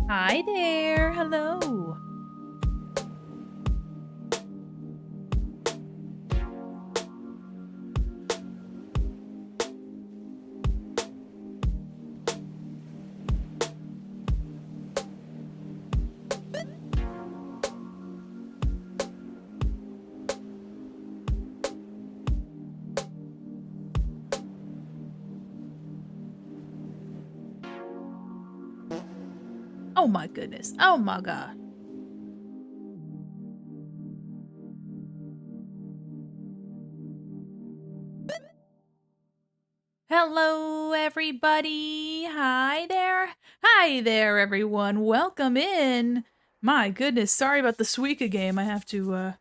Hi there, hello. Oh my goodness, oh my god. Hello, everybody. Hi there. Hi there, everyone. Welcome in. My goodness, sorry about the Suika game. I have to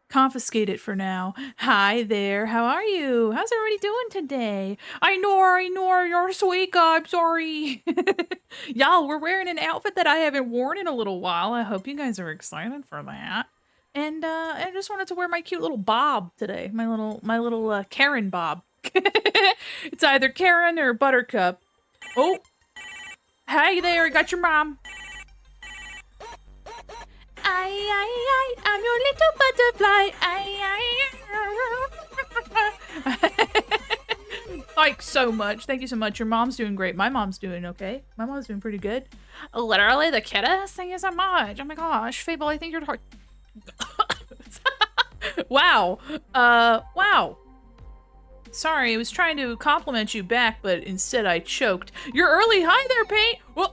confiscate it for now. Hi there. How are you? How's everybody doing today? I know, you're Suika. I'm sorry. Y'all, we're wearing an outfit that I haven't worn in a little while. I hope you guys are excited for that. And I just wanted to wear my cute little bob today. My little Karen bob. It's either Karen or Buttercup. Oh, hey there, got your mom. I'm your little butterfly. Thanks so much. Thank you so much. Your mom's doing great. My mom's doing okay. My mom's doing pretty good. Literally the kiddos. Thank you so much. Oh my gosh, Fable, I think you're hard. Wow. Wow. Sorry, I was trying to compliment you back, but instead I choked. You're early. Hi there, Paint. Well,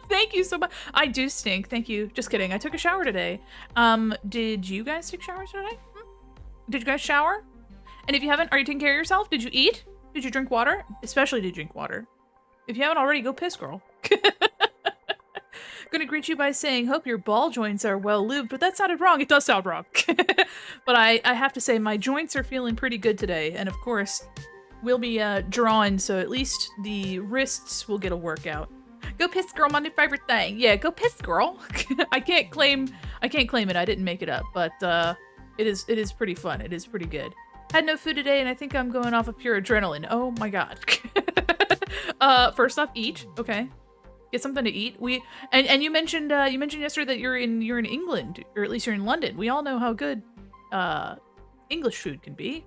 thank you so much. I do stink. Thank you. Just kidding. I took a shower today. Did you guys take showers today? Did you guys shower? And if you haven't, are you taking care of yourself? Did you eat? Did you drink water? Especially did you drink water? If you haven't already, go piss, girl. Gonna greet you by saying, hope your ball joints are well lubed, but that sounded wrong. It does sound wrong. But I have to say, my joints are feeling pretty good today. And of course, we'll be drawing, so at least the wrists will get a workout. Go piss, girl, my new favorite thing. Yeah, go piss, girl. I can't claim it. I didn't make it up, but it is pretty fun. It is pretty good. Had no food today, and I think I'm going off of pure adrenaline. Oh my god. First off, eat. Okay. Get something to eat. And you mentioned yesterday that you're in England, or at least you're in London. We all know how good English food can be.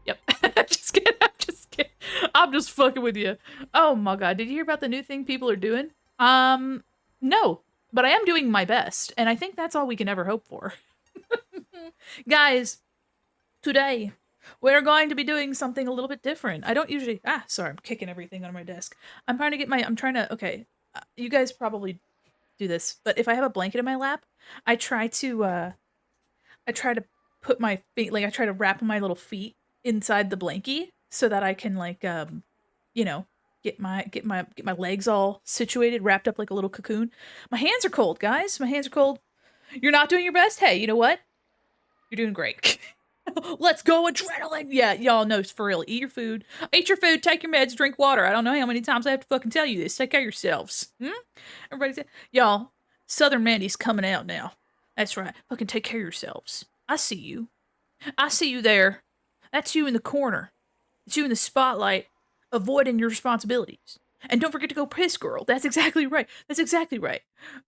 Yep. Just kidding. I'm just kidding. I'm just fucking with you. Oh my god. Did you hear about the new thing people are doing? No, but I am doing my best, and I think that's all we can ever hope for. Guys, today we're going to be doing something a little bit different. I don't usually, sorry, I'm kicking everything on my desk. Okay, you guys probably do this, but if I have a blanket in my lap, I try to put my feet, like I try to wrap my little feet inside the blankie so that I can like, you know, get my legs all situated, wrapped up like a little cocoon. My hands are cold, guys. My hands are cold. You're not doing your best? Hey, you know what? You're doing great. Let's go, adrenaline! Yeah, y'all know, for real. Eat your food. Eat your food, take your meds, drink water. I don't know how many times I have to fucking tell you this. Take care of yourselves. Everybody say, y'all, Southern Mandy's coming out now. That's right. Fucking take care of yourselves. I see you. I see you there. That's you in the corner. It's you in the spotlight, avoiding your responsibilities. And don't forget to go piss, girl. That's exactly right. That's exactly right.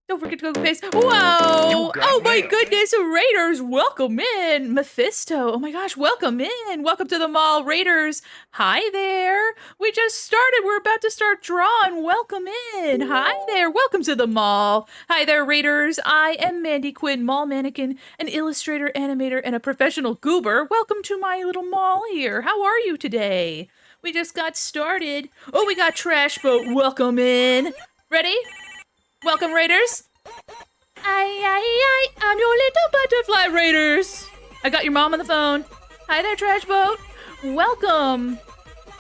Don't forget to go piss. Whoa! Oh my goodness, Raiders, welcome in. Mephisto, oh my gosh, welcome in. Welcome to the mall, Raiders. Hi there. We just started. We're about to start drawing. Welcome in. Hi there. Welcome to the mall. Hi there, Raiders. I am Mandi Quin, mall mannequin, an illustrator, animator, and a professional goober. Welcome to my little mall here. How are you today? We just got started. Oh, we got Trash Boat. Welcome in. Ready? Welcome, Raiders. I'm your little butterfly raiders. I got your mom on the phone. Hi there, Trash Boat. Welcome.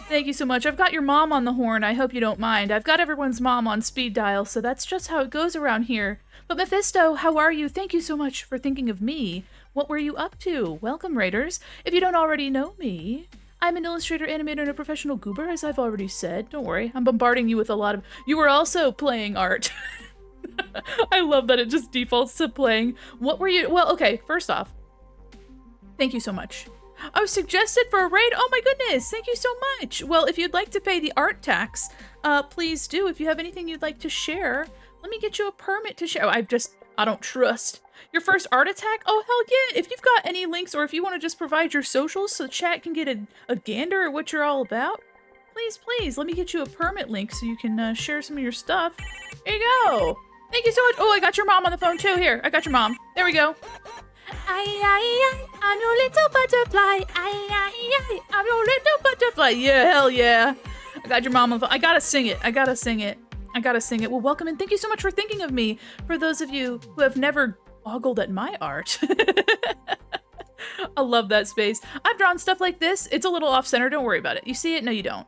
Thank you so much. I've got your mom on the horn. I hope you don't mind. I've got everyone's mom on speed dial, so that's just how it goes around here. But Mephisto, how are you? Thank you so much for thinking of me. What were you up to? Welcome, Raiders. If you don't already know me, I'm an illustrator, animator, and a professional goober, as I've already said. Don't worry, I'm bombarding you with a lot of... You were also playing art. I love that it just defaults to playing. What were you... Well, okay, first off, thank you so much. I was suggested for a raid. Oh my goodness, thank you so much. Well, if you'd like to pay the art tax, please do. If you have anything you'd like to share, let me get you a permit to share. I don't trust. Your first art attack? Oh, hell yeah. If you've got any links or if you want to just provide your socials so chat can get a gander at what you're all about, please, let me get you a permit link so you can share some of your stuff. There you go. Thank you so much. Oh, I got your mom on the phone too. Here, I got your mom. There we go. I'm your little butterfly. I'm your little butterfly. Yeah, hell yeah. I got your mom on the phone. I gotta sing it. Well, welcome and thank you so much for thinking of me. For those of you who have never ogled at my art. I love that space. I've drawn stuff like this. It's a little off-center. Don't worry about it. You see it? No, you don't.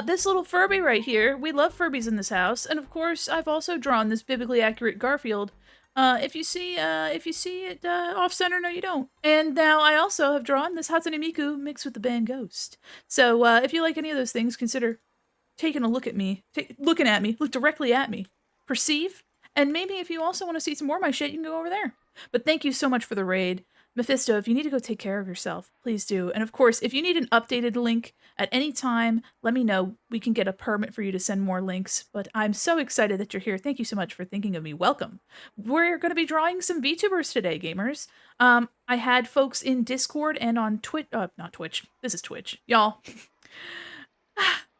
This little Furby right here. We love Furbies in this house. And of course, I've also drawn this biblically accurate Garfield. If you see it off-center, no, you don't. And now I also have drawn this Hatsune Miku mixed with the band Ghost. So if you like any of those things, consider taking a look at me, looking at me, look directly at me, perceive, and maybe if you also want to see some more of my shit, you can go over there. But thank you so much for the raid. Mephisto, if you need to go take care of yourself, please do. And of course, if you need an updated link at any time, let me know. We can get a permit for you to send more links. But I'm so excited that you're here. Thank you so much for thinking of me. Welcome. We're going to be drawing some VTubers today, gamers. I had folks in Discord and on Twitch. Not Twitch. This is Twitch. Y'all.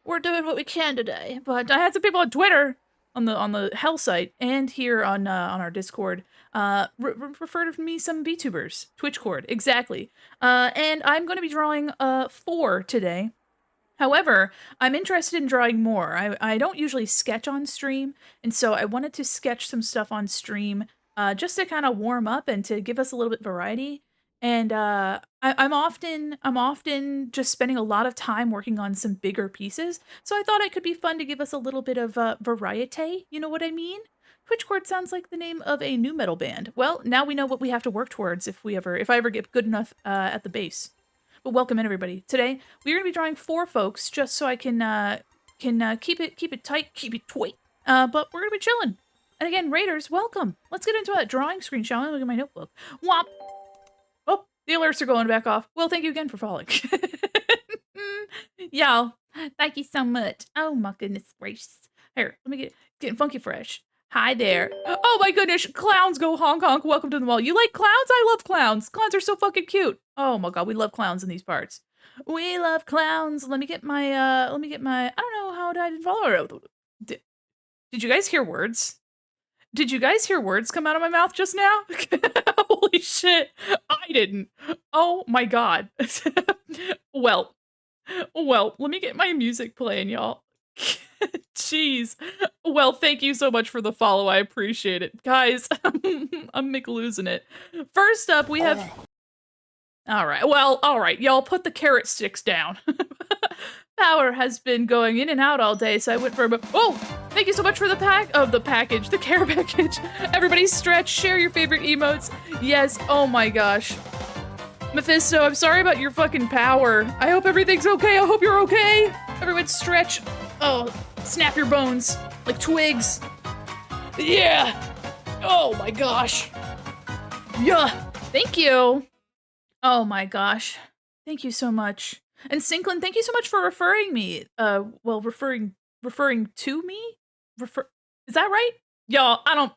We're doing what we can today. But I had some people on Twitter, on the Hell site, and here on our Discord, refer to me some VTubers. Twitch cord, exactly. And I'm going to be drawing 4 today. However, I'm interested in drawing more. I don't usually sketch on stream, and so I wanted to sketch some stuff on stream just to kind of warm up and to give us a little bit of variety. And I'm often just spending a lot of time working on some bigger pieces, so I thought it could be fun to give us a little bit of variety. You know what I mean? Twitchcord sounds like the name of a new metal band. Well, now we know what we have to work towards if I ever get good enough at the base. But welcome in, everybody. Today we're gonna be drawing 4 folks, just so I can keep it tight, keep it tight. But we're gonna be chilling. And again, Raiders, welcome. Let's get into that drawing screen, shall we? Look at my notebook. Womp. Oh, the alerts are going back off. Well, thank you again for following. Y'all, thank you so much. Oh my goodness gracious. Here, let me getting funky fresh. Hi there. Oh my goodness, clowns go honk honk. Welcome to the mall. You like clowns? I love clowns. Clowns are so fucking cute. Oh my god, we love clowns in these parts. We love clowns. Let me get my I don't know how I didn't follow. Did you guys hear words? Did you guys hear words come out of my mouth just now? Holy shit. I didn't. Oh my god. Well, let me get my music playing, y'all. Jeez. Well, thank you so much for the follow. I appreciate it. Guys, I'm losing it. First up, we have... All right. Y'all put the carrot sticks down. Power has been going in and out all day, so I went for a... Oh! Thank you so much for the package, the care package. Everybody stretch, share your favorite emotes. Yes, oh my gosh. Mephisto, I'm sorry about your fucking power. I hope everything's okay. I hope you're okay. Everyone stretch. Oh, snap your bones like twigs. Yeah. Oh my gosh. Yeah. Thank you. Oh my gosh. Thank you so much. And Sinklin, thank you so much for referring me. Referring to me? Is that right? Y'all, I don't...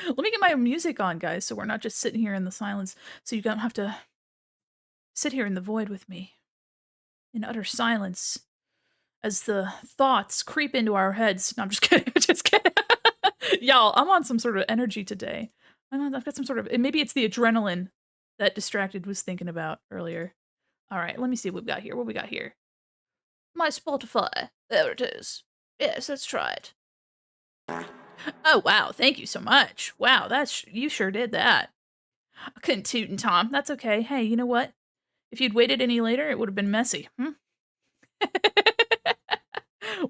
Let me get my music on, guys, so we're not just sitting here in the silence, so you don't have to sit here in the void with me. In utter silence. As the thoughts creep into our heads. No, I'm just kidding. Just kidding. Y'all, I'm on some sort of energy today. I've got some sort of... Maybe it's the adrenaline that Distracted was thinking about earlier. All right, let me see what we got here. What we got here? My Spotify. There it is. Yes, let's try it. Oh, wow. Thank you so much. Wow, you sure did that. I couldn't toot and Tom. That's okay. Hey, you know what? If you'd waited any later, it would have been messy.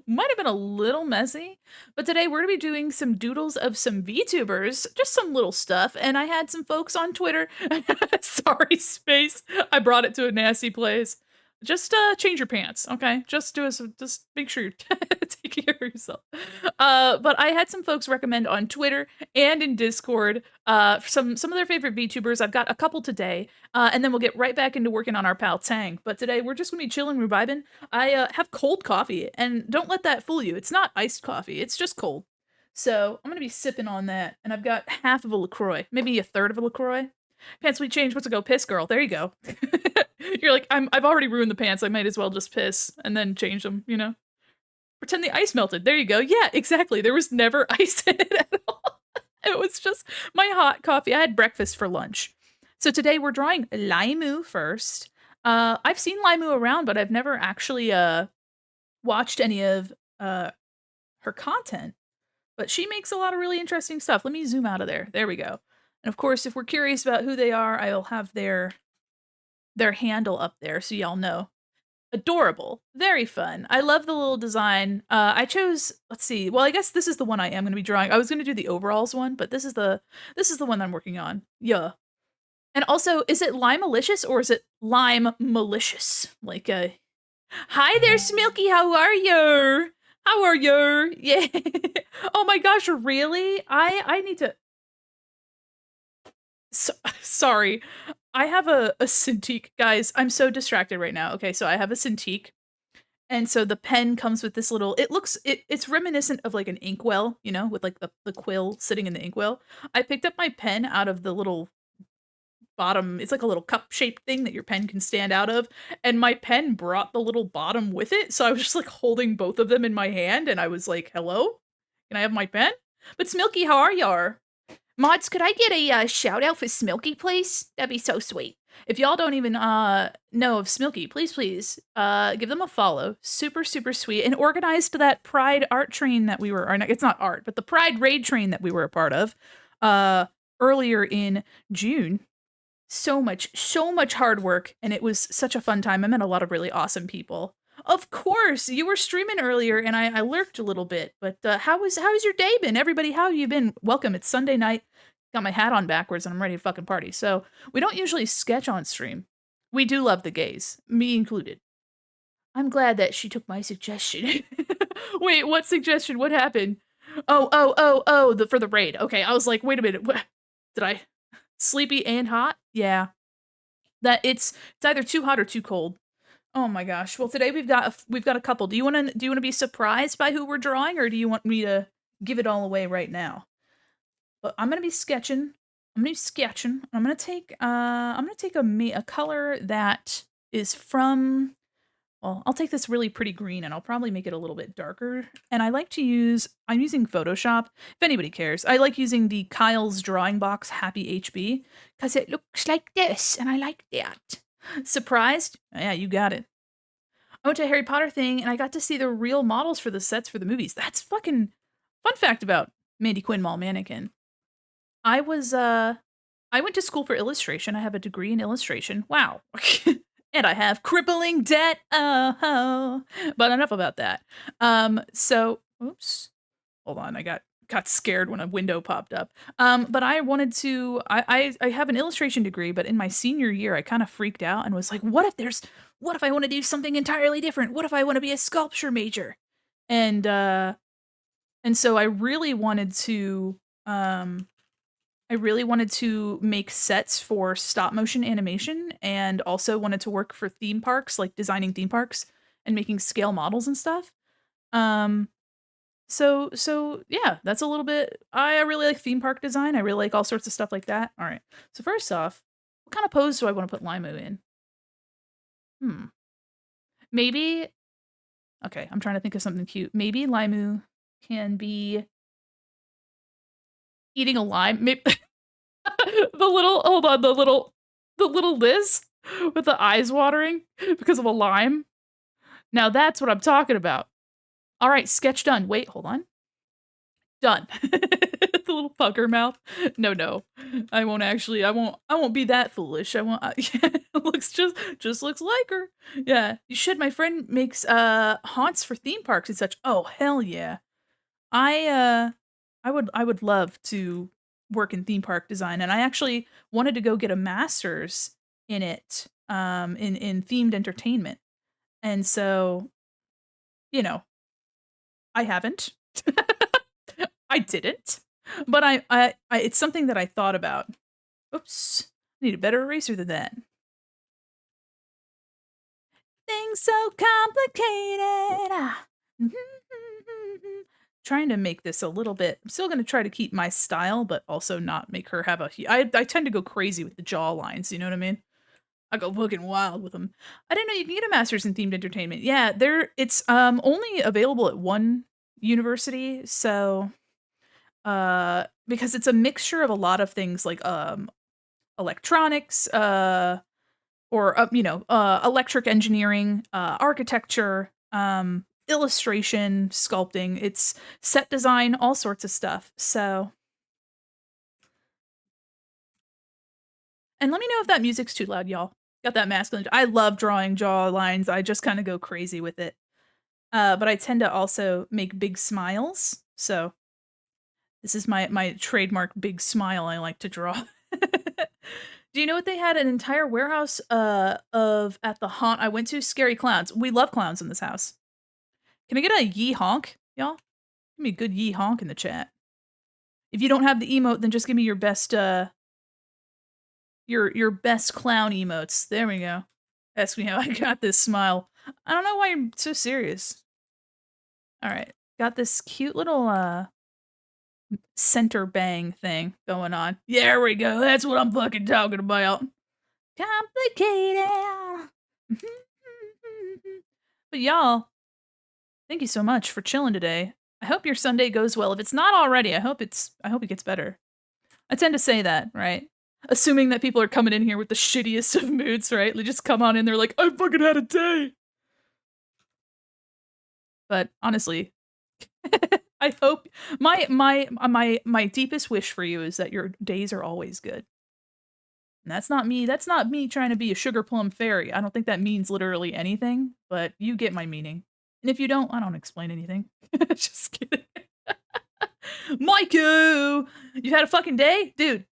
Might have been a little messy, but today we're gonna be doing some doodles of some VTubers, just some little stuff, and I had some folks on Twitter. Sorry, space. I brought it to a nasty place. Just change your pants, okay? Just make sure you're taking care of yourself. But I had some folks recommend on Twitter and in Discord some of their favorite VTubers. I've got a couple today, and then we'll get right back into working on our pal Tang. But today we're just gonna be chilling, reviving. I have cold coffee, and don't let that fool you. It's not iced coffee. It's just cold. So I'm gonna be sipping on that, and I've got half of a LaCroix, maybe a third of a LaCroix. Pants we change. What's a go? Piss girl. There you go. You're like, I've already ruined the pants. I might as well just piss and then change them, you know? Pretend the ice melted. There you go. Yeah, exactly. There was never ice in it at all. It was just my hot coffee. I had breakfast for lunch. So today we're drawing Laimu first. I've seen Laimu around, but I've never actually watched any of her content. But she makes a lot of really interesting stuff. Let me zoom out of there. There we go. And of course, if we're curious about who they are, I'll have their handle up there so y'all know. Adorable. Very fun. I love the little design. I chose, let's see. Well, I guess this is the one I am going to be drawing. I was going to do the overalls one, but this is the one I'm working on. Yeah. And also, is it lime malicious or is it lime malicious? Like hi there, Smilky. How are you? How are you? Yeah. Oh my gosh, really? I need to sorry. I have a Cintiq. Guys, I'm so distracted right now. Okay, so I have a Cintiq. And so the pen comes with this little it's reminiscent of like an inkwell, you know, with like the quill sitting in the inkwell. I picked up my pen out of the little bottom. It's like a little cup-shaped thing that your pen can stand out of, and my pen brought the little bottom with it, so I was just like holding both of them in my hand and I was like, "Hello? Can I have my pen?" But Smilky, how are you? Mods, could I get a shout out for Smilky, please? That'd be so sweet. If y'all don't even know of Smilky, please give them a follow. Super super sweet and organized that Pride art train that we were or it's not art, but the Pride raid train that we were a part of earlier in June. So much hard work, and it was such a fun time. I met a lot of really awesome people. Of course, you were streaming earlier, and I lurked a little bit. But how's your day been, everybody? How have you been? Welcome. It's Sunday night. Got my hat on backwards, and I'm ready to fucking party. So we don't usually sketch on stream. We do love the gays, me included. I'm glad that she took my suggestion. Wait, what suggestion? What happened? Oh, for the raid. Okay, I was like, wait a minute. What? Did I? Sleepy and hot? Yeah. That it's either too hot or too cold. Oh my gosh. Well, today we've got a couple. Do you want to be surprised by who we're drawing, or do you want me to give it all away right now? But I'm going to be sketching. I'm going to take a color that is from, well, I'll take this really pretty green and I'll probably make it a little bit darker. And I'm using Photoshop. If anybody cares, I like using the Kyle's Drawing Box Happy HB because it looks like this and I like that. Surprised? Yeah, you got it. I went to a Harry Potter thing and I got to see the real models for the sets for the movies. That's fucking fun fact about Mandi Quin Mall Mannequin. I went to school for illustration. I have a degree in illustration. Wow. And I have crippling debt. Oh, but enough about that. Oops. Hold on. I got scared when a window popped up. But I wanted to, I have an illustration degree, but in my senior year, I kind of freaked out and was like, what if I want to do something entirely different? What if I want to be a sculpture major? And so I really wanted to, make sets for stop motion animation and also wanted to work for theme parks, like designing theme parks and making scale models and stuff. So yeah, that's a little bit, I really like theme park design. I really like all sorts of stuff like that. All right. So first off, what kind of pose do I want to put Limu in? Maybe, okay, I'm trying to think of something cute. Maybe Limu can be eating a lime. Maybe the little Liz with the eyes watering because of a lime. Now that's what I'm talking about. All right, sketch done. Wait, hold on. Done. The little pucker mouth. No, no. I won't actually I won't be that foolish. I won't yeah, it looks just looks like her. Yeah, you should. My friend makes haunts for theme parks and such. Oh, hell yeah. I I would love to work in theme park design, and I actually wanted to go get a master's in it in themed entertainment. And so, you know, I haven't. I didn't. But I it's something that I thought about. Oops. I need a better eraser than that. Things so complicated. Ah. Trying to make this a little bit I'm still gonna try to keep my style, but also not make her have a I tend to go crazy with the jaw lines, you know what I mean? I go fucking wild with them. I didn't know you can get a master's in themed entertainment. Yeah, it's, only available at one university, so, because it's a mixture of a lot of things like, electronics, or, electric engineering, architecture, illustration, sculpting, it's set design, all sorts of stuff, so and let me know if that music's too loud, y'all. Got that masculine I love drawing jaw lines, I just kinda go crazy with it. But I tend to also make big smiles, so this is my trademark big smile I like to draw. Do you know what they had an entire warehouse, of at the haunt I went to? Scary clowns. We love clowns in this house. Can I get a yee honk, y'all? Give me a good yee honk in the chat. If you don't have the emote, then just give me your best, your best clown emotes. There we go. Ask me how I got this smile. I don't know why you're so serious. Alright. Got this cute little, center bang thing going on. There we go. That's what I'm fucking talking about. Complicated. But y'all, thank you so much for chilling today. I hope your Sunday goes well. If it's not already, I hope it gets better. I tend to say that, right? Assuming that people are coming in here with the shittiest of moods, right? They just come on in, they're like, I fucking had a day. But honestly, I hope my deepest wish for you is that your days are always good. And that's not me trying to be a sugar plum fairy. I don't think that means literally anything, but you get my meaning. And if you don't, I don't explain anything. Just kidding. Maiku! You had a fucking day? Dude.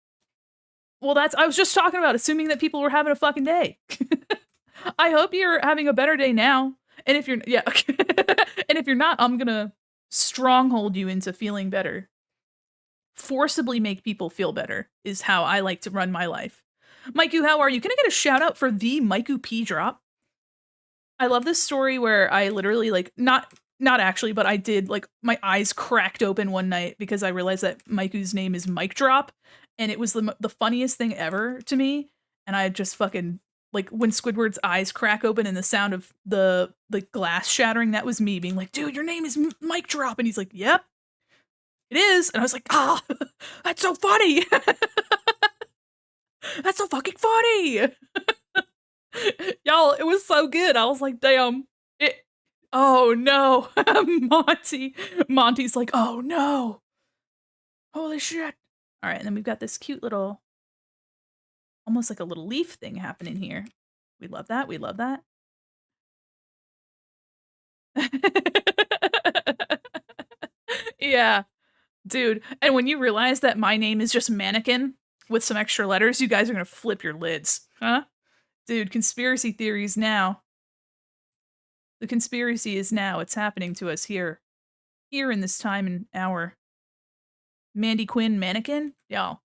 Well, I was just talking about assuming that people were having a fucking day. I hope you're having a better day now. And if you're, yeah. And if you're not, I'm gonna stronghold you into feeling better. Forcibly make people feel better is how I like to run my life. Maiku, how are you? Can I get a shout out for the Maiku P drop? I love this story where I literally like not actually, but I did like my eyes cracked open one night because I realized that Maiku's name is Mic Drop, and it was the funniest thing ever to me. And I just fucking like when Squidward's eyes crack open and the sound of the glass shattering. That was me being like, "Dude, your name is Mic Drop," and he's like, "Yep, it is." And I was like, "Ah, that's so funny." That's so fucking funny. Y'all, it was so good. I was like, damn. It Oh no. Monty's like, oh no. Holy shit. All right, and then we've got this cute little almost like a little leaf thing happening here. We love that. We love that. Yeah, dude. And when you realize that my name is just mannequin with some extra letters, you guys are gonna flip your lids. Huh? Dude, conspiracy theories now. The conspiracy is now. It's happening to us here. Here in this time and hour. Mandi Quin mannequin? Y'all.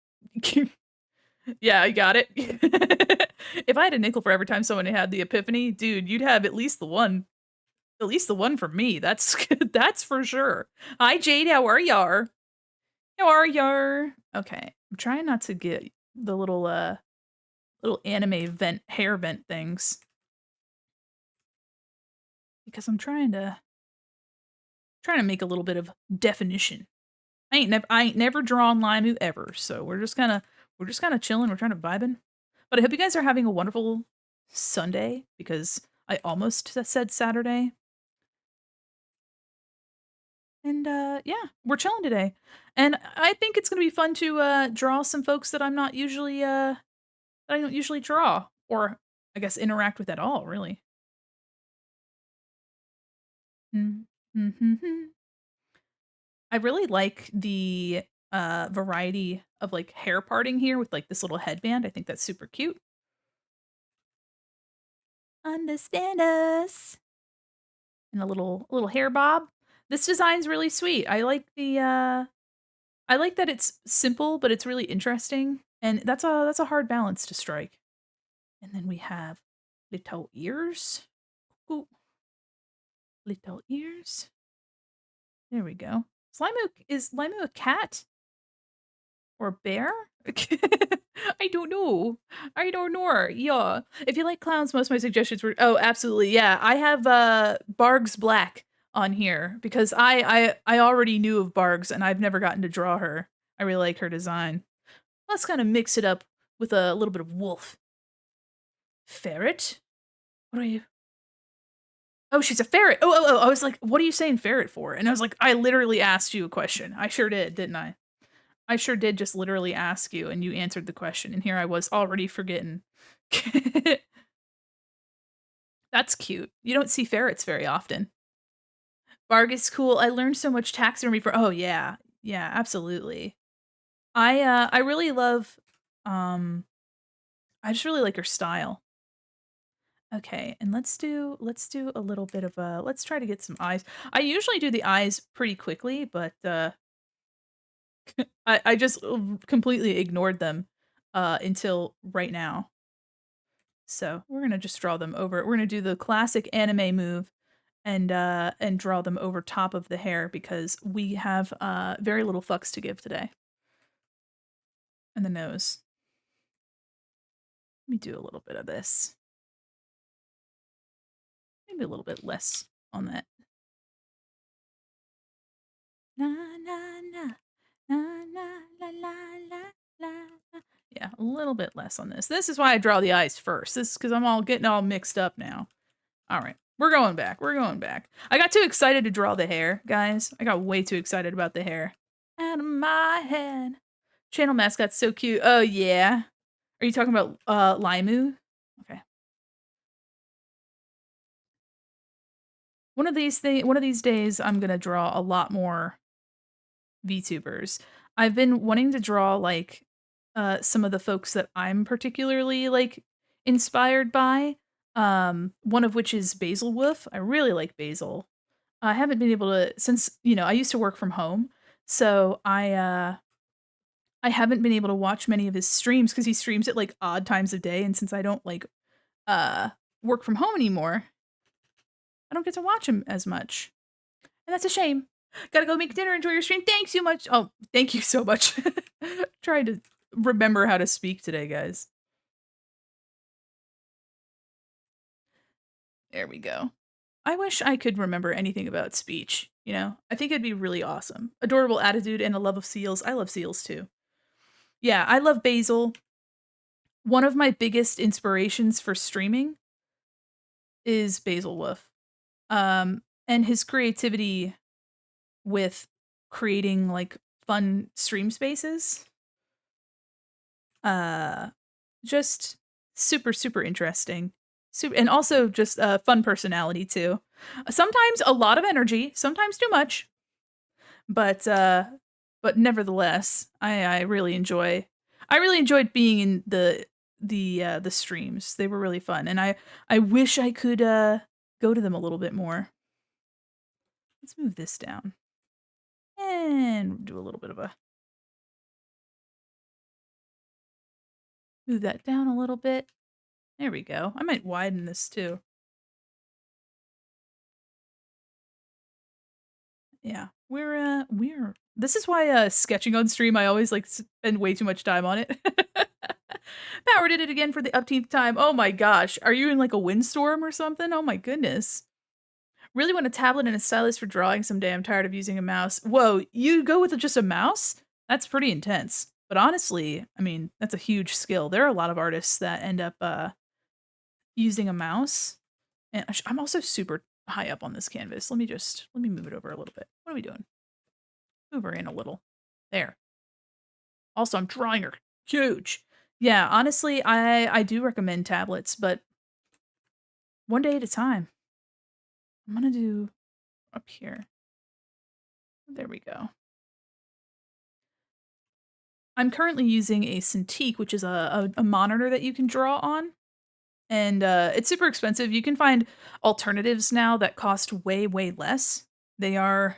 Yeah, I got it. If I had a nickel for every time someone had the epiphany, dude, you'd have at least the one. At least the one for me. That's that's for sure. Hi Jade, how are yar? How are yar? Okay. I'm trying not to get the little anime vent hair vent things. Because I'm trying to make a little bit of definition. I ain't never drawn Limu ever, so we're just kinda chilling, we're trying to vibing. But I hope you guys are having a wonderful Sunday because I almost said Saturday. And, yeah, we're chilling today. And I think it's gonna be fun to, draw some folks that I'm not usually, that I don't usually draw or I guess interact with at all, really. Mm. Mhm. I really like the, variety of, like, hair parting here with, like, this little headband. I think that's super cute. Understand us. And a little hair bob. This design's really sweet. I like that it's simple, but it's really interesting, and that's a hard balance to strike. And then we have little ears. Ooh, little ears. There we go. Is Limu a cat or a bear? I don't know. I don't know. Yeah. If you like clowns, most of my suggestions were oh, absolutely. Yeah. I have Bargs Black on here because I already knew of Bargs and I've never gotten to draw her. I really like her design. Let's kind of mix it up with a little bit of wolf. Ferret? What are you? Oh, she's a ferret. Oh. I was like, what are you saying ferret for? And I was like, I literally asked you a question. I sure did, didn't I? I sure did just literally ask you and you answered the question. And here I was already forgetting. That's cute. You don't see ferrets very often. Barg is cool. I learned so much taxidermy for oh yeah. Yeah, absolutely. I really love um I just really like her style. Okay, and let's do a little bit of a let's try to get some eyes. I usually do the eyes pretty quickly, but I just completely ignored them until right now. So, we're gonna just draw them over. We're gonna do the classic anime move and draw them over top of the hair because we have very little fucks to give today. And the nose. Let me do a little bit of this. Maybe a little bit less on that. Na na na. Na na la la la la. Yeah, a little bit less on this. This is why I draw the eyes first. This is because I'm all getting all mixed up now. All right, we're going back. We're going back. I got too excited to draw the hair, guys. I got way too excited about the hair. Out of my head. Channel mascot's so cute. Oh yeah. Are you talking about Limu? Okay. One of these days I'm gonna draw a lot more VTubers. I've been wanting to draw like some of the folks that I'm particularly like inspired by. One of which is Basil Wolf. I really like Basil. I haven't been able to since, I used to work from home. So I haven't been able to watch many of his streams because he streams at like odd times of day and since I don't like uh work from home anymore, I don't get to watch him as much. And that's a shame. Gotta go make dinner, enjoy your stream. Thanks so much. Oh, thank you so much. Trying to remember how to speak today, guys. There we go. I wish I could remember anything about speech. I think it'd be really awesome. Adorable attitude and a love of seals. I love seals too. Yeah, I love Basil. One of my biggest inspirations for streaming is Basil Wolf. And his creativity with creating like fun stream spaces. Uh just super super interesting. Super and also just a fun personality too. Sometimes a lot of energy, sometimes too much, but nevertheless, I really enjoyed being in the streams. They were really fun and I wish I could go to them a little bit more. Let's move this down. And do a little bit of a move that down a little bit. There we go. I might widen this too. Yeah. We're this is why sketching on stream I always like spend way too much time on it. Power did it again for the upteenth time. Oh my gosh. Are you in like a windstorm or something? Oh my goodness. Really want a tablet and a stylus for drawing someday. I'm tired of using a mouse. Whoa, you go with just a mouse? That's pretty intense. But honestly, I mean, that's a huge skill. There are a lot of artists that end up using a mouse. And I'm also super high up on this canvas. Let me move it over a little bit. What are we doing? Move her in a little. There. Also, I'm drawing her huge. Yeah, honestly, I do recommend tablets, but one day at a time. I'm gonna do up here. There we go. I'm currently using a Cintiq, which is a monitor that you can draw on, and, it's super expensive. You can find alternatives now that cost way, way less. They are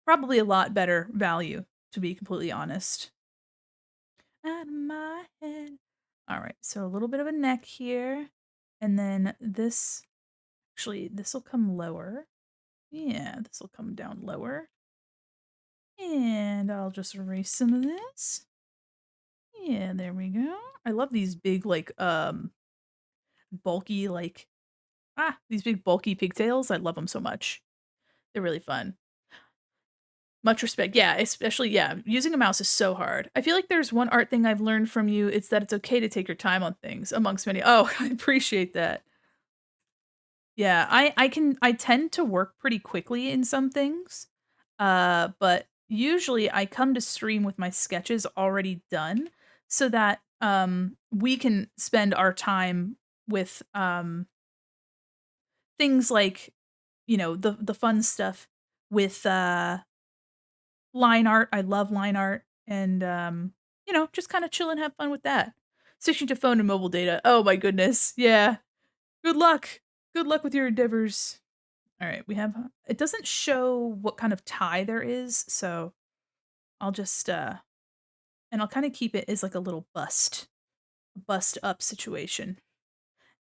probably a lot better value, to be completely honest. Out of my head. Alright, so a little bit of a neck here, and then this actually, this'll come lower. Yeah, this'll come down lower. And I'll just erase some of this. Yeah, there we go. I love these big, like, bulky, like these big bulky pigtails. I love them so much. They're really fun. Much respect. Yeah, especially, yeah, using a mouse is so hard. I feel like there's one art thing I've learned from you, it's that it's okay to take your time on things amongst many. Oh, I appreciate that. Yeah, I tend to work pretty quickly in some things. But usually I come to stream with my sketches already done so that we can spend our time with things like, the fun stuff with line art. I love line art and just kind of chill and have fun with that. Switching to phone and mobile data. Oh my goodness. Yeah. Good luck. Good luck with your endeavors. All right, we have it doesn't show what kind of tie there is, so I'll just and I'll kind of keep it as like a little bust up situation.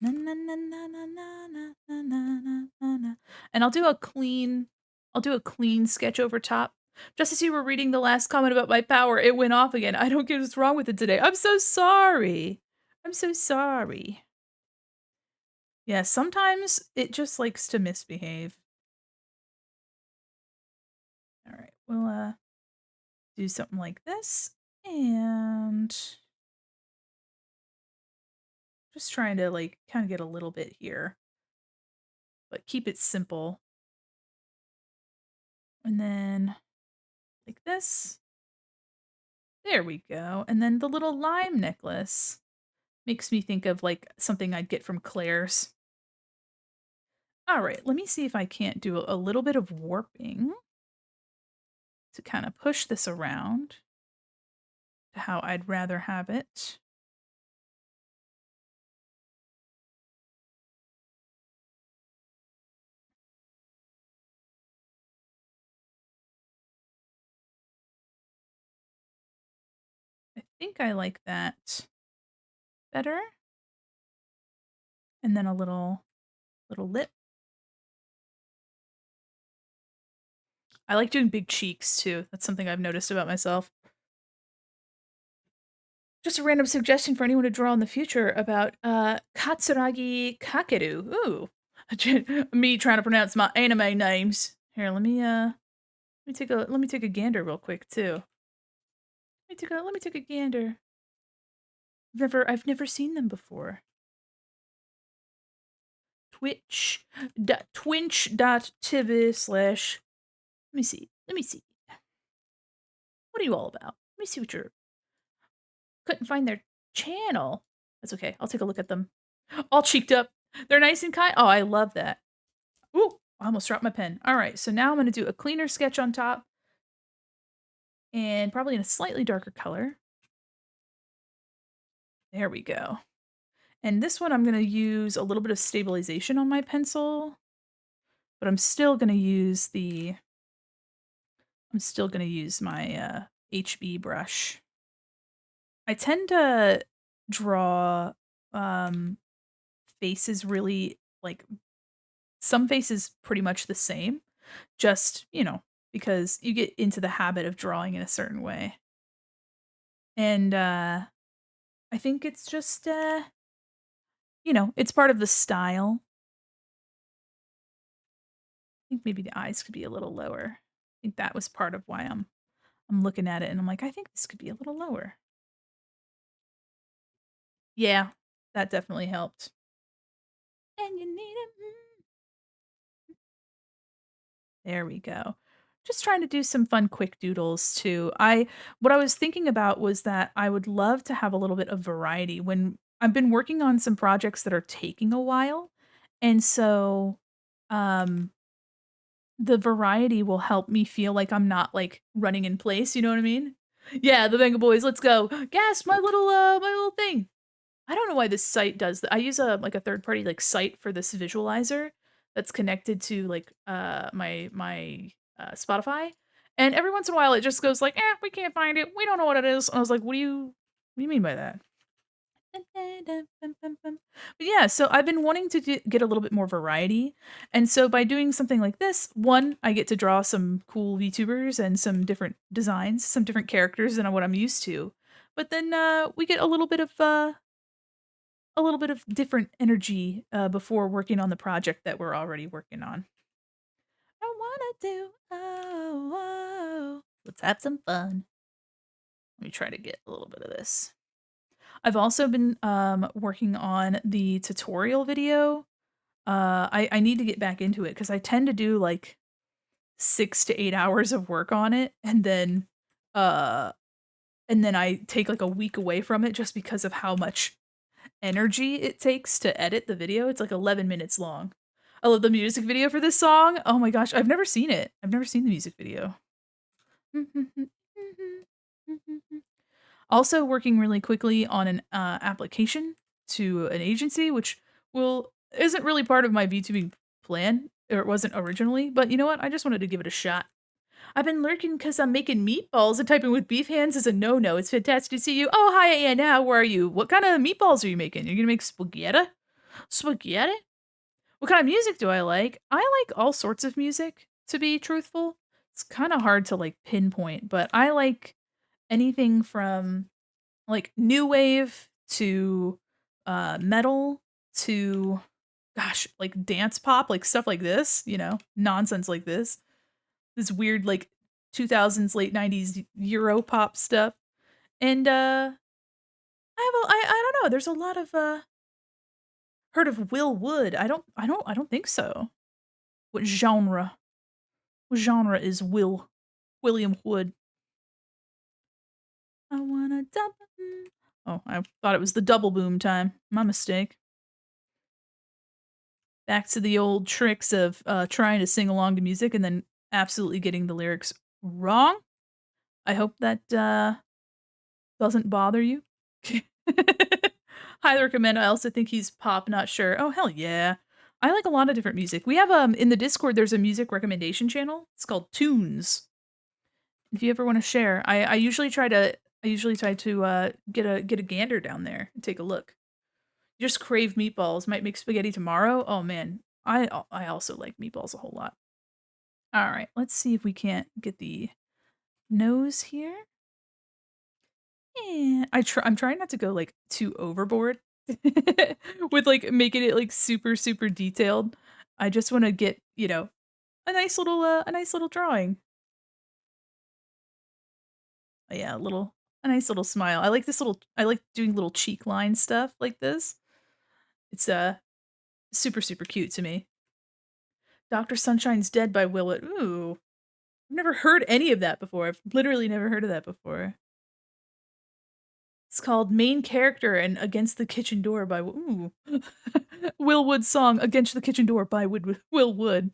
Na, na, na, na, na, na, na, na, na, na, na. And I'll do a clean sketch over top. Just as you were reading the last comment about my power, it went off again. I don't get what's wrong with it today. I'm so sorry. I'm so sorry. Yeah, sometimes it just likes to misbehave. All right, we'll do something like this and just trying to like kind of get a little bit here, but keep it simple. And then like this. There we go. And then the little lime necklace makes me think of like something I'd get from Claire's. All right, let me see if I can't do a little bit of warping to kind of push this around to how I'd rather have it. I think I like that better. And then a little lip. I like doing big cheeks too. That's something I've noticed about myself. Just a random suggestion for anyone to draw in the future about Katsuragi Kakeru. Ooh. Me trying to pronounce my anime names. Here, let me take a gander real quick too. Let me take a gander. I've never seen them before. Twitch.tv slash. Let me see. Let me see. What are you all about? Let me see what you're. Couldn't find their channel. That's okay. I'll take a look at them. All cheeked up. They're nice and kind. Oh, I love that. Ooh, I almost dropped my pen. All right, so now I'm going to do a cleaner sketch on top and probably in a slightly darker color. There we go. And this one I'm going to use a little bit of stabilization on my pencil, but I'm still going to use my HB brush. I tend to draw faces really like some faces pretty much the same, just, because you get into the habit of drawing in a certain way. And I think it's just it's part of the style. I think maybe the eyes could be a little lower. I think that was part of why I'm looking at it and I'm like, I think this could be a little lower. Yeah, that definitely helped. And you need it. There we go. Just trying to do some fun quick doodles too. What I was thinking about was that I would love to have a little bit of variety when I've been working on some projects that are taking a while. And so um the variety will help me feel like I'm not like running in place, you know what I mean? Yeah, the Venga Boys, let's go. Gas my little thing. I don't know why this site does that. I use a like a third party like site for this visualizer that's connected to like my Spotify. And every once in a while it just goes like, we can't find it. We don't know what it is. And I was like, what do you mean by that? But yeah, so I've been wanting to get a little bit more variety. And so by doing something like this, one, I get to draw some cool VTubers and some different designs, some different characters than what I'm used to. But then we get a little bit of different energy before working on the project that we're already working on. I wanna do let's have some fun. Let me try to get a little bit of this. I've also been working on the tutorial video. I need to get back into it because I tend to do like 6 to 8 hours of work on it, uh, and then I take like a week away from it just because of how much energy it takes to edit the video. It's like 11 minutes long. I love the music video for this song. Oh my gosh, I've never seen it. I've never seen the music video. Also working really quickly on an application to an agency, which will isn't really part of my VTubing plan, or it wasn't originally, but you know what? I just wanted to give it a shot. I've been lurking because I'm making meatballs and typing with beef hands is a no-no. It's fantastic to see you. Oh, hi, Anna. How are you? What kind of meatballs are you making? You're gonna make spaghetti? Spaghetti? What kind of music do I like? I like all sorts of music, to be truthful. It's kind of hard to like pinpoint, but I like anything from like new wave to metal to gosh, like dance pop, like stuff like this, nonsense like this. This weird like 2000s late 90s Euro pop stuff. And I don't know, there's a lot of heard of Will Wood. I don't think so. What genre? What genre is William Wood? I wanna double. Oh, I thought it was the double boom time. My mistake. Back to the old tricks of trying to sing along to music and then absolutely getting the lyrics wrong. I hope that doesn't bother you. Highly recommend. I also think he's pop, not sure. Oh hell yeah. I like a lot of different music. We have in the Discord there's a music recommendation channel. It's called Tunes. If you ever want to share, I usually try to get a gander down there and take a look. Just crave meatballs. Might make spaghetti tomorrow. Oh man, I also like meatballs a whole lot. All right, let's see if we can't get the nose here. Yeah, I'm trying not to go like too overboard with like making it like super super detailed. I just want to get a nice little drawing. Yeah, a nice little smile. I like doing little cheek line stuff like this. It's super super cute to me. Dr. Sunshine's Dead by Willett. Ooh. I've never heard any of that before. I've literally never heard of that before. It's called Main Character and Against the Kitchen Door by ooh. Will Wood's song Against the Kitchen Door by Will Wood.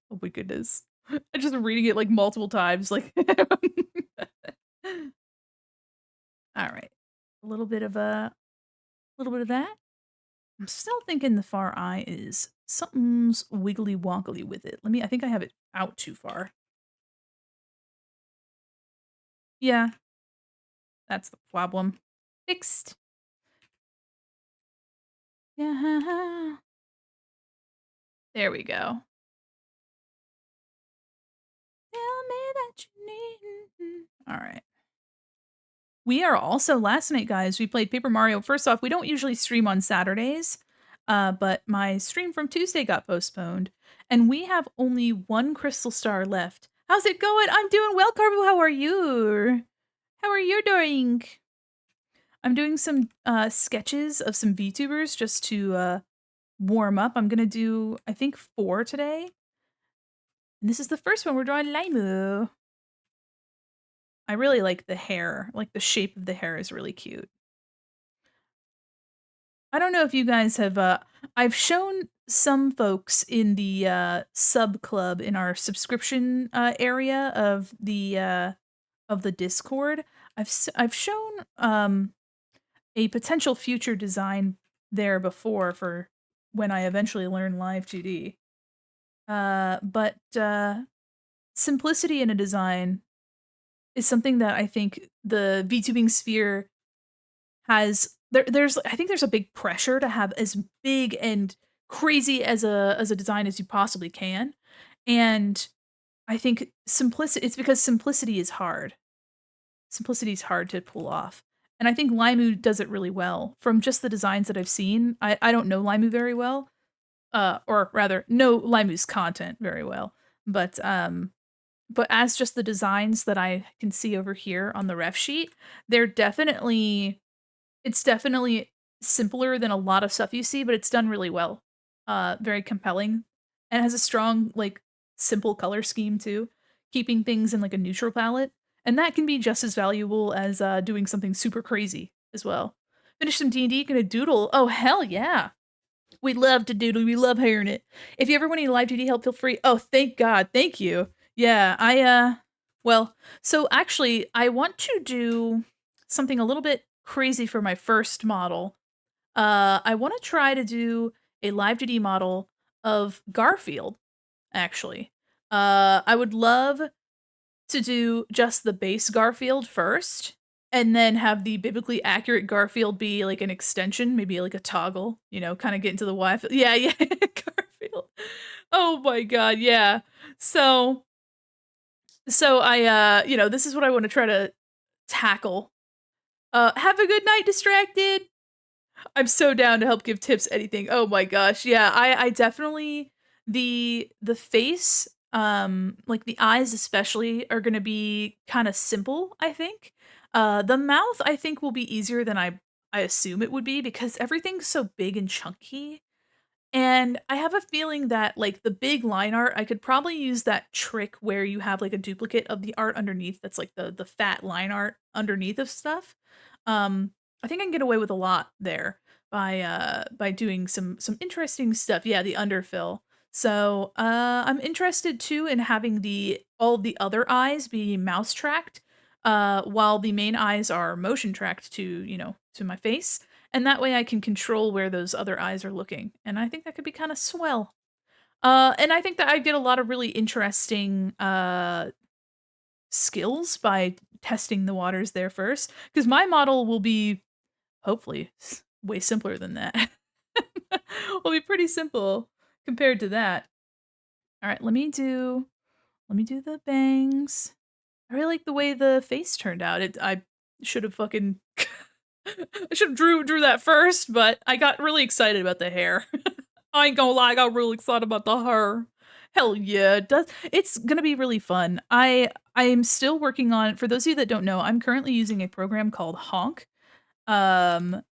Oh my goodness. I'm just reading it like multiple times like All right. A little bit of that. I'm still thinking the far eye is something's wiggly wonkly with it. I think I have it out too far. Yeah, that's the problem. Fixed. Yeah. There we go. Tell me that you need. All right. We are also last night, guys. We played Paper Mario. First off, we don't usually stream on Saturdays, but my stream from Tuesday got postponed, and we have only one crystal star left. How's it going? I'm doing well, Carvu. How are you? How are you doing? I'm doing some sketches of some VTubers just to warm up. I'm gonna do, I think, 4 today. And this is the first one we're drawing Limu. I really like the hair. Like, the shape of the hair is really cute. I don't know if you guys have, I've shown some folks in the, sub club in our subscription, area of the Discord. I've shown, a potential future design there before for when I eventually learn Live 2D. But simplicity in a design is something that I think the VTubing sphere has there's I think there's a big pressure to have as big and crazy as a design as you possibly can. And I think simplicity it's because simplicity is hard. Simplicity is hard to pull off. And I think Limu does it really well. From just the designs that I've seen, I don't know Limu very well, or rather, know Limu's content very well. But as just the designs that I can see over here on the ref sheet, they're definitely it's definitely simpler than a lot of stuff you see, but it's done really well. Very compelling, and has a strong, like, simple color scheme too, keeping things in, like, a neutral palette, and that can be just as valuable as, doing something super crazy as well. Finish some D&D, gonna doodle. Oh, hell yeah. We love to doodle, we love hearing it. If you ever want any live 2D help, feel free. Oh, thank God, thank you. Yeah, well, so actually, I want to do something a little bit crazy for my first model. I wanna try to do a live 2D model of Garfield, actually. I would love to do just the base Garfield first, and then have the biblically accurate Garfield be like an extension, maybe like a toggle, kinda get into the Y yeah, yeah, Garfield. Oh my god, yeah. So this is what I wanna try to tackle. Have a good night, Distracted. I'm so down to help give tips, anything. Oh my gosh, yeah, I definitely the face, like, the eyes especially are gonna be kinda simple, I think. The mouth, I think, will be easier than I assume it would be because everything's so big and chunky, and I have a feeling that, like, the big line art, I could probably use that trick where you have, like, a duplicate of the art underneath that's, like, the fat line art underneath of stuff. I think I can get away with a lot there by doing some interesting stuff. Yeah, the underfill. So, I'm interested too in having the all of the other eyes be mouse tracked, while the main eyes are motion tracked to my face, and that way I can control where those other eyes are looking, and I think that could be kinda swell. And I think that I get a lot of really interesting, skills by testing the waters there first, because my model will be, hopefully, way simpler than that. Will be pretty simple compared to that. Alright, let me do the bangs. I really like the way the face turned out. I should have fucking I should have drew that first, but I got really excited about the hair. I ain't gonna lie, I got really excited about the hair. Hell yeah, it's gonna be really fun. I am still working on, for those of you that don't know, I'm currently using a program called Honk. Um,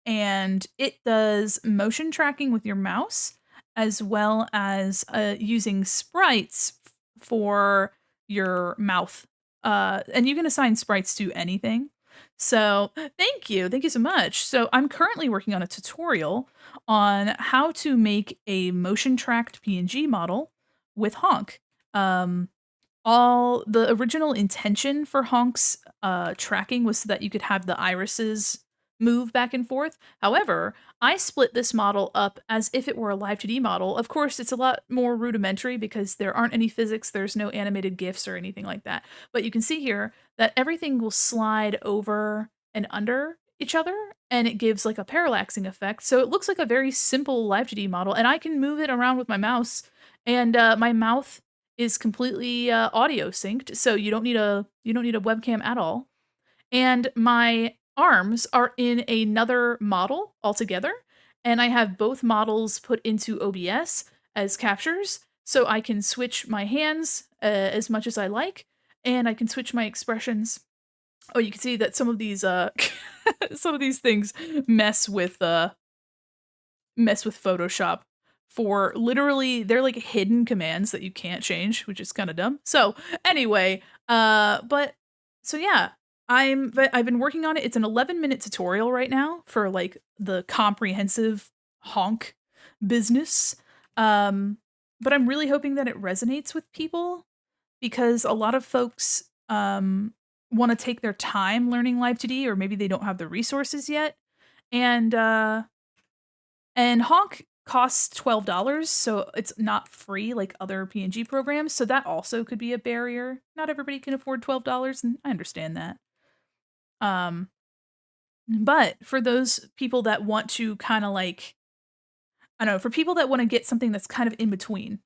and it does motion tracking with your mouse as well as using sprites for your mouth. And you can assign sprites to anything. So, thank you so much. So, I'm currently working on a tutorial on how to make a motion tracked PNG model with Honk. Um, all the original intention for Honk's tracking was so that you could have the irises move back and forth. However, I split this model up as if it were a live 2D model. Of course, it's a lot more rudimentary because there aren't any physics, there's no animated GIFs or anything like that. But you can see here that everything will slide over and under each other, and it gives like a parallaxing effect. So it looks like a very simple live 2D model, and I can move it around with my mouse, and my mouth is completely audio synced, so you don't need a webcam at all. And my arms are in another model altogether, and I have both models put into OBS as captures, so I can switch my hands as much as I like, and I can switch my expressions. Oh, you can see that some of these some of these things mess with Photoshop for literally they're like hidden commands that you can't change, which is kind of dumb. So anyway, but so yeah, I've been working on it. It's an 11-minute tutorial right now for like the comprehensive honk business. But I'm really hoping that it resonates with people because a lot of folks want to take their time learning Live 2D, or maybe they don't have the resources yet. And honk costs $12, so it's not free like other PNG programs, so that also could be a barrier. Not everybody can afford $12, and I understand that. Um, but for those people that want to kind of like, I don't know, for people that want to get something that's kind of in between,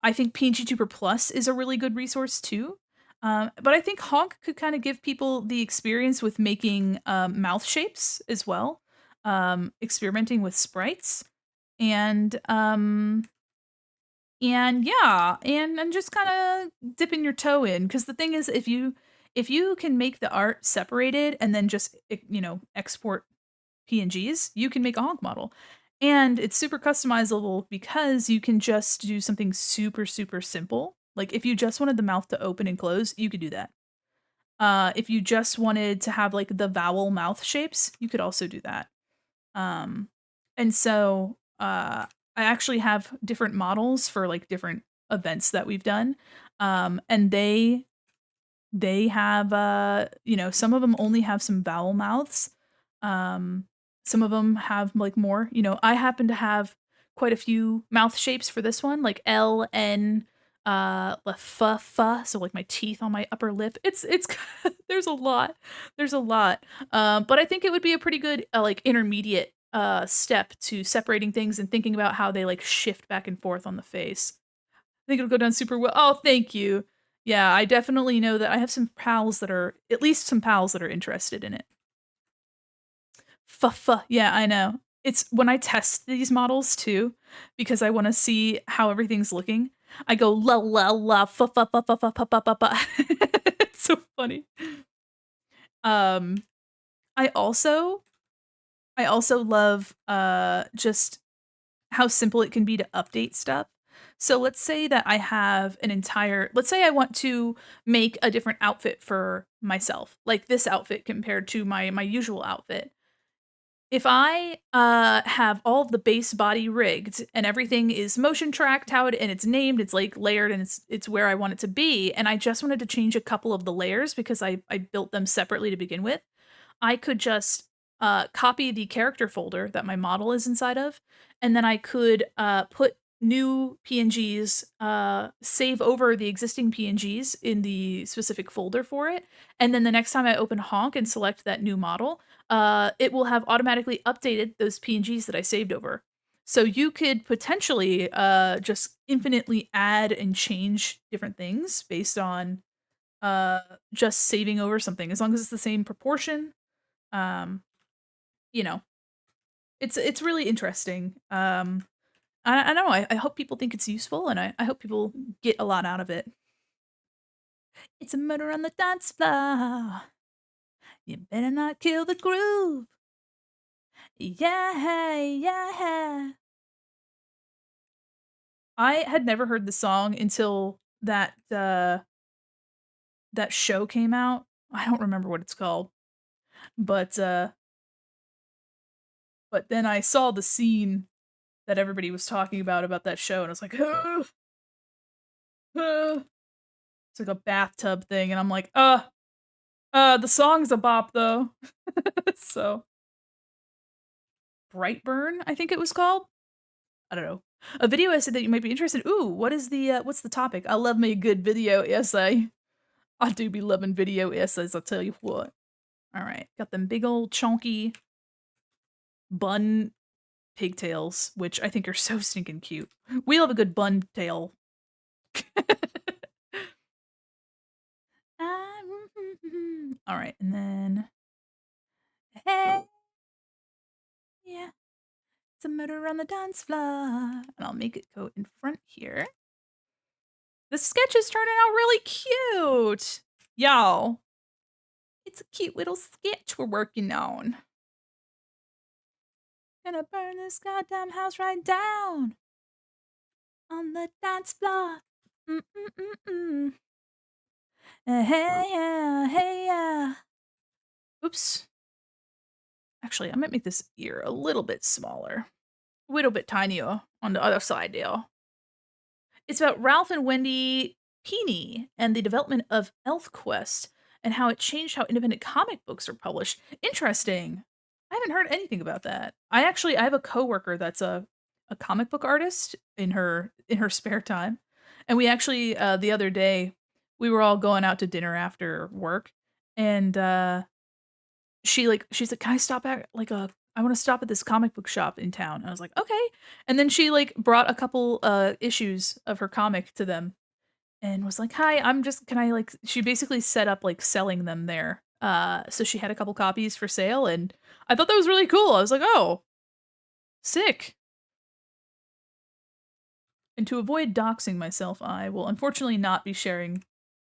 I think PNG Tuber Plus is a really good resource too. But I think honk could kind of give people the experience with making mouth shapes as well, experimenting with sprites, and yeah, and just kind of dipping your toe in, because the thing is, if you can make the art separated and then just export PNGs, you can make a honk model. And it's super customizable because you can just do something super, super simple. Like if you just wanted the mouth to open and close, you could do that. If you just wanted to have like the vowel mouth shapes, you could also do that. And so I actually have different models for like different events that we've done. And they have some of them only have some vowel mouths. Some of them have like more. I happen to have quite a few mouth shapes for this one, like L, N, so like my teeth on my upper lip. It's there's a lot. There's a lot. But I think it would be a pretty good like intermediate step to separating things and thinking about how they like shift back and forth on the face. I think it'll go down super well. Oh, thank you. Yeah, I definitely know that I have some pals that are, at least some pals that are interested in it. Yeah, I know. It's when I test these models too, because I want to see how everything's looking. I go la la la fa fa fa fa fa fa fa fa fa. It's so funny. Um, I also love just how simple it can be to update stuff. So let's say that I have let's say I want to make a different outfit for myself, like this outfit compared to my usual outfit. If I have all of the base body rigged and everything is motion tracked, and it's named, it's like layered, and it's where I want it to be, and I just wanted to change a couple of the layers because I built them separately to begin with, I could just copy the character folder that my model is inside of, and then I could put new PNGs, save over the existing PNGs in the specific folder for it, and then the next time I open honk and select that new model, it will have automatically updated those PNGs that I saved over. So you could potentially just infinitely add and change different things based on just saving over something, as long as it's the same proportion. Um, you know, it's really interesting. I know. I hope people think it's useful, and I hope people get a lot out of it. It's a murder on the dance floor. You better not kill the groove. Yeah, yeah. I had never heard the song until that show came out. I don't remember what it's called, but then I saw the scene that everybody was talking about that show, and I was like, it's like a bathtub thing, and I'm like, the song's a bop though. So Brightburn, I think it was called. I don't know. A video essay that you might be interested. Ooh, what's the topic? I love me a good video essay. I do be loving video essays, I'll tell you what. All right, got them big old chunky bun pigtails, which I think are so stinking cute. We love a good bun tail. All right, and then hey, yeah, it's a murder on the dance floor, and I'll make it go in front here. The sketch is turning out really cute, y'all. It's a cute little sketch we're working on. Gonna burn this goddamn house right down on the dance floor. Mm-mm-mm-mm. Hey yeah, hey yeah. Oops. Actually, I might make this ear a little bit smaller. A little bit tinier on the other side there. It's about Ralph and Wendy Peeney and the development of ElfQuest and how it changed how independent comic books are published. Interesting. I haven't heard anything about that. I have a coworker that's a comic book artist in her spare time. And we actually the other day we were all going out to dinner after work and she's like, "Can I stop at like a I want to stop at this comic book shop in town." And I was like, "Okay." And then she like brought a couple issues of her comic to them and was like, "Hi, I'm just can I like" she basically set up like selling them there. So she had a couple copies for sale and I thought that was really cool. I was like, "Oh, sick." And to avoid doxing myself, I will unfortunately not be sharing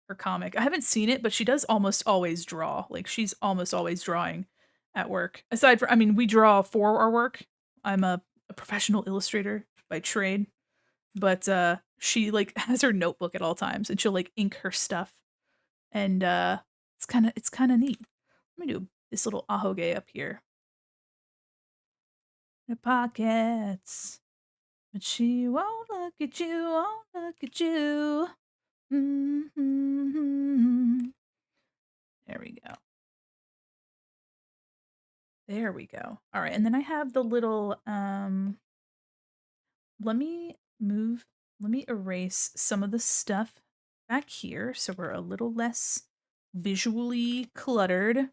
her comic. I haven't seen it, but she does almost always draw. Like she's almost always drawing at work. Aside from, I mean, we draw for our work. I'm a professional illustrator by trade, but she like has her notebook at all times and she'll like ink her stuff. And it's kind of neat. Let me do this little ahoge up here. The pockets. But she won't look at you, won't look at you. Mm-hmm. There we go. There we go. All right, and then I have the little let me move let me erase some of the stuff back here so we're a little less visually cluttered.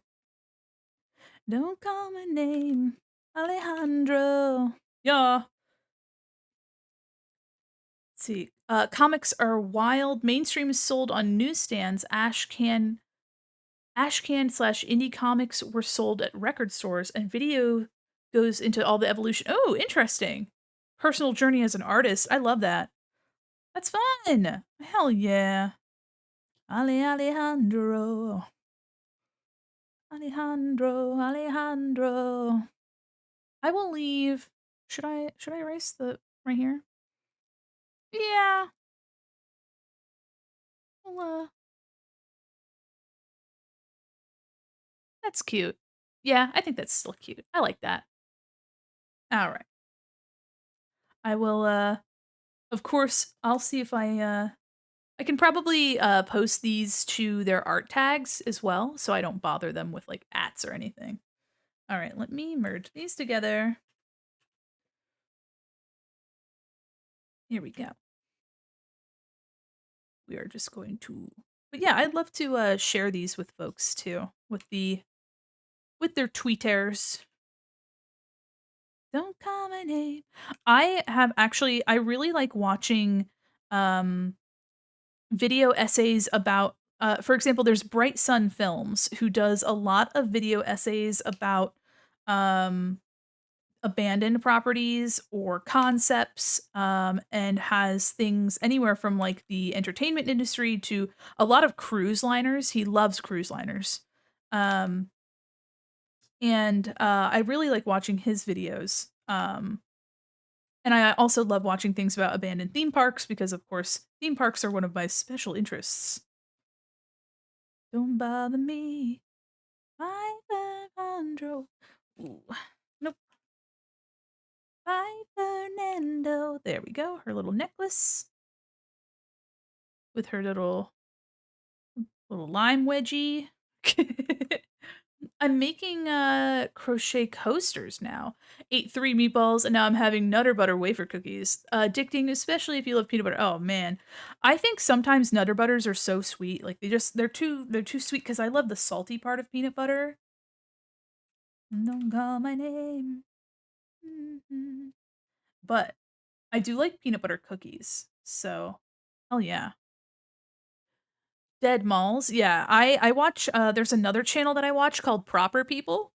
Don't call my name, Alejandro. Yeah. Let's see. Comics are wild. Mainstream is sold on newsstands. Ashcan/indie comics were sold at record stores, and video goes into all the evolution. Oh, interesting. Personal journey as an artist. I love that. That's fun. Hell yeah. Alejandro. Alejandro. Alejandro. I will leave. Should I erase the right here? Yeah. Well, that's cute. Yeah, I think that's still cute. I like that. All right. I will of course I'll see if I can probably post these to their art tags as well so I don't bother them with like ats or anything. All right, let me merge these together. Here we go. We are just going to but yeah, I'd love to share these with folks too with their tweeters. Don't call my name. I really like watching um video essays about for example, there's Bright Sun Films who does a lot of video essays about um abandoned properties or concepts and has things anywhere from like the entertainment industry to a lot of cruise liners. He loves cruise liners. Um and I really like watching his videos. And I also love watching things about abandoned theme parks because, of course, theme parks are one of my special interests. Don't bother me, my Alejandro. Ooh, nope. Bye, Fernando. There we go. Her little necklace with her little lime wedgie. I'm making crochet coasters now. Ate 3 meatballs and now I'm having Nutter Butter wafer cookies. Addicting, especially if you love peanut butter. Oh man. I think sometimes Nutter Butters are so sweet. Like they're too sweet cuz I love the salty part of peanut butter. Don't call my name. Mhm. But I do like peanut butter cookies. So, hell yeah. Dead malls. Yeah. I watch there's another channel that I watch called Proper People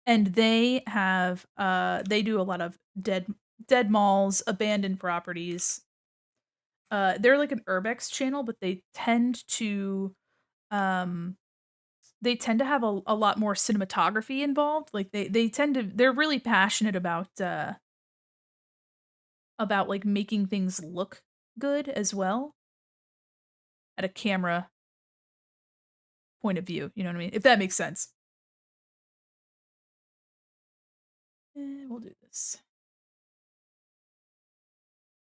and they do a lot of dead malls, abandoned properties. They're like an urbex channel, but they tend to um they tend to have a lot more cinematography involved. Like they tend to they're really passionate about like making things look good as well at a camera point of view. You know what I mean? If that makes sense. We'll do this.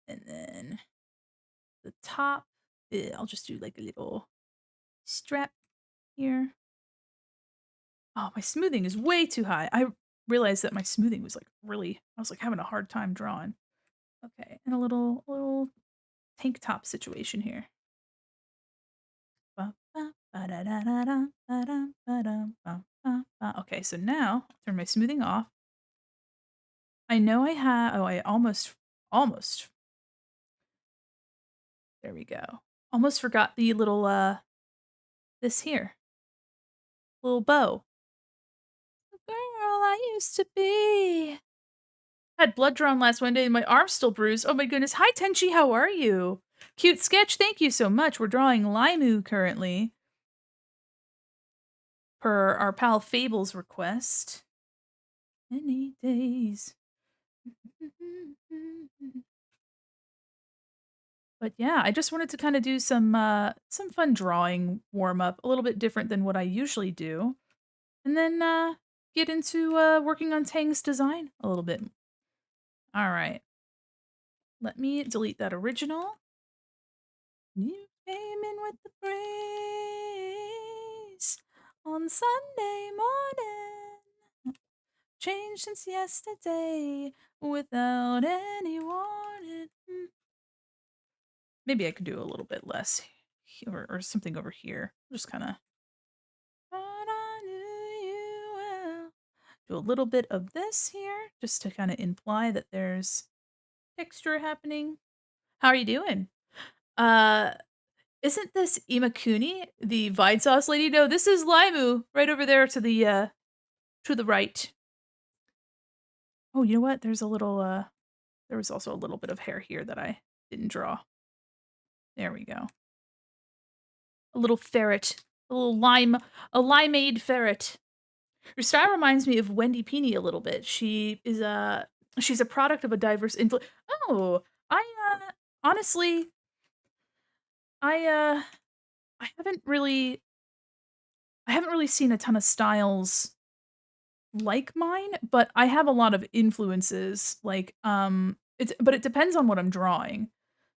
And then the top, I'll just do like a little strap here. Oh, my smoothing is way too high. I realized that my smoothing was like really, I was like having a hard time drawing. Okay, and a little tank top situation here. Okay, so now I'll turn my smoothing off. I know I have, oh, I almost, there we go. Almost forgot the little, this here, little bow. The girl I used to be. Had blood drawn last Monday and my arm's still bruised. Oh my goodness. Hi, Tenchi. How are you? Cute sketch. Thank you so much. We're drawing Limu currently per our pal Fable's request. Any days. But yeah, I just wanted to kind of do some fun drawing warm up, a little bit different than what I usually do. And then get into working on Tang's design a little bit. All right. Let me delete that original. You came in with the breeze on Sunday morning. Changed since yesterday without any warning. Maybe I could do a little bit less or something over here. Just kind of. But I knew you well. Do a little bit of this here just to kind of imply that there's texture happening. How are you doing? Uh, Isn't this Imakuni, the Vine Sauce lady? No, this is Limu, right over there to the right. Oh, you know what? There's a little there was also a little bit of hair here that I didn't draw. There we go. A little ferret. A limeade ferret. Her style reminds me of Wendy Pini a little bit. She's a product of a diverse influence. Oh, I honestly I I haven't really seen a ton of styles like mine, but I have a lot of influences, like, it depends on what I'm drawing.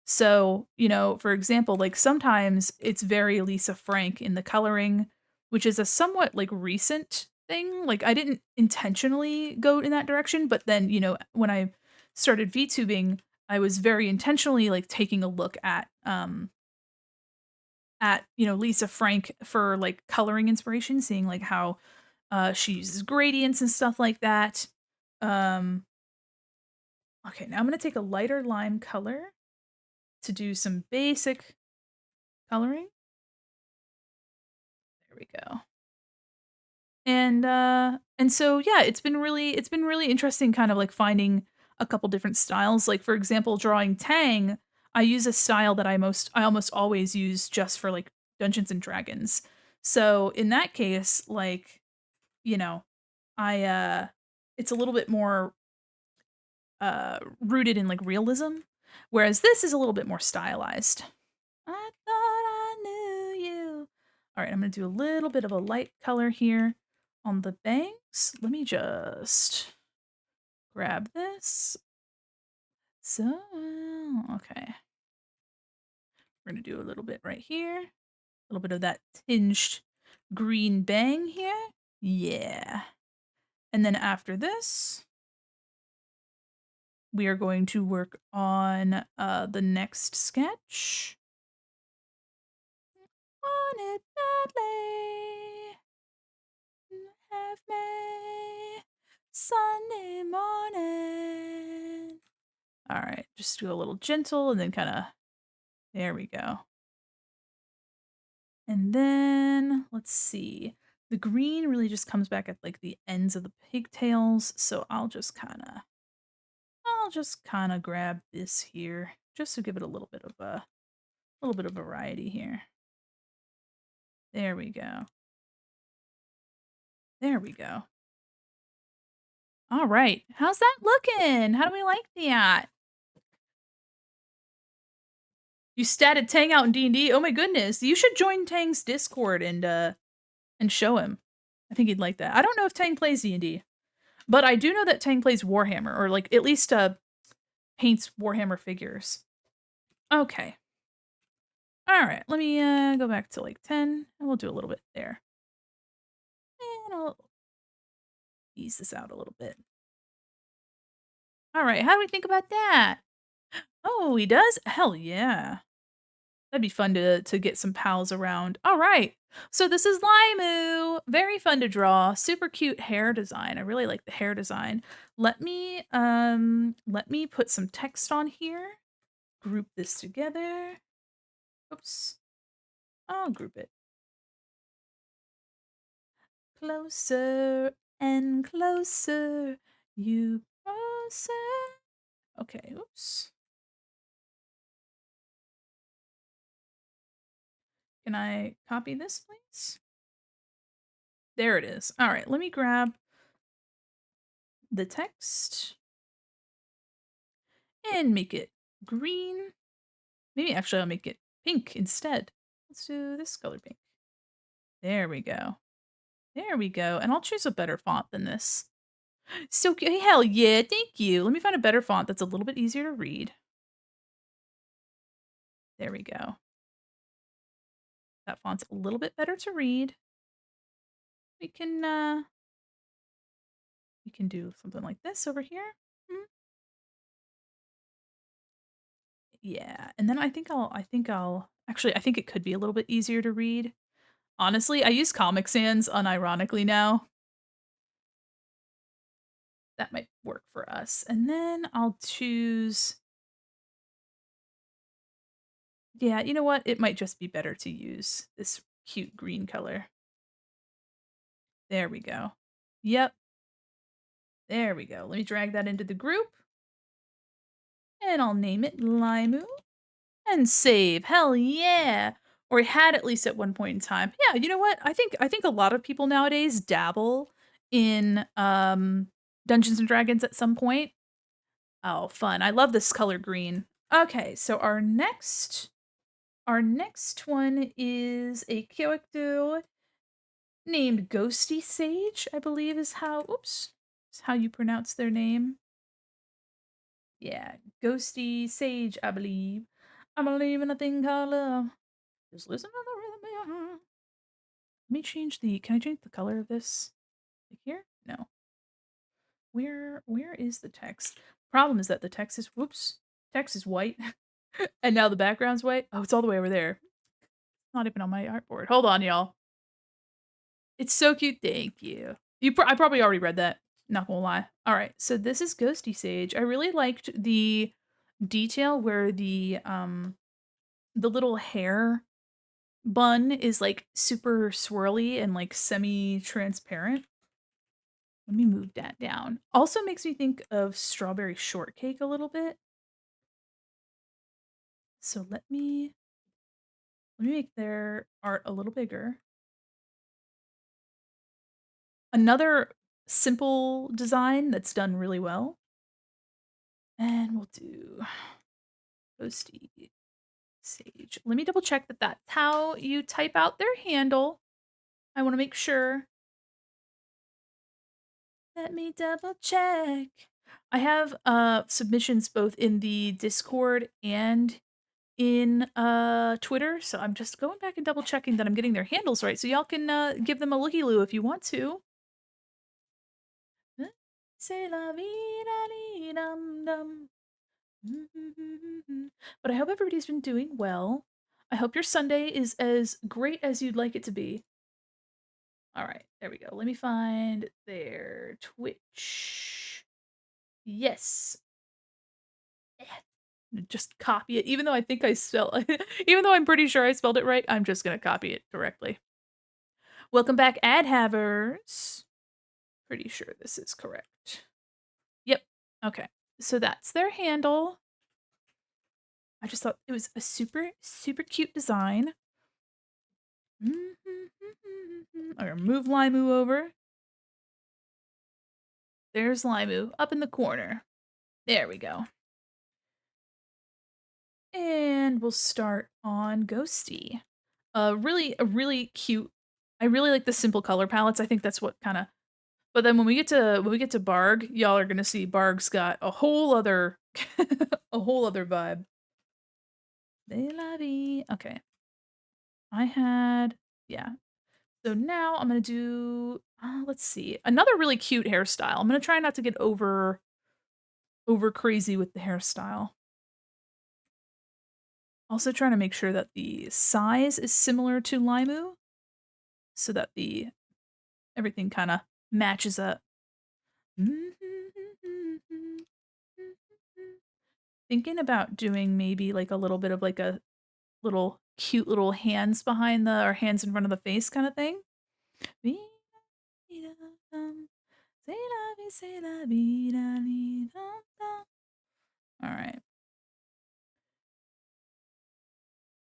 So, you know, for example, like, sometimes it's very Lisa Frank in the coloring, which is a somewhat, like, recent thing, like, I didn't intentionally go in that direction, but then, you know, when I started VTubing, I was very intentionally, like, taking a look at, you know, Lisa Frank for, like, coloring inspiration, seeing, like, how she uses gradients and stuff like that. Um, okay, now I'm gonna take a lighter lime color to do some basic coloring. There we go. And so yeah, it's been really interesting kind of like finding a couple different styles. Like for example, drawing Tang, I use a style that I almost always use just for like Dungeons and Dragons. So in that case, like, you know, I it's a little bit more rooted in like realism, whereas this is a little bit more stylized. I thought I knew you. All right, I'm gonna do a little bit of a light color here on the bangs. Let me just grab this. So, okay. We're gonna do a little bit right here. A little bit of that tinged green bang here. Yeah. And then after this, we are going to work on the next sketch. Want it badly. Have me Sunday morning. All right, just do a little gentle and then kind of, there we go. And then let's see. The green really just comes back at like the ends of the pigtails. So I'll just kind of grab this here just to give it a little bit of variety here. There we go. There we go. All right. How's that looking? How do we like that? You statted Tang out in D&D? Oh my goodness. You should join Tang's Discord and show him. I think he'd like that. I don't know if Tang plays D&D, but I do know that Tang plays Warhammer, or like at least paints Warhammer figures. Okay. All right. Let me go back to like 10, and we'll do a little bit there. And I'll ease this out a little bit. All right. How do we think about that? Oh, he does? Hell yeah. That'd be fun to get some pals around. All right. So this is Limu. Very fun to draw. Super cute hair design. I really like the hair design. Let me put some text on here. Group this together. Oops. I'll group it. Closer and closer. You closer. Okay, oops. Can I copy this, please? There it is. All right, let me grab the text and make it green. Maybe actually I'll make it pink instead. Let's do this color pink. There we go. There we go. And I'll choose a better font than this. So hell yeah, thank you. Let me find a better font that's a little bit easier to read. There we go. That font's a little bit better to read. We can do something like this over here. Yeah, and then I think it could be a little bit easier to read. Honestly, I use Comic Sans unironically now. That might work for us. And then I'll choose. Yeah, you know what? It might just be better to use this cute green color. There we go. Yep. There we go. Let me drag that into the group. And I'll name it Limu. And save. Hell yeah. Or it had at least at one point in time. Yeah, you know what? I think a lot of people nowadays dabble in Dungeons and Dragons at some point. Oh, fun. I love this color green. Okay, so our next one is a character named Ghosty Sage, I believe is how you pronounce their name. Yeah, Ghosty Sage, I believe. I believe in a thing called love. Just listen to the rhythm of your heart. Let me change can I change the color of this? Like here? No. Where is the text? Problem is that the text is, text is white. And now the background's white. Oh, it's all the way over there. Not even on my artboard. Hold on, y'all. It's so cute. Thank you. I probably already read that. Not gonna lie. All right, so this is Ghosty Sage. I really liked the detail where the little hair bun is like super swirly and like semi-transparent. Let me move that down. Also makes me think of strawberry shortcake a little bit. So let me make their art a little bigger. Another simple design that's done really well. And we'll do Ghosty Sage. Let me double check that that's how you type out their handle. I want to make sure. Let me double check. I have submissions both in the Discord and in Twitter, so I'm just going back and double checking that I'm getting their handles right, so y'all can give them a looky loo if you want to. Say la vida dee dum dum. But I hope everybody's been doing well. I hope your Sunday is as great as you'd like it to be. All right, there we go. Let me find their Twitch. Yes. Just copy it. Even though I think even though I'm pretty sure I spelled it right, I'm just gonna copy it directly. Welcome back, ad havers. Pretty sure this is correct. Yep. Okay. So that's their handle. I just thought it was a super, super cute design. I'm gonna move Limu over. There's Limu up in the corner. There we go. And we'll start on Ghosty. A really cute. I really like the simple color palettes. I think that's what kind of. But then when we get to Barg, y'all are gonna see Barg's got a whole other a whole other vibe. They la vie. Okay. I had yeah. So now I'm gonna do let's see. Another really cute hairstyle. I'm gonna try not to get over crazy with the hairstyle. Also trying to make sure that the size is similar to Limu so that the everything kind of matches up. Thinking about doing maybe like a little bit of like a little cute little hands behind the or hands in front of the face kind of thing. All right.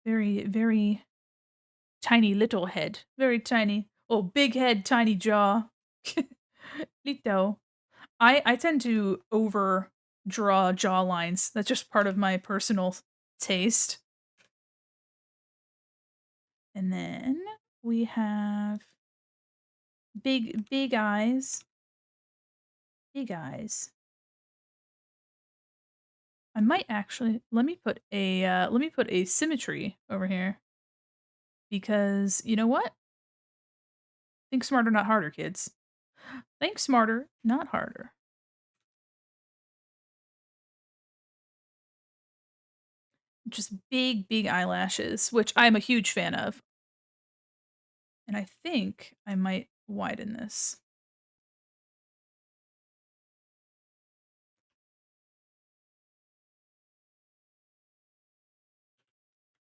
Very, very tiny little head. Very tiny. Oh, big head, tiny jaw. Lito. I tend to over draw jaw lines. That's just part of my personal taste. And then we have big eyes. Big eyes. I might actually let me put a symmetry over here. Because you know what? Think smarter, not harder, kids. Think smarter, not harder. Just big eyelashes, which I'm a huge fan of. And I think I might widen this.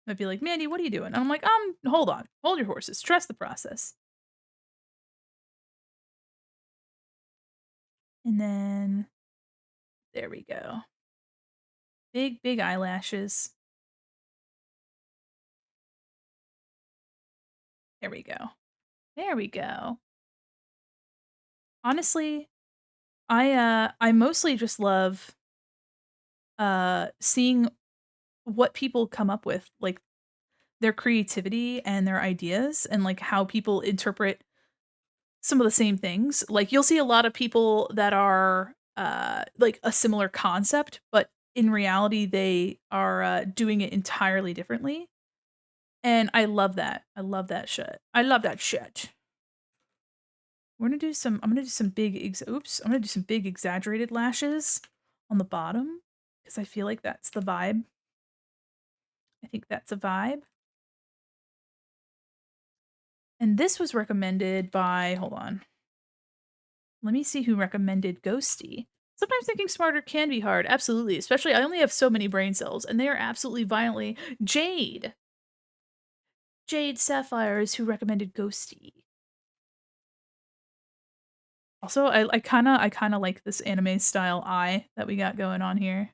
I'd be like, Mandy, what are you doing? And I'm like, hold on. Hold your horses. Trust the process. And then there we go. Big eyelashes. There we go. There we go. Honestly, I mostly just love seeing what people come up with, like their creativity and their ideas and like how people interpret some of the same things. Like you'll see a lot of people that are like a similar concept, but in reality they are doing it entirely differently. And I love that. I love that shit. I love that shit. I'm gonna do some I'm gonna do some big exaggerated lashes on the bottom because I feel like that's the vibe. I think that's a vibe. And this was recommended by, hold on. Let me see who recommended Ghosty. Sometimes thinking smarter can be hard. Absolutely. Especially, I only have so many brain cells, and they are absolutely violently. Jade! Jade Sapphire is who recommended Ghosty. Also, I kinda like this anime style eye that we got going on here.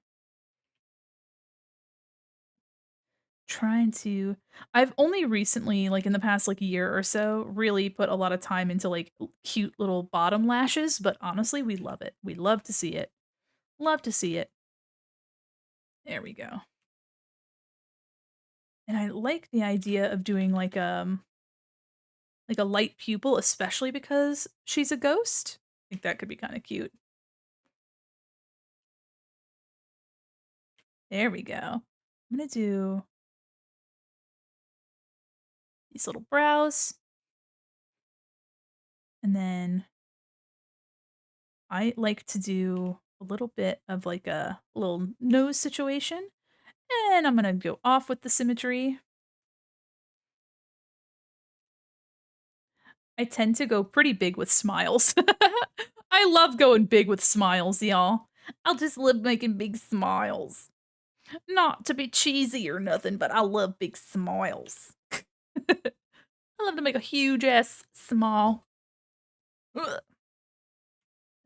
Trying to I've only recently, like in the past like year or so, really put a lot of time into like cute little bottom lashes, but honestly, we love it. We love to see it. Love to see it. There we go. And I like the idea of doing like a light pupil, especially because she's a ghost. I think that could be kind of cute. There we go. I'm gonna do these little brows. And then I like to do a little bit of like a little nose situation. And I'm gonna go off with the symmetry. I tend to go pretty big with smiles. I love going big with smiles, y'all. I'll just love making big smiles. Not to be cheesy or nothing, but I love big smiles. I love to make a huge ass smile. Ugh.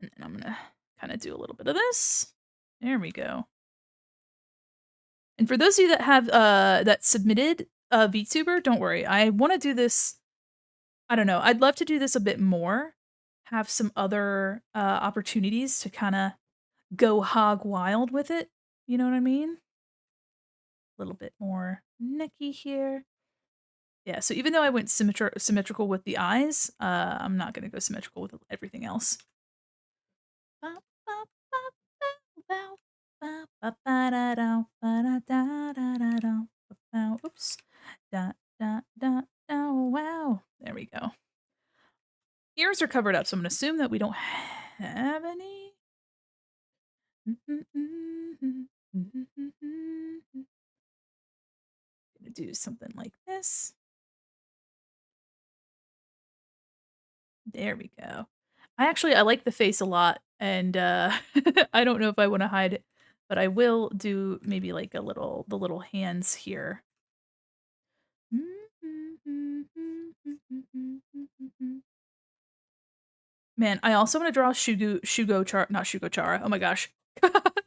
And then I'm gonna kind of do a little bit of this. There we go. And for those of you that have that submitted VTuber, don't worry. I want to do this. I don't know. I'd love to do this a bit more. have some other opportunities to kind of go hog wild with it. You know what I mean? A little bit more necky here. Yeah, so even though I went symmetrical with the eyes, I'm not gonna go symmetrical with everything else. Oops. Wow. There we go. Ears are covered up, so I'm gonna assume that we don't have any. Gonna do something like this. There we go. I like the face a lot, and, I don't know if I wanna hide it, but I will do maybe, like, the little hands here. Man, I also wanna draw not Shugo Chara, oh my gosh.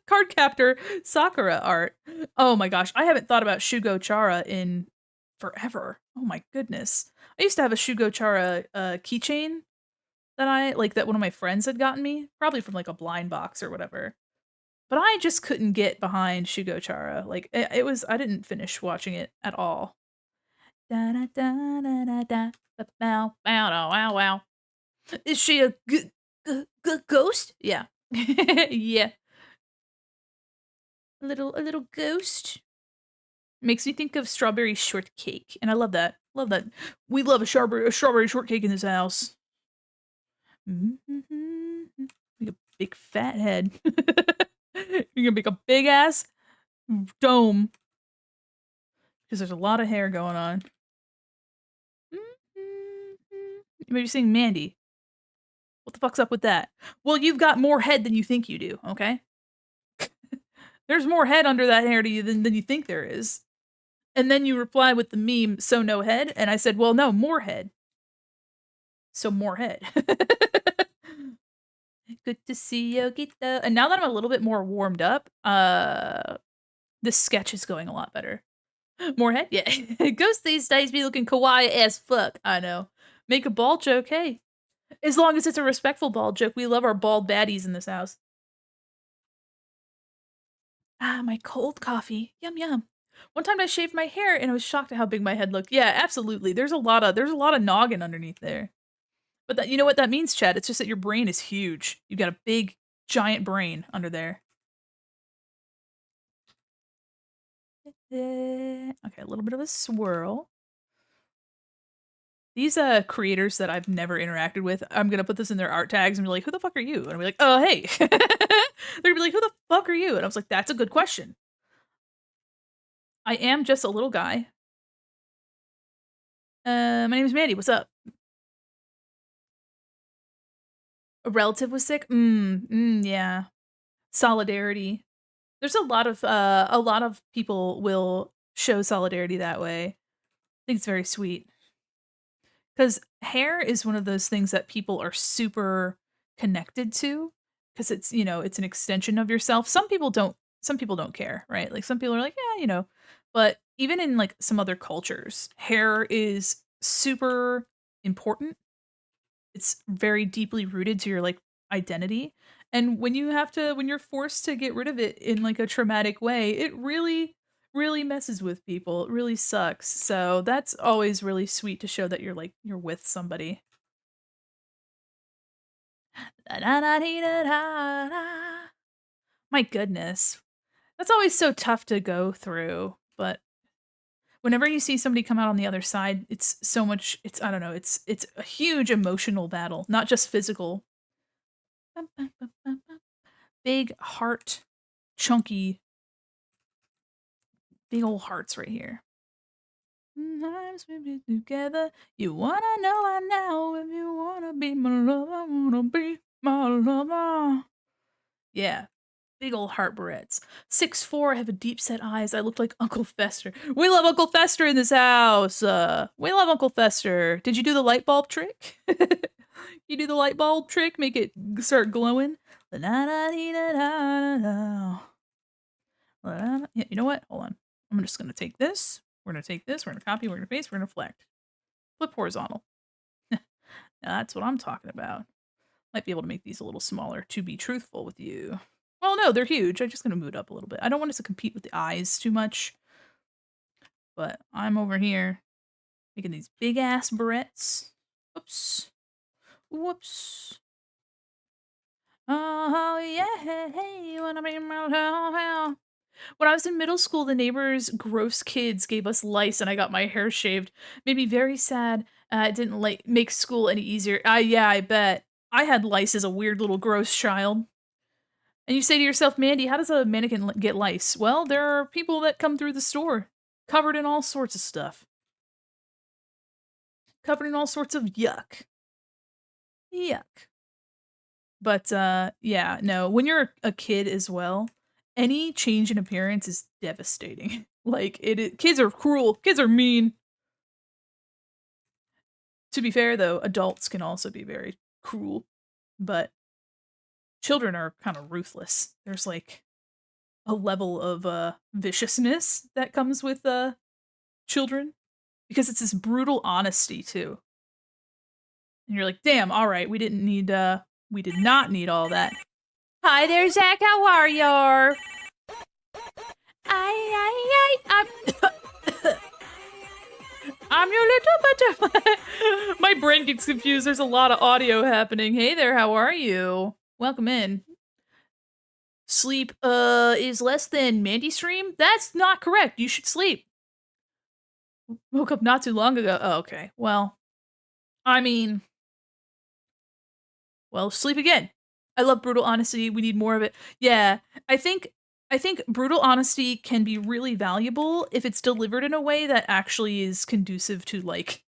Cardcaptor Sakura art. Oh my gosh, I haven't thought about Shugo Chara in forever. Oh my goodness. I used to have a Shugo Chara, keychain that one of my friends had gotten me, probably from, like, a blind box or whatever. But I just couldn't get behind Shugo Chara, like, it was I didn't finish watching it at all. Da da da da da da, ba bow, bow, da wow wow. Is she a ghost? Yeah. Yeah. A little ghost. Makes me think of strawberry shortcake, and I love that. Love that. We love a strawberry shortcake in this house. Like a big fat head. You're gonna make a big ass dome because there's a lot of hair going on. Maybe saying Mandy. What the fuck's up with that? Well, you've got more head than you think you do, okay? There's more head under that hair to you than you think there is. And then you reply with the meme, "So no head?" And I said, "Well, no, more head. So more head." Good to see you, Gita. And now that I'm a little bit more warmed up, this sketch is going a lot better. More head? Yeah. Ghost these days be looking kawaii as fuck. I know. Make a bald joke, hey. As long as it's a respectful bald joke. We love our bald baddies in this house. Ah, my cold coffee. Yum yum. One time I shaved my hair and I was shocked at how big my head looked. Yeah, absolutely. There's a lot of noggin underneath there. But that you know what that means, Chad? It's just that your brain is huge. You've got a big, giant brain under there. Okay, a little bit of a swirl. These creators that I've never interacted with, I'm gonna put this in their art tags and be like, "Who the fuck are you?" And I'll be like, "Oh, hey." They're gonna be like, "Who the fuck are you?" And I was like, "That's a good question." I am just a little guy. My name is Mandy. What's up? A relative was sick. Yeah. Solidarity. There's a lot of people will show solidarity that way. I think it's very sweet. Because hair is one of those things that people are super connected to because it's, it's an extension of yourself. Some people don't care, right? Like some people are like, yeah, but even in like some other cultures, hair is super important. It's very deeply rooted to your like identity. And when you're forced to get rid of it in like a traumatic way, it really messes with people. It really sucks. So that's always really sweet to show that you're with somebody. My goodness. That's always so tough to go through, but whenever you see somebody come out on the other side, it's so much it's I don't know, it's a huge emotional battle, not just physical. Big heart, chunky, big old hearts right here. Sometimes we be together. You wanna know I know if you wanna be my lover, wanna be my lover. Yeah. Big old heart barrettes. 6'4", I have a deep set eyes. I look like Uncle Fester. We love Uncle Fester in this house. We love Uncle Fester. Did you do the light bulb trick? You do the light bulb trick, make it start glowing. Yeah, you know what? Hold on. I'm just gonna take this. We're gonna take this. We're gonna copy. We're gonna paste. We're gonna flex. Flip horizontal. Now that's what I'm talking about. Might be able to make these a little smaller to be truthful with you. Well, no, they're huge. I'm just gonna move it up a little bit. I don't want us to compete with the eyes too much, but I'm over here making these big ass barrettes. Oops. Whoops. Oh yeah, hey, when I'm in my town. When I was in middle school, the neighbors' gross kids gave us lice, and I got my hair shaved. Made me very sad. It didn't like make school any easier. Yeah, I bet. I had lice as a weird little gross child. And you say to yourself, Mandy, how does a mannequin get lice? Well, there are people that come through the store covered in all sorts of stuff, covered in all sorts of yuck. Yuck. But yeah, no, when you're a kid as well, any change in appearance is devastating. Like kids are cruel, kids are mean. To be fair though, adults can also be very cruel, but children are kind of ruthless. There's like a level of viciousness that comes with children because it's this brutal honesty too. And you're like, "Damn, all right, we did not need all that." Hi there, Zach. How are you? I'm your little butterfly. My brain gets confused. There's a lot of audio happening. Hey there, how are you? Welcome in. Sleep is less than Mandy stream? That's not correct. You should sleep. Woke up not too long ago. Oh, okay. Well, I mean, well, sleep again. I love brutal honesty. We need more of it. Yeah, I think brutal honesty can be really valuable if it's delivered in a way that actually is conducive to like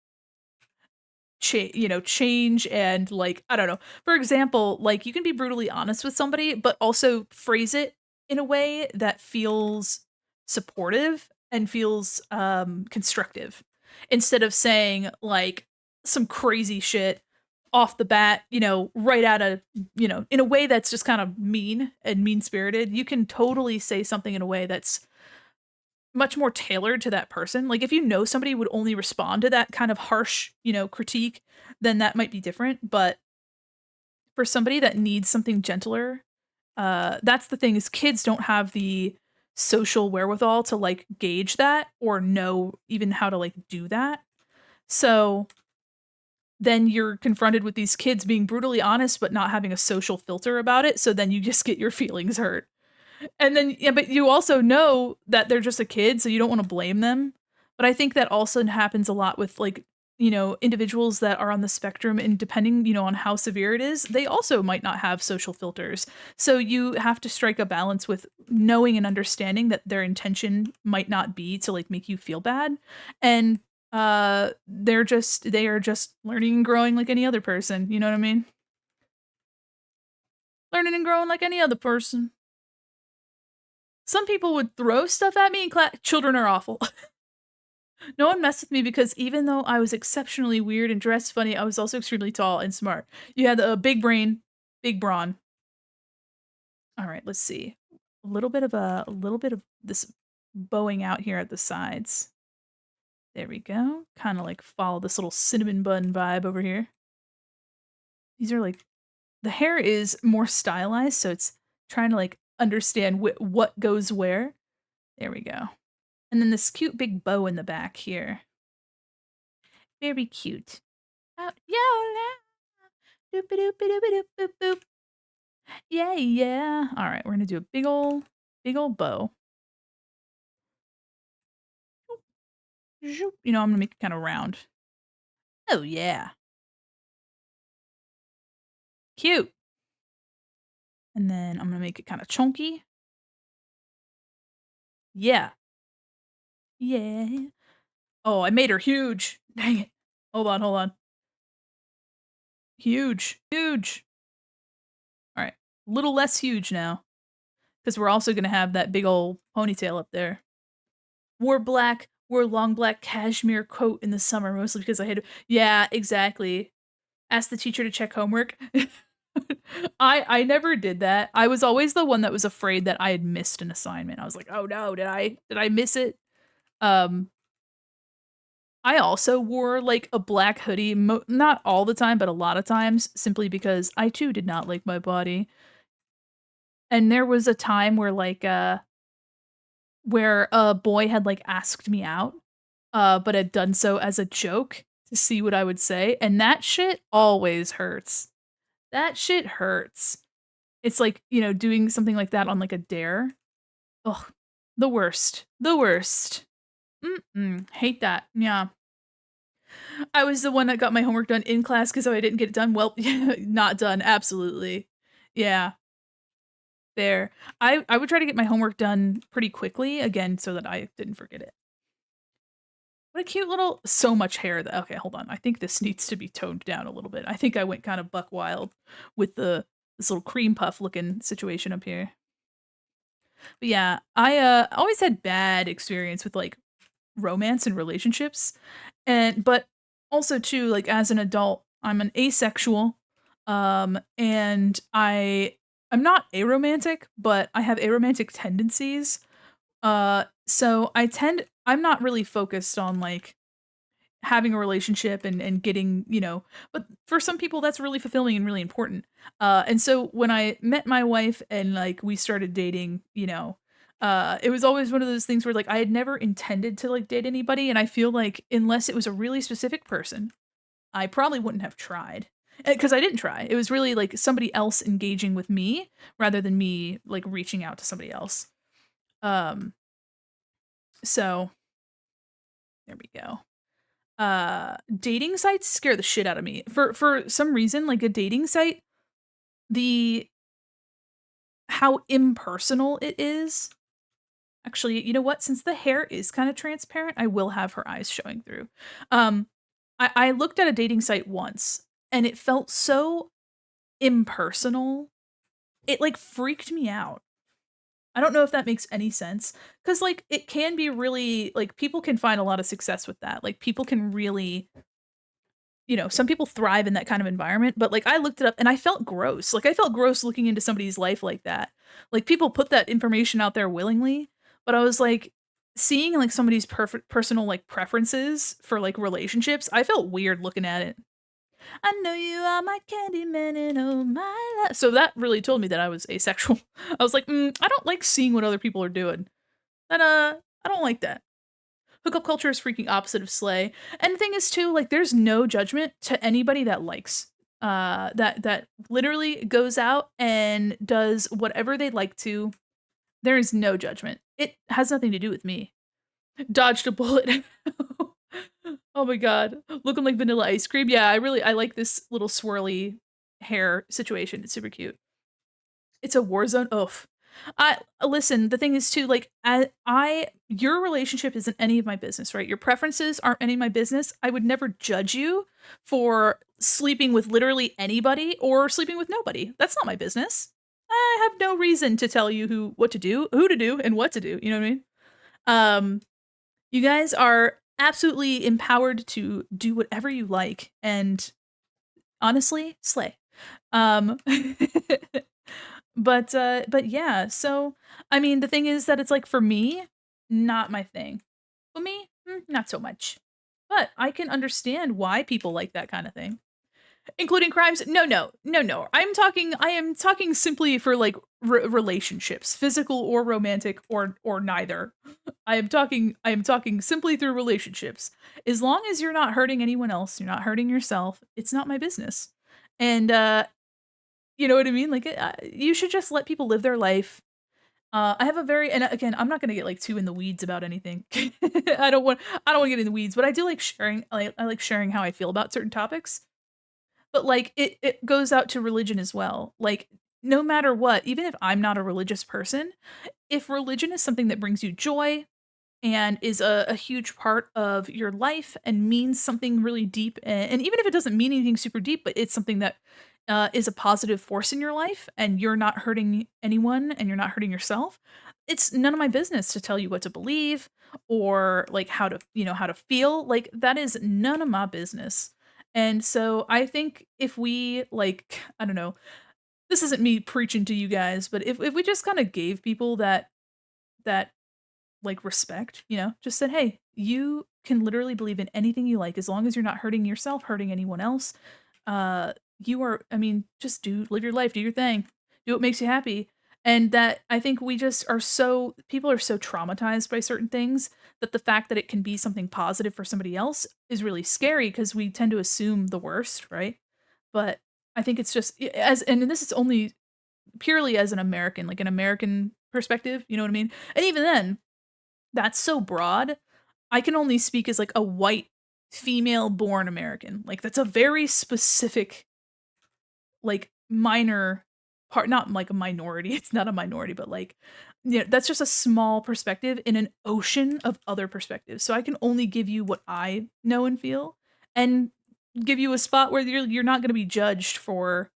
change and like I don't know. For example, like you can be brutally honest with somebody but also phrase it in a way that feels supportive and feels constructive instead of saying like some crazy shit off the bat, right out of, in a way that's just kind of mean and mean-spirited. You can totally say something in a way that's much more tailored to that person. Like if you know somebody would only respond to that kind of harsh, critique, then that might be different. But for somebody that needs something gentler, that's the thing is kids don't have the social wherewithal to like gauge that or know even how to like do that. So then you're confronted with these kids being brutally honest but not having a social filter about it. So then you just get your feelings hurt. And then, yeah, but you also know that they're just a kid, so you don't want to blame them. But I think that also happens a lot with like, individuals that are on the spectrum and depending, on how severe it is, they also might not have social filters. So you have to strike a balance with knowing and understanding that their intention might not be to like make you feel bad. And they are just learning and growing like any other person. You know what I mean? Learning and growing like any other person. Some people would throw stuff at me in class. Children are awful. No one messed with me because even though I was exceptionally weird and dressed funny, I was also extremely tall and smart. You had a big brain, big brawn. All right, let's see. A little bit of this bowing out here at the sides. There we go. Kind of like follow this little cinnamon bun vibe over here. These are like the hair is more stylized, so it's trying to like understand what goes where. There we go. And then this cute big bow in the back here. Very cute. Yeah, yeah. All right, we're gonna do a big old bow. I'm gonna make it kind of round. Oh yeah, cute. And then I'm gonna make it kind of chunky. Yeah, yeah. Oh, I made her huge. Dang it. Hold on, hold on. Huge, huge. All right, a little less huge now, because we're also gonna have that big old ponytail up there. Wore a long black cashmere coat in the summer, mostly because I had. Yeah, exactly. Asked the teacher to check homework. I never did that. I was always the one that was afraid that I had missed an assignment. I was like, "Oh no, did I miss it?" Um I also wore, like, a black hoodie, not all the time, but a lot of times, simply because I too did not like my body. And there was a time where, like, where a boy had, like, asked me out, but had done so as a joke to see what I would say, and that shit always hurts. That shit hurts. It's like, doing something like that on, like, a dare. Ugh, the worst. The worst. Mm-mm, hate that. Yeah. I was the one that got my homework done in class because I didn't get it done. Well, not done, absolutely. Yeah, there. I would try to get my homework done pretty quickly, again, so that I didn't forget it. What a cute little so much hair that okay, hold on. I think this needs to be toned down a little bit. I think I went kind of buck wild with this little cream puff looking situation up here. But yeah, I always had bad experience with like romance and relationships. But also too, like as an adult, I'm an asexual. And I'm not aromantic, but I have aromantic tendencies. So I'm not really focused on like having a relationship and getting, but for some people that's really fulfilling and really important. And so when I met my wife and like we started dating, it was always one of those things where like I had never intended to like date anybody and I feel like unless it was a really specific person, I probably wouldn't have tried. Because I didn't try. It was really like somebody else engaging with me rather than me like reaching out to somebody else. Um so there we go. Dating sites scare the shit out of me. For some reason, like a dating site, the how impersonal it is. Actually, you know what? Since the hair is kind of transparent, I will have her eyes showing through. Um, I looked at a dating site once and it felt so impersonal. It like freaked me out. I don't know if that makes any sense. Cause like it can be really like people can find a lot of success with that. Like people can really some people thrive in that kind of environment, but, like, I looked it up and I felt gross. Like, I felt gross looking into somebody's life like that. Like, people put that information out there willingly, but I was, like, seeing, like, somebody's perfect personal, like, preferences for, like, relationships, I felt weird looking at it. "I know you are my candy man and oh my so that really told me that I was asexual. I was like, I don't like seeing what other people are doing. And, I don't like that." Hookup culture is freaking opposite of slay. And the thing is too, like there's no judgment to anybody that likes that literally goes out and does whatever they'd like to. There is no judgment. It has nothing to do with me. Dodged a bullet. Oh my god. Looking like vanilla ice cream. Yeah, I like this little swirly hair situation. It's super cute. It's a war zone. Oof. I listen, the thing is too, like, your relationship isn't any of my business, right? Your preferences aren't any of my business. I would never judge you for sleeping with literally anybody or sleeping with nobody. That's not my business. I have no reason to tell you what to do, who to do, and what to do. You know what I mean? Um, you guys are absolutely empowered to do whatever you like, and honestly, slay. Um but yeah, so, I mean, the thing is that it's like, for me, not my thing. For me, not so much. But I can understand why people like that kinda thing. Including crimes? No, no. No, no. I am talking simply for, like, relationships, physical or romantic or neither. I am talking simply through relationships. As long as you're not hurting anyone else, you're not hurting yourself, it's not my business. And, you know what I mean? Like, you should just let people live their life. I have a very and again, I'm not gonna get, like, too in the weeds about anything. I don't wanna get in the weeds, but I do like sharing I like sharing how I feel about certain topics. But, like, it goes out to religion as well. Like, no matter what, even if I'm not a religious person, if religion is something that brings you joy and is a huge part of your life and means something really deep. And even if it doesn't mean anything super deep, but it's something that is a positive force in your life and you're not hurting anyone and you're not hurting yourself, it's none of my business to tell you what to believe or like how to feel. Like that is none of my business. And so I think if we like, I don't know, this isn't me preaching to you guys, but if we just kind of gave people that like respect, just said, "Hey, can literally believe in anything you like as long as you're not hurting yourself, hurting anyone else. Uh, you are, I mean, just live your life, do your thing, do what makes you happy. And that I think we just are so, people are so traumatized by certain things that the fact that it can be something positive for somebody else is really scary because we tend to assume the worst, right? But I think it's just and this is only purely as an American, like an American perspective, you know what I mean? And even then, that's so broad. I can only speak as like a white female born American. Like that's a very specific, like minor part, not like a minority. It's not a minority, but like, yeah, that's just a small perspective in an ocean of other perspectives. So I can only give you what I know and feel, and give you a spot where you're not going to be judged for,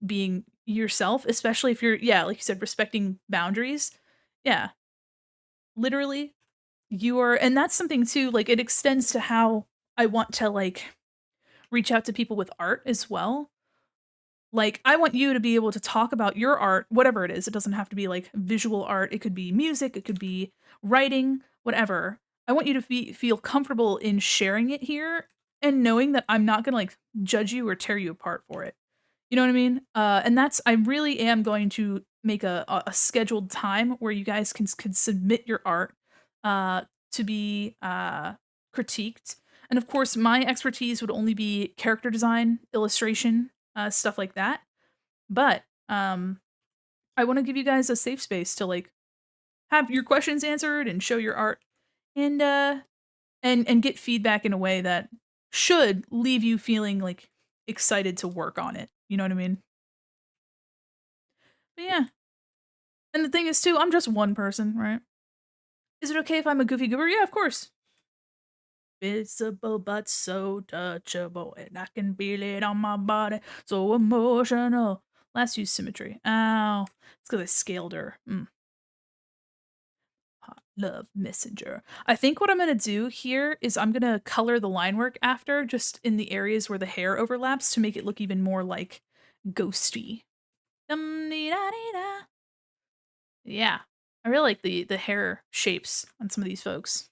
being yourself, especially if you're, yeah, like you said, respecting boundaries. Yeah, literally, you are, and that's something too, like, it extends to how I want to, like, reach out to people with art as well. Like, I want you to be able to talk about your art, whatever it is. It doesn't have to be, like, visual art, it could be music, it could be writing, whatever. I want you to feel comfortable in sharing it here and knowing that I'm not gonna, like, judge you or tear you apart for it. You know what I mean? And that's, I really am going to make a scheduled time where you guys can submit your art uh, to be critiqued. And of course, my expertise would only be character design, illustration, stuff like that. But I want to give you guys a safe space to like have your questions answered and show your art, and and get feedback in a way that should leave you feeling like excited to work on it. You know what I mean? But yeah. And the thing is too, I'm just one person, right? Is it okay if I'm a goofy goober? Yeah, of course. Visible but so touchable, and I can feel it on my body. So emotional. Last use symmetry. Ow. It's because I scaled her. Hot love messenger. I think what I'm gonna do here is I'm gonna color the line work after, just in the areas where the hair overlaps to make it look even more like ghosty. Dum-dee-da-dee-da. Yeah. I really like the hair shapes on some of these folks.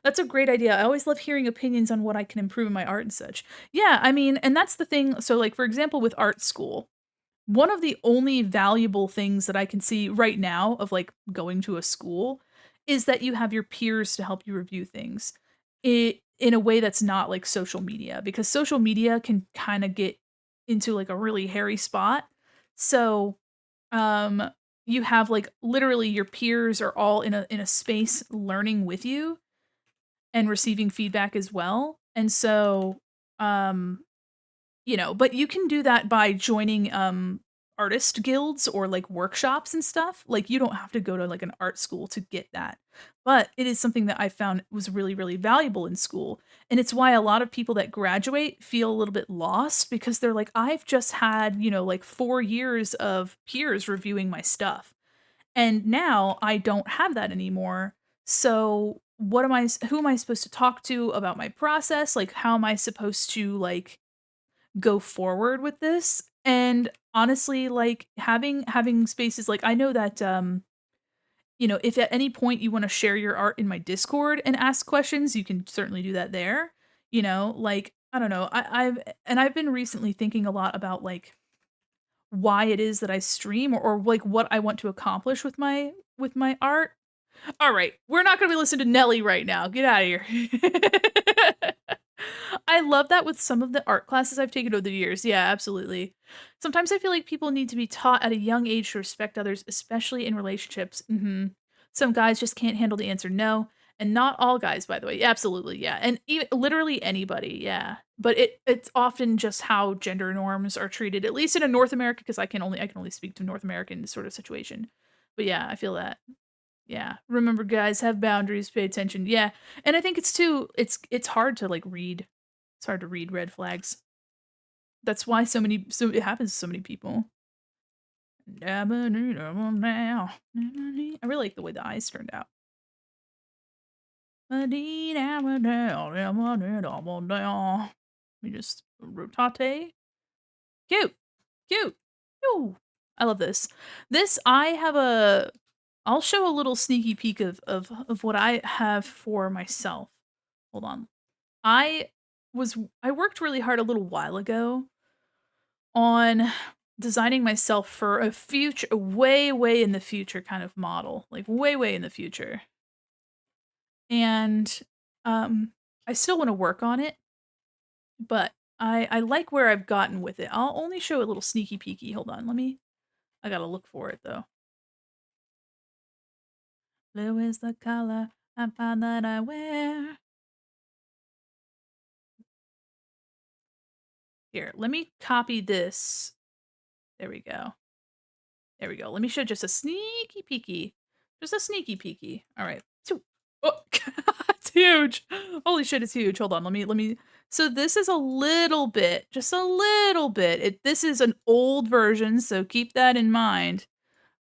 That's a great idea. I always love hearing opinions on what I can improve in my art and such. Yeah, I mean, and that's the thing. So, like, for example, with art school, one of the only valuable things that I can see right now of like going to a school is that you have your peers to help you review things in a way that's not like social media, because social media can kind of get into like a really hairy spot. So, um you have like literally your peers are all in a space learning with you and receiving feedback as well. And so, um, but you can do that by joining artist guilds or like workshops and stuff. Like you don't have to go to like an art school to get that. But it is something that I found was really, really valuable in school. And it's why a lot of people that graduate feel a little bit lost because they're like, I've just had, like 4 years of peers reviewing my stuff. And now I don't have that anymore. So who am I supposed to talk to about my process? Like how am I supposed to like go forward with this? And honestly, like having spaces like I know that if at any point you want to share your art in my Discord and ask questions, you can certainly do that there. Like I don't know. I've been recently thinking a lot about like why it is that I stream, or like what I want to accomplish with my art. All right, we're not going to be listening to Nelly right now. Get out of here. I love that with some of the art classes I've taken over the years. Yeah, absolutely. Sometimes I feel like people need to be taught at a young age to respect others, especially in relationships. Some guys just can't handle the answer no, and not all guys, by the way. Absolutely, yeah, and even literally anybody, yeah. But it's often just how gender norms are treated, at least in a North America, because I can only speak to North American sort of situation. But yeah, I feel that. Yeah. Remember, guys, have boundaries, pay attention. Yeah. And I think it's hard to like read. It's hard to read red flags. That's why so it happens to so many people. I really like the way the eyes turned out. Let me just rotate. Cute. Cute. Ooh. I love this. I have I'll show a little sneaky peek of what I have for myself. Hold on. I I worked really hard a little while ago on designing myself for a future way, way in the future kind of model, like way, way in the future. And I still want to work on it, but I like where I've gotten with it. I'll only show a little sneaky peeky. Hold on, I gotta look for it though. Blue is the color I find that I wear. Here, let me copy this. There we go. There we go. Let me show just a sneaky peeky. Just a sneaky peeky. All right. Oh, it's huge. Holy shit, it's huge. Hold on. Let me. So this is a little bit, just a little bit. This is an old version, so keep that in mind.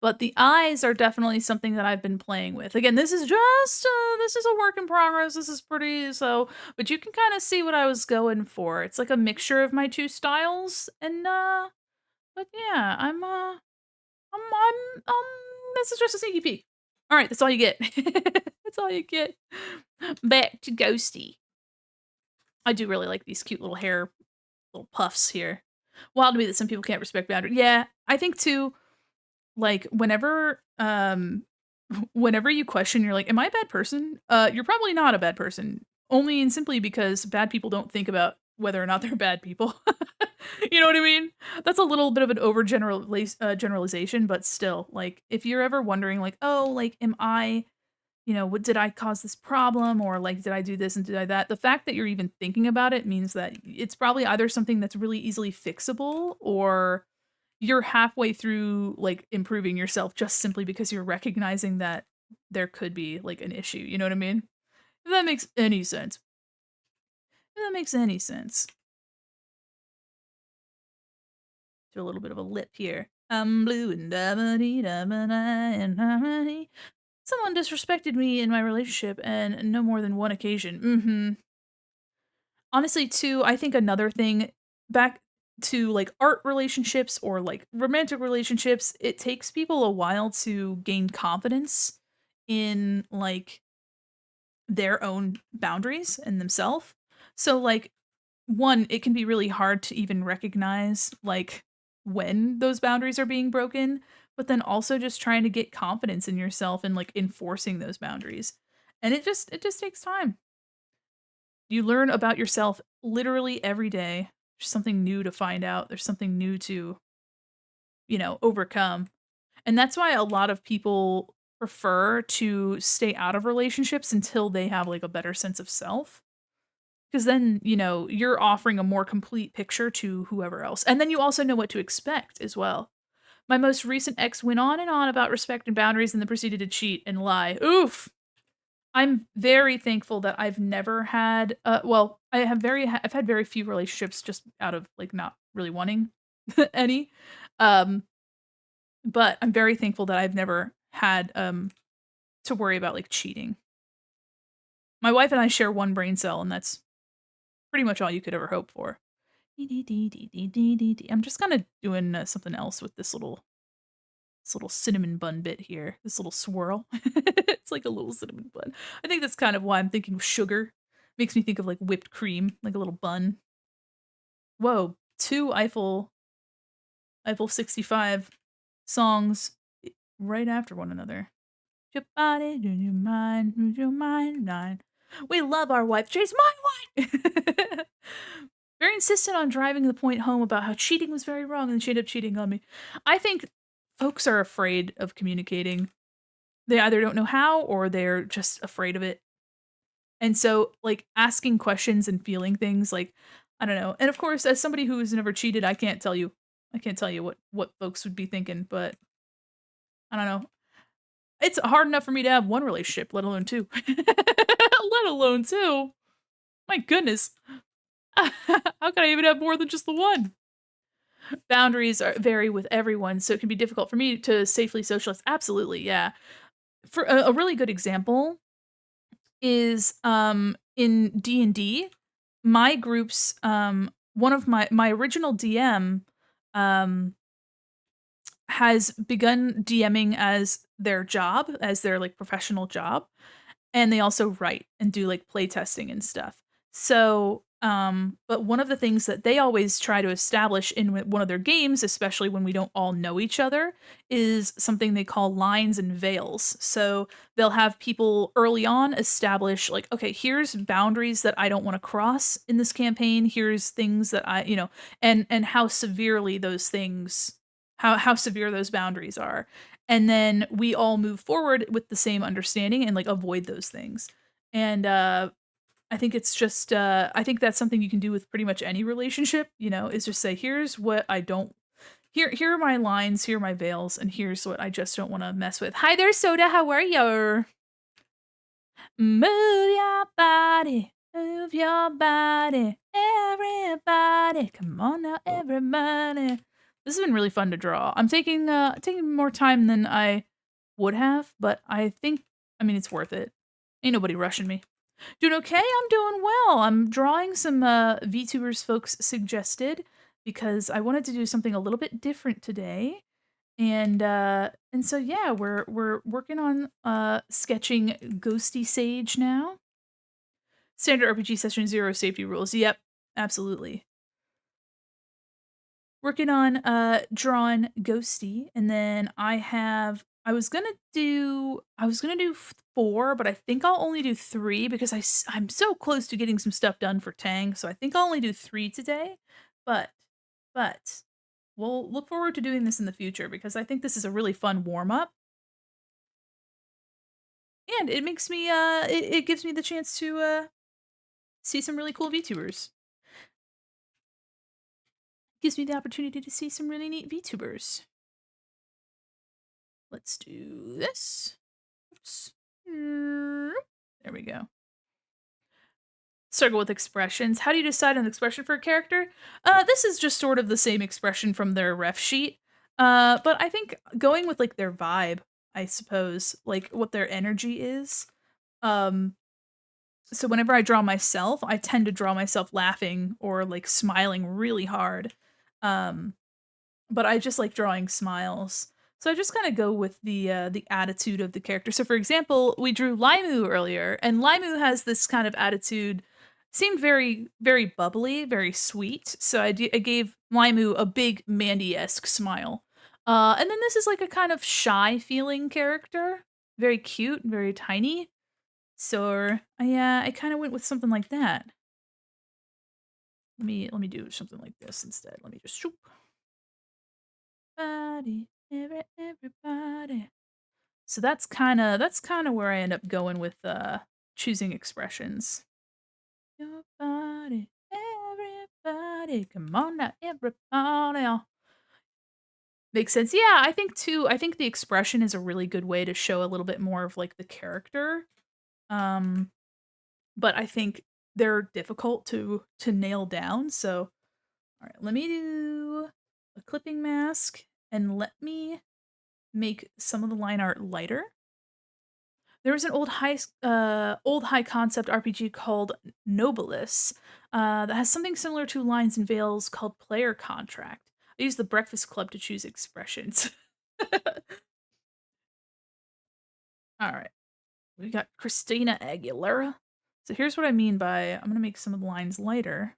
But the eyes are definitely something that I've been playing with. Again, this is a work in progress. This is pretty so, but you can kind of see what I was going for. It's like a mixture of my two styles, and but yeah, I'm this is just a sneaky peek. All right, that's all you get. That's all you get. Back to Ghosty. I do really like these cute little hair, little puffs here. Wild to me that some people can't respect boundaries. Yeah, I think too. Like whenever you question, you're like, "Am I a bad person?" You're probably not a bad person. Only and simply because bad people don't think about whether or not they're bad people. You know what I mean? That's a little bit of an generalization, but still, like, if you're ever wondering, like, "Oh, like, am I, what did I cause this problem?" Or like, "Did I do this and did I that?" The fact that you're even thinking about it means that it's probably either something that's really easily fixable or you're halfway through, like, improving yourself just simply because you're recognizing that there could be, like, an issue, you know what I mean? If that makes any sense. If that makes any sense. Do a little bit of a lip here. I'm blue and da-ba-dee-da-ba-da and harmony. Someone disrespected me in my relationship and no more than one occasion. Mhm. Honestly, too, I think another thing back to, like, art relationships or, like, romantic relationships, it takes people a while to gain confidence in, like, their own boundaries and themselves. So, like, one, it can be really hard to even recognize, like, when those boundaries are being broken, but then also just trying to get confidence in yourself and, like, enforcing those boundaries. And it just takes time. You learn about yourself literally every day. There's something new to find out. There's something new to, overcome. And that's why a lot of people prefer to stay out of relationships until they have like a better sense of self. Because then, you're offering a more complete picture to whoever else. And then you also know what to expect as well. My most recent ex went on and on about respect and boundaries and then proceeded to cheat and lie. Oof. I'm very thankful that I've never had well, I've had very few relationships just out of, like, not really wanting any, um, but I'm very thankful that I've never had, to worry about, like, cheating. My wife and I share one brain cell, and that's pretty much all you could ever hope for. I'm just kinda doing, something else with this little cinnamon bun bit here, this little swirl. It's like a little cinnamon bun. I think that's kind of why I'm thinking of sugar. Makes me think of like whipped cream, like a little bun. Whoa, two Eiffel 65 songs right after one another. Your body, do your mind, lose your mind, nine. We love our wife. Chase my wife. Very insistent on driving the point home about how cheating was very wrong, and she ended up cheating on me. I think folks are afraid of communicating. They either don't know how or they're just afraid of it. And so, like, asking questions and feeling things, like, I don't know. And of course, as somebody who's never cheated, I can't tell you what folks would be thinking, but I don't know. It's hard enough for me to have one relationship, let alone two. Let alone two. My goodness. How can I even have more than just the one? Boundaries vary with everyone, so it can be difficult for me to safely socialize. Absolutely, yeah. For a really good example is, in D&D, my groups, one of my original DM, um, has begun DMing as their job as their, like, professional job, and they also write and do, like, play testing and stuff. So, but one of the things that they always try to establish in one of their games, especially when we don't all know each other, is something they call lines and veils. So, they'll have people early on establish, like, "Okay, here's boundaries that I don't wanna cross in this campaign. Here's things that I," and how severely those things how severe those boundaries are. And then we all move forward with the same understanding and, like, avoid those things. And, I think it's just, I think that's something you can do with pretty much any relationship, is just say, "Here's what I don't here are my lines, here are my veils, and here's what I just don't wanna mess with." Hi there, Soda, how are you? Move your body, everybody. Come on now, everybody. This has been really fun to draw. I'm taking more time than I would have, but I mean, it's worth it. Ain't nobody rushing me. Doing okay? I'm doing well. I'm drawing some VTubers folks suggested because I wanted to do something a little bit different today. And so yeah, we're working on sketching Ghosty Sage now. Standard RPG session 0 safety rules. Yep, absolutely. Working on drawing Ghosty, and then I was gonna do 4, but I think I'll only do 3 because I'm so close to getting some stuff done for Tang, so I think I'll only do 3 today. But but we'll look forward to doing this in the future because I think this is a really fun warm up, and it gives me the chance to see some really cool VTubers. Gives me the opportunity to see some really neat VTubers. Let's do this. Oops. There we go. Struggle with expressions. How do you decide on expression for a character? This is just sort of the same expression from their ref sheet. But I think going with like their vibe, I suppose, like what their energy is. Um, so whenever I draw myself, I tend to draw myself laughing or like smiling really hard. Um, but I just like drawing smiles. So I just kind of go with the attitude of the character. So for example, we drew Limu earlier, and Limu has this kind of attitude, seemed very very bubbly, very sweet. So I gave Limu a big Mandy-esque smile. And then this is like a kind of shy feeling character, very cute, very tiny. So I kind of went with something like that. Let me do something like this instead. Let me just shoop. Everybody. So that's kinda where I end up going with, choosing expressions. Your body, everybody, come on now, everybody. Makes sense. Yeah, I think too I think the expression is a really good way to show a little bit more of, like, the character, um, but I think they're difficult to nail down, so alright, let me do a clipping mask, and let me make some of the line art lighter. There was an old high concept RPG called Nobilis that has something similar to Lines and Veils called Player Contract. I used the Breakfast Club to choose expressions. All right, we got Christina Aguilera. So here's what I mean by I'm gonna make some of the lines lighter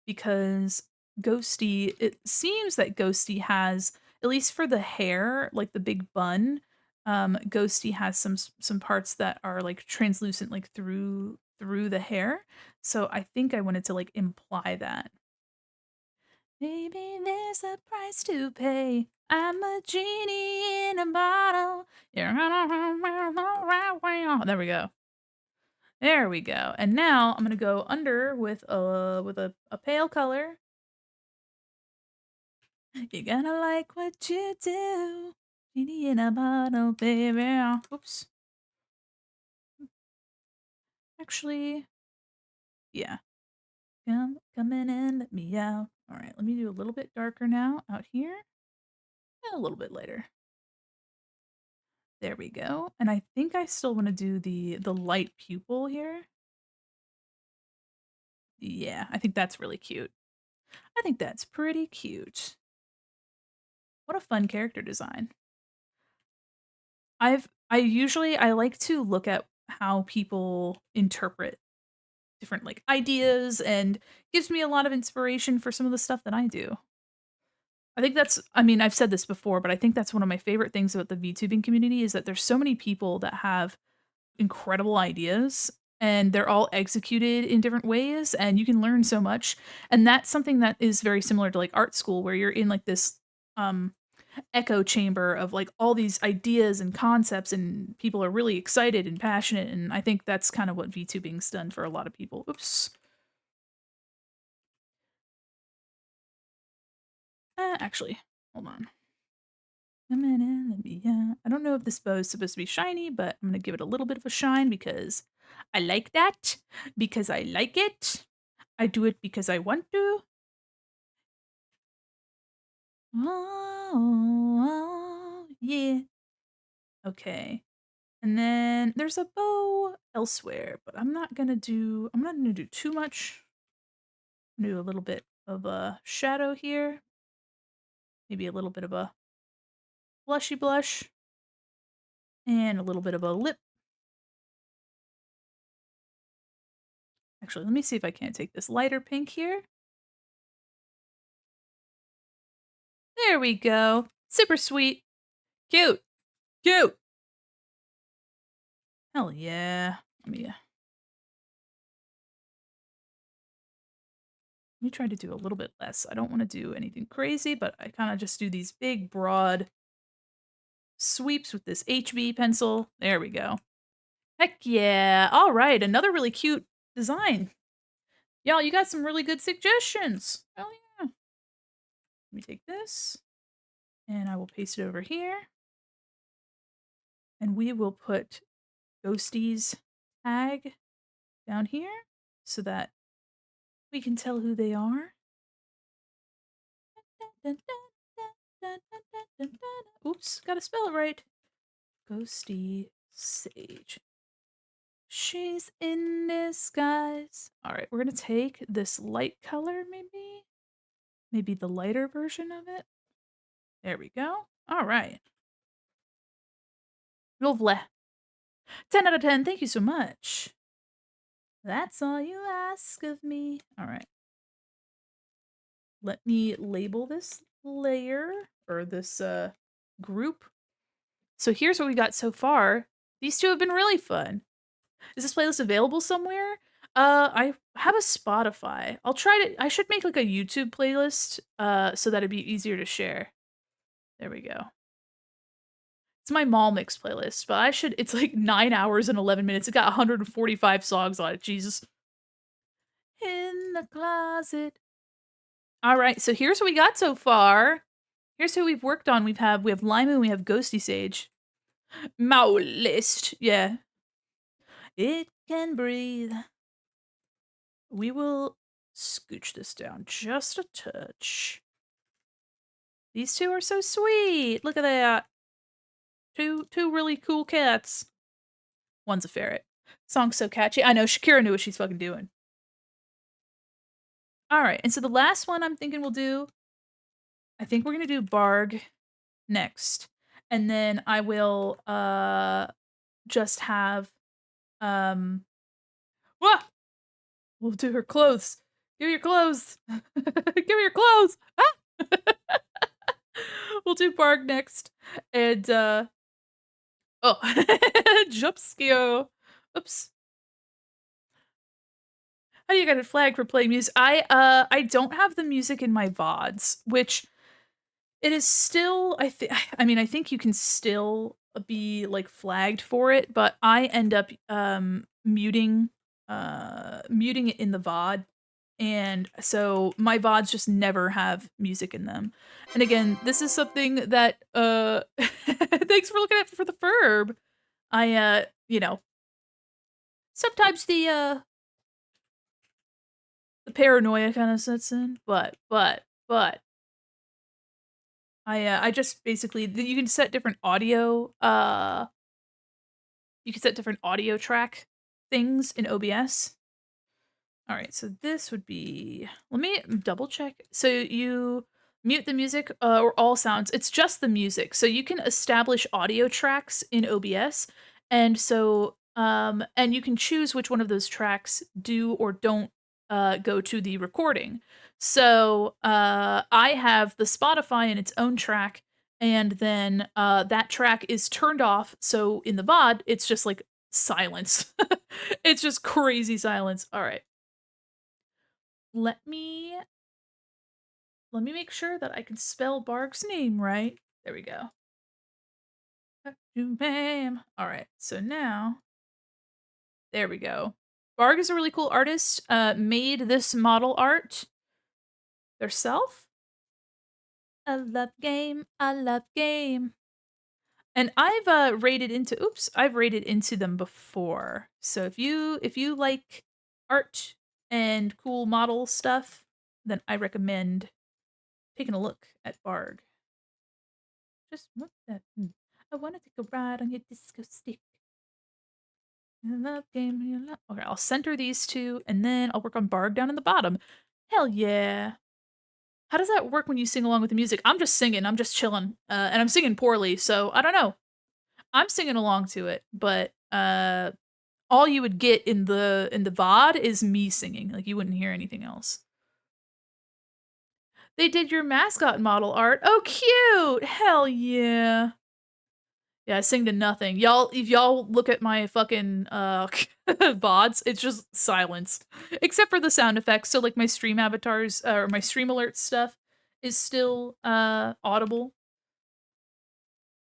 because Ghosty, it seems that Ghosty has, at least for the hair, like the big bun, Ghosty has some parts that are like translucent, like through the hair. So I think I wanted to like imply that. Maybe there's a price to pay. I'm a genie in a bottle. There we go. There we go. And now I'm gonna go under with a pale color. You're gonna like what you do. Genie in a bottle, baby. Oops. Actually, yeah. Come in and let me out. All right, let me do a little bit darker now out here. And a little bit lighter. There we go. And I think I still want to do the light pupil here. Yeah, I think that's really cute. I think that's pretty cute. What a fun character design. I like to look at how people interpret different, like, ideas, and gives me a lot of inspiration for some of the stuff that I do. I think that's I mean, I've said this before, but I think that's one of my favorite things about the VTubing community is that there's so many people that have incredible ideas, and they're all executed in different ways, and you can learn so much, and that's something that is very similar to, like, art school where you're in, like, this, um, echo chamber of, like, all these ideas and concepts, and people are really excited and passionate, and I think that's kind of what VTubing's done for a lot of people. Oops. Actually, hold on. Come in and let me I don't know if this bow is supposed to be shiny, but I'm gonna give it a little bit of a shine because I like that, because I like it. I do it because I want to. Oh, yeah. Okay. And then there's a bow elsewhere, but I'm not gonna do too much. Do a little bit of a shadow here. Maybe a little bit of a blushy blush. And a little bit of a lip. Actually, let me see if I can't take this lighter pink here. There we go. Super sweet. Cute. Cute. Hell yeah. Let me try to do a little bit less. I don't want to do anything crazy, but I kind of just do these big, broad sweeps with this HB pencil. There we go. Heck yeah. All right. Another really cute design. Y'all, you got some really good suggestions. Hell yeah. Let me take this and I will paste it over here. And we will put Ghostie's tag down here so that we can tell who they are. Oops, gotta spell it right. Ghosty Sage. She's in disguise. All right, we're gonna take this light color, maybe. Maybe the lighter version of it. There we go. All right. Lovely. 10 out of 10. Thank you so much. That's all you ask of me. All right. Let me label this layer or this group. So here's what we got so far. These two have been really fun. Is this playlist available somewhere? I have a Spotify. I'll try to I should make like a YouTube playlist so that it'd be easier to share. There we go. It's my mall mix playlist, but it's like 9 hours and 11 minutes. It got 145 songs on it. Jesus. In the closet. All right, so here's what we got so far. Here's who we've worked on. We have Limu, we have Ghosty Sage. Mao list. Yeah. It can breathe. We will scooch this down just a touch. These two are so sweet. Look at that. Two really cool cats. One's a ferret. Song's so catchy. I know, Shakira knew what she's fucking doing. Alright, and so the last one I'm thinking we'll do, I think we're gonna do Barg next. And then I will just have Wah! We'll do her clothes. Give me your clothes. Give me your clothes. Ah! We'll do Barg next. And oh, jump scare. Oops. How do you get a flag for playing music? I don't have the music in my VODs, which it is still I mean, I think you can still be like flagged for it, but I end up muting it in the VOD. And so my VODs just never have music in them. And again, this is something that thanks for looking at for the Ferb. You know, sometimes the paranoia kind of sets in, but I just basically you can set different audio you can set different audio track things in OBS. All right, so this would be let me double check. So Mute the music or all sounds. It's just the music. So you can establish audio tracks in OBS. And so and you can choose which one of those tracks do or don't go to the recording. So I have the Spotify in its own track, and then that track is turned off. So in the VOD, it's just like silence. It's just crazy silence. All right. Let me make sure that I can spell Barg's name right. There we go. All right, so now, there we go. Barg is a really cool artist. Made this model art herself. I love game. I love game. And I've I've rated into them before. So if you like art and cool model stuff, then I recommend taking a look at Barg. Just what that? I want to take a ride on your disco stick. I love game. You love. Okay, I'll center these two, and then I'll work on Barg down in the bottom. Hell yeah! How does that work when you sing along with the music? I'm just singing. I'm just chilling, and I'm singing poorly, so I don't know. I'm singing along to it, but all you would get in the VOD is me singing. Like you wouldn't hear anything else. They did your mascot model art. Oh, cute! Hell yeah! Yeah, I sing to nothing. Y'all, if y'all look at my fucking VODs, it's just silence. Except for the sound effects. So like my stream avatars or my stream alert stuff is still audible.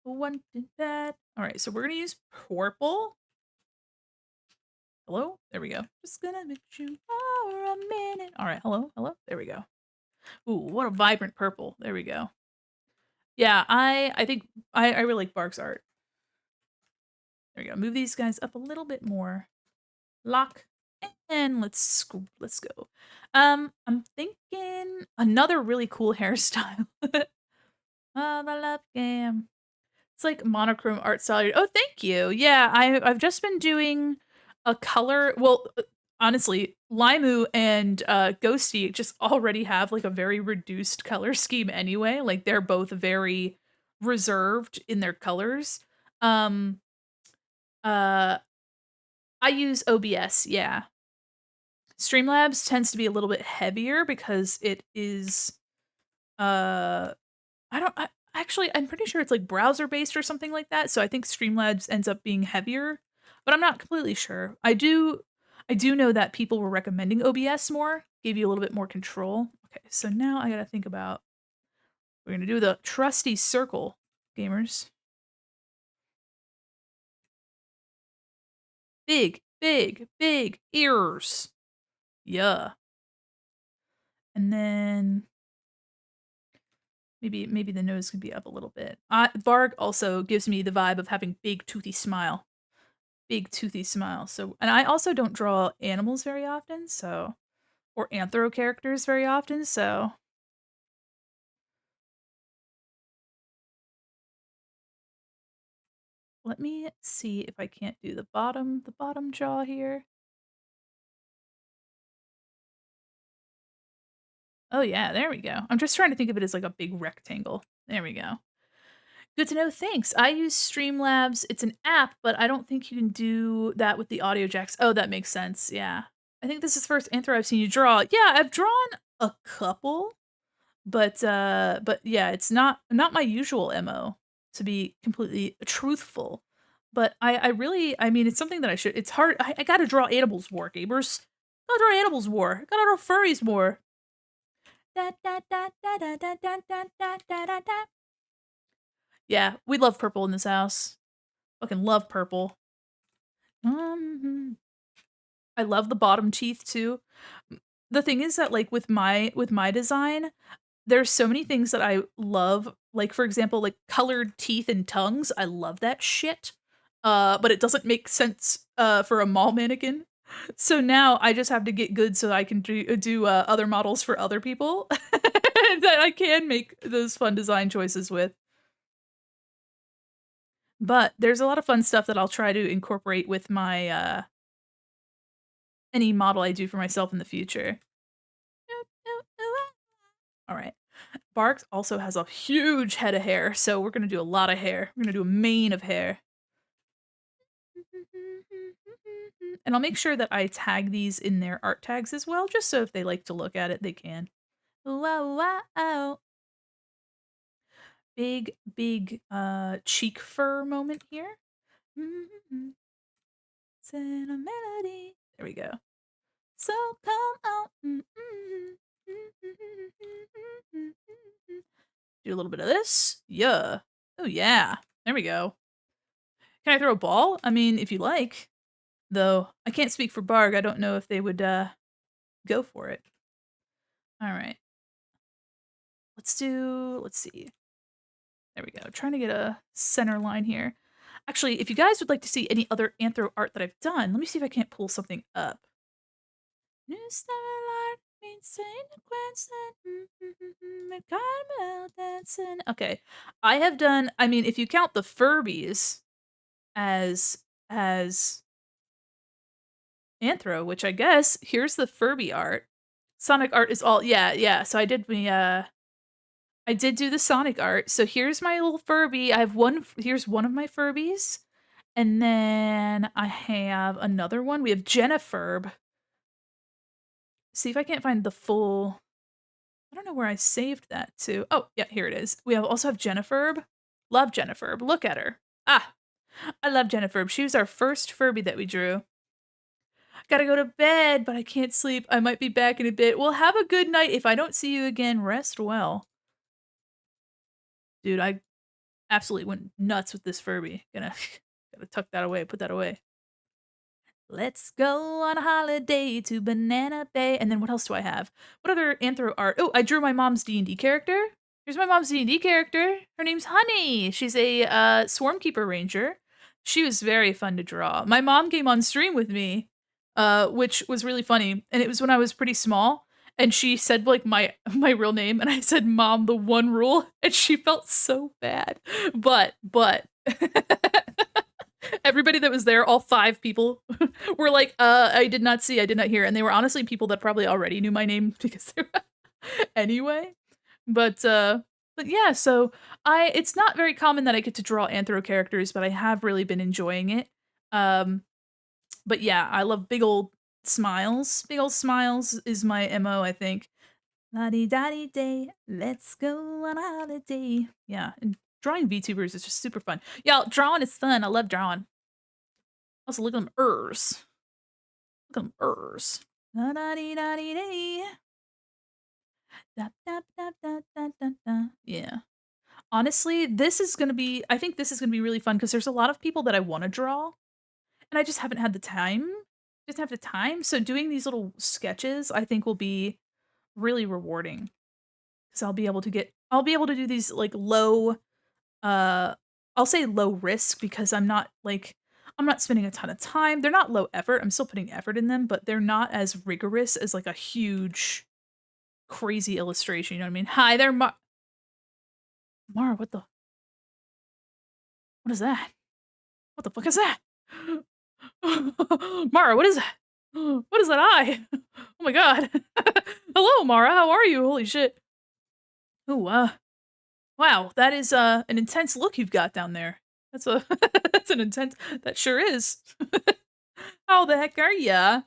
One did that. Alright, so we're gonna use purple. Hello? There we go. Just gonna make you for a minute. Alright, hello, hello. There we go. Ooh, what a vibrant purple. There we go. Yeah, I think I really like Bark's art. There we go. Move these guys up a little bit more. Lock. And let's go. I'm thinking another really cool hairstyle. Oh, the love game. It's like monochrome art style. Oh, thank you. Yeah, I've just been doing a color. Well, honestly, Limu and Ghosty just already have like a very reduced color scheme anyway. Like they're both very reserved in their colors. Um I use OBS, yeah. Streamlabs tends to be a little bit heavier because it is uh actually I'm pretty sure it's like browser based or something like that. So I think Streamlabs ends up being heavier, but I'm not completely sure. I do know that people were recommending OBS more, gave you a little bit more control. Okay, so now I got to think about we're going to do the trusty circle, gamers. Big, big, big ears. Yeah. And then maybe the nose can be up a little bit. Varg also gives me the vibe of having big toothy smile. Big toothy smile. So, and I also don't draw animals very often, so or anthro characters very often, so let me see if I can't do the bottom jaw here. Oh yeah, there we go. I'm just trying to think of it as like a big rectangle. There we go. Good to know. Thanks. I use Streamlabs. It's an app, but I don't think you can do that with the audio jacks. Oh, that makes sense. Yeah. I think this is the first anthro I've seen you draw. Yeah, I've drawn a couple, but yeah, it's not my usual MO, to be completely truthful. But I really, I mean, it's something that I should. It's hard. I gotta draw animals more, gamers. Gotta draw animals more. Gotta draw furries more. Da, da, da, da, da, da, da, da, da, da, da. Yeah, we love purple in this house. Fucking love purple. I love the bottom teeth too. The thing is that like with my design, there's so many things that I love. Like for example, like colored teeth and tongues. I love that shit. But it doesn't make sense for a mall mannequin. So now I just have to get good so I can do other models for other people that I can make those fun design choices with. But there's a lot of fun stuff that I'll try to incorporate with my any model I do for myself in the future. All right. Barks also has a huge head of hair, so we're gonna do a lot of hair. We're gonna do a mane of hair. And I'll make sure that I tag these in their art tags as well, just so if they like to look at it, they can. Wow, wow. Big, big cheek fur moment here. Send a melody. There we go. So come out. Do a little bit of this. Yeah. Oh yeah. There we go. Can I throw a ball? I mean, if you like. Though I can't speak for Barg. I don't know if they would go for it. All right. Let's see. There we go. Trying to get a center line here. Actually, if you guys would like to see any other anthro art that I've done, let me see if I can't pull something up. Okay. I have done, I mean, if you count the Furbies as anthro, which I guess here's the Furby art. Sonic art is all yeah. So I did do the Sonic art. So here's my little Furby. I have here's one of my Furbies. And then I have another one. We have Jennifer. See if I can't find the full. I don't know where I saved that to. Oh, yeah, here it is. We also have Jennifer. Love Jennifer. Look at her. Ah, I love Jennifer. She was our first Furby that we drew. Gotta go to bed, but I can't sleep. I might be back in a bit. Well, have a good night. If I don't see you again, rest well. Dude, I absolutely went nuts with this Furby. Gotta tuck that away, put that away. Let's go on a holiday to Banana Bay. And then what else do I have? What other anthro art? Oh, I drew my mom's D&D character. Here's my mom's D&D character. Her name's Honey. She's a Swarmkeeper Ranger. She was very fun to draw. My mom came on stream with me, which was really funny. And it was when I was pretty small. And she said like my real name, and I said, "Mom, the one rule," and she felt so bad. But everybody that was there, all 5 people, were like, I did not see, I did not hear. And they were honestly people that probably already knew my name because they were anyway. But yeah, so it's not very common that I get to draw anthro characters, but I have really been enjoying it. But yeah, I love big old smiles. Big old smiles is my MO, I think. La-di-da-di day, let's go on a holiday. Yeah, and drawing VTubers is just super fun. Yeah, drawing is fun. I love drawing. Also, look at them ers. Look at them ers. La-da-di-da-di-day. Yeah. Honestly, this is gonna be, I think this is gonna be really fun because there's a lot of people that I want to draw, and I just haven't had the time. Just have the time. So doing these little sketches, I think will be really rewarding. Because I'll be able to do these like low, I'll say low risk because I'm not spending a ton of time. They're not low effort. I'm still putting effort in them, but they're not as rigorous as like a huge, crazy illustration. You know what I mean? Hi there, Mara, what is that? What the fuck is that? Mara, what is that? What is that eye? Oh my god. Hello, Mara. How are you? Holy shit. Oh, wow. That is an intense look you've got down there. That's that's an intense. That sure is. How the heck are ya?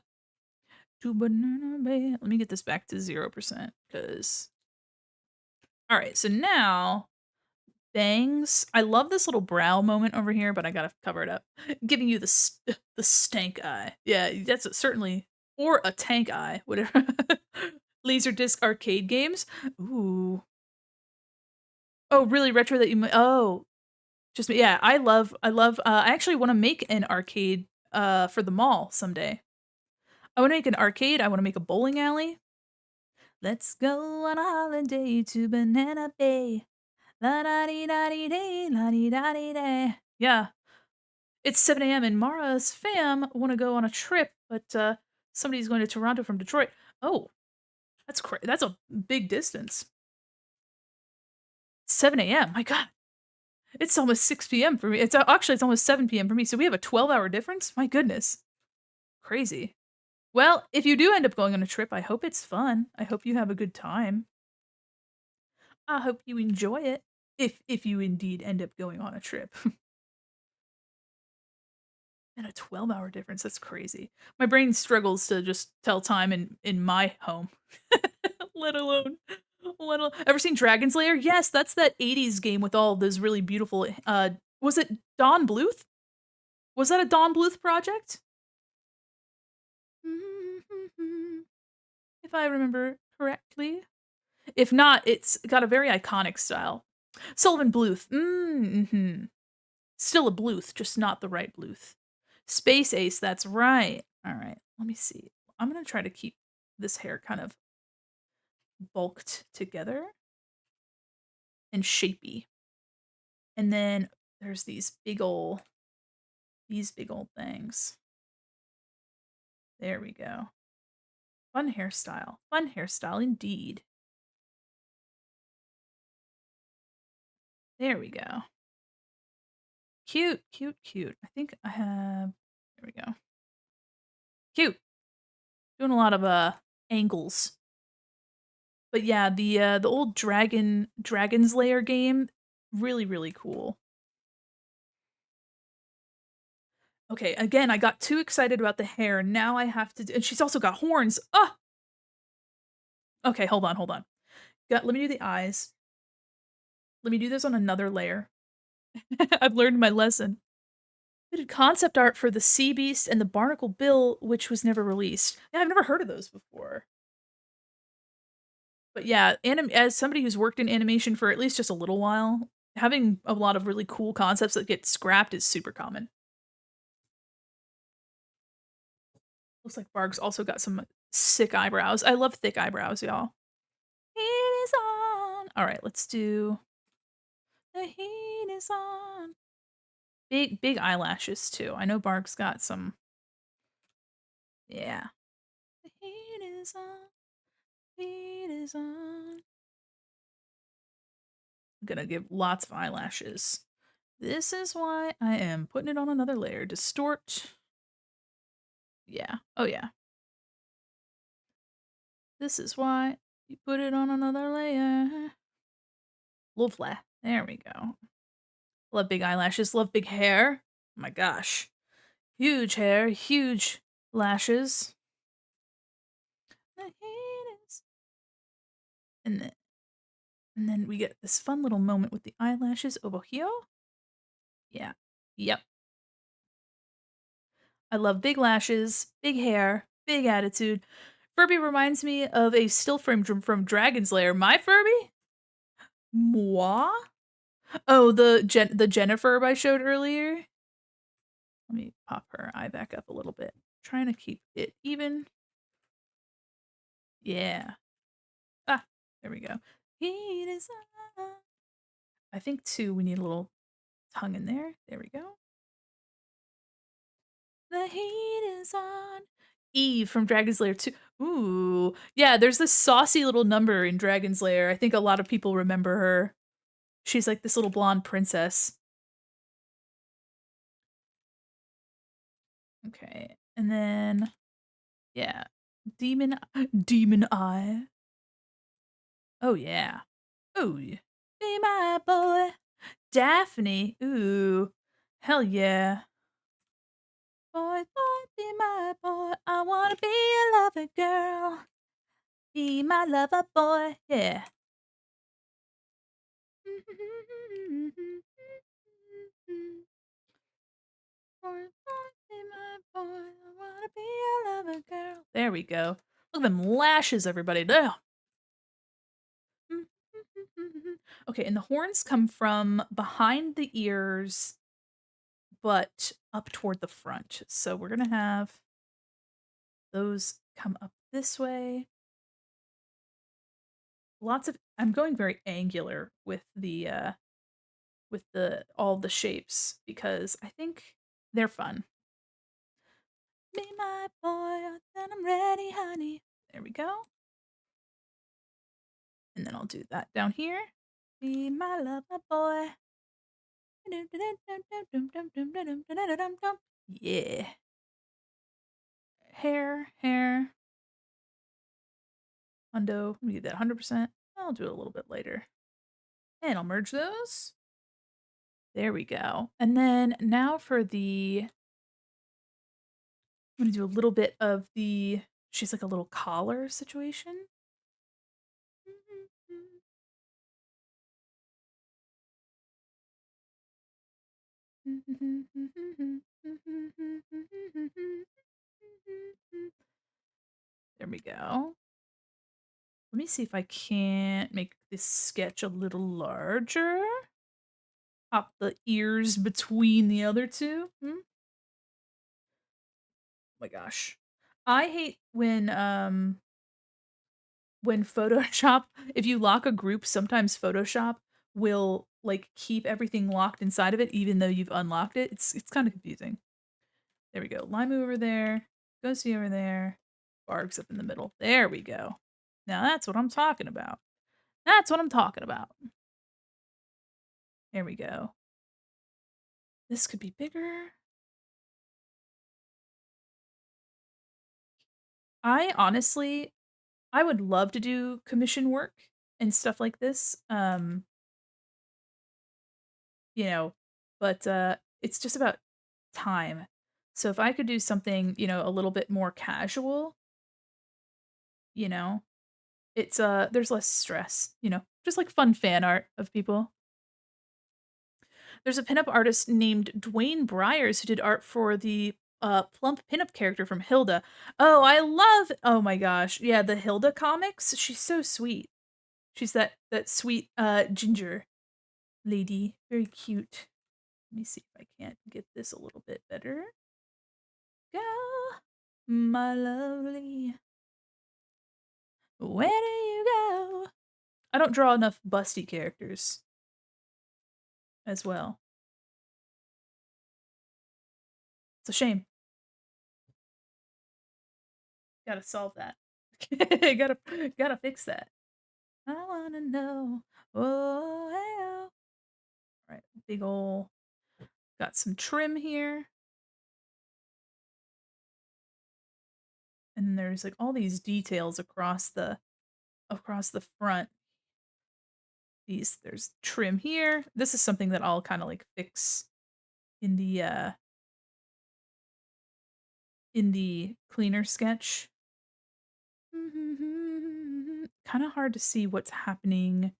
To Banana Bay. Let me get this back to 0% because. All right. So now bangs. I love this little brow moment over here, but I gotta cover it up. Giving you the stank eye. Yeah, that's certainly, or a tank eye, whatever. Laserdisc arcade games. Ooh. Oh, really retro that you. Oh, just yeah. I love. I actually want to make an arcade for the mall someday. I want to make an arcade. I want to make a bowling alley. Let's go on a holiday to Banana Bay. La da dee da dee day, la dee da dee day. Yeah. It's 7 a.m. and Mara's fam want to go on a trip, but somebody's going to Toronto from Detroit. Oh, that's a big distance. 7 a.m. My God. It's almost 6 p.m. for me. It's almost 7 p.m. for me. So we have a 12-hour difference. My goodness. Crazy. Well, if you do end up going on a trip, I hope it's fun. I hope you have a good time. I hope you enjoy it. If you indeed end up going on a trip. And a 12-hour difference, that's crazy. My brain struggles to just tell time in my home, let alone ever seen Dragon's Lair? Yes, that's that '80s game with all those really beautiful, was it Don Bluth? Was that a Don Bluth project? If I remember correctly. If not, it's got a very iconic style. Sullivan Bluth, mhm. Still a Bluth, just not the right Bluth. Space Ace, that's right. Alright, let me see. I'm gonna try to keep this hair kind of bulked together and shapy. And then there's these big old things. There we go. Fun hairstyle. Fun hairstyle indeed. There we go. Cute, cute, cute. I think I have there we go. Cute. Doing a lot of, angles. But yeah, the old Dragon's Lair game, really, really cool. Okay, again, I got too excited about the hair, now I have to d and she's also got horns. Ah! Okay, hold on, hold on. Let me do the eyes. Let me do this on another layer. I've learned my lesson. We did concept art for the Sea Beast and the Barnacle Bill, which was never released. Yeah, I've never heard of those before. But yeah, as somebody who's worked in animation for at least just a little while, having a lot of really cool concepts that get scrapped is super common. Looks like Barg's also got some sick eyebrows. I love thick eyebrows, y'all. Heat is on. All right, let's do the heat is on. Big eyelashes too. I know Barg's got some. Yeah. The heat is on. Heat is on. I'm gonna give lots of eyelashes. This is why I am putting it on another layer. Distort. Yeah. Oh yeah. This is why you put it on another layer. Lovely. There we go. Love big eyelashes. Love big hair. Oh my gosh. Huge hair. Huge lashes. The heat is. And then, and then we get this fun little moment with the eyelashes over here. Yeah. Yep. I love big lashes, big hair, big attitude. Furby reminds me of a still frame from Dragon's Lair. My Furby? Moi? Oh, the Jennifer I showed earlier? Let me pop her eye back up a little bit. Trying to keep it even. Yeah. Ah, there we go. Heat is on. I think too we need a little tongue in there. There we go. The heat is on. Eve from Dragon's Lair 2. Ooh. Yeah, there's this saucy little number in Dragon's Lair. I think a lot of people remember her. She's like this little blonde princess. Okay. And then yeah. Demon Eye. Oh yeah. Oh yeah. Be my boy. Daphne. Ooh. Hell yeah. Boy, boy, be my boy. I wanna be a lover girl. Be my lover boy. Yeah. Boy, boy, be my boy. I wanna be a lover girl. There we go. Look at them lashes, everybody. There. Okay, and the horns come from behind the ears, but up toward the front. So we're gonna have those come up this way. Lots of I'm going very angular with the all the shapes because I think they're fun. Be my boy, then I'm ready, honey. There we go. And then I'll do that down here. Be my lover boy. Yeah. Hair. Hundo. Let me get that 100%. I'll do it a little bit later. And I'll merge those. There we go. And then now for the, I'm gonna do a little bit of the, she's like a little collar situation. There we go. Let me see if I can't make this sketch a little larger. Pop the ears between the other two. Oh my gosh. I hate when Photoshop, if you lock a group, sometimes Photoshop will like keep everything locked inside of it even though you've unlocked it. It's kind of confusing. There we go. Limu over there. Ghosty over there. Barks up in the middle. There we go. Now that's what I'm talking about. That's what I'm talking about. There we go. This could be bigger. I honestly, I would love to do commission work and stuff like this. You know, but it's just about time. So if I could do something, you know, a little bit more casual, you know, it's there's less stress, you know, just like fun fan art of people. There's a pinup artist named Dwayne Briers who did art for the plump pinup character from Hilda. Oh, I love, oh my gosh. Yeah, the Hilda comics. She's so sweet. She's that sweet ginger lady. Very cute. Let me see if I can't get this a little bit better. Go, my lovely. Where do you go? I don't draw enough busty characters as well. It's a shame. Gotta solve that. gotta fix that. I wanna know. Oh, hey, oh. All right, big ol' got some trim here. And there's like all these details across the front. There's trim here. This is something that I'll kind of like fix in the cleaner sketch. Kind of hard to see what's happening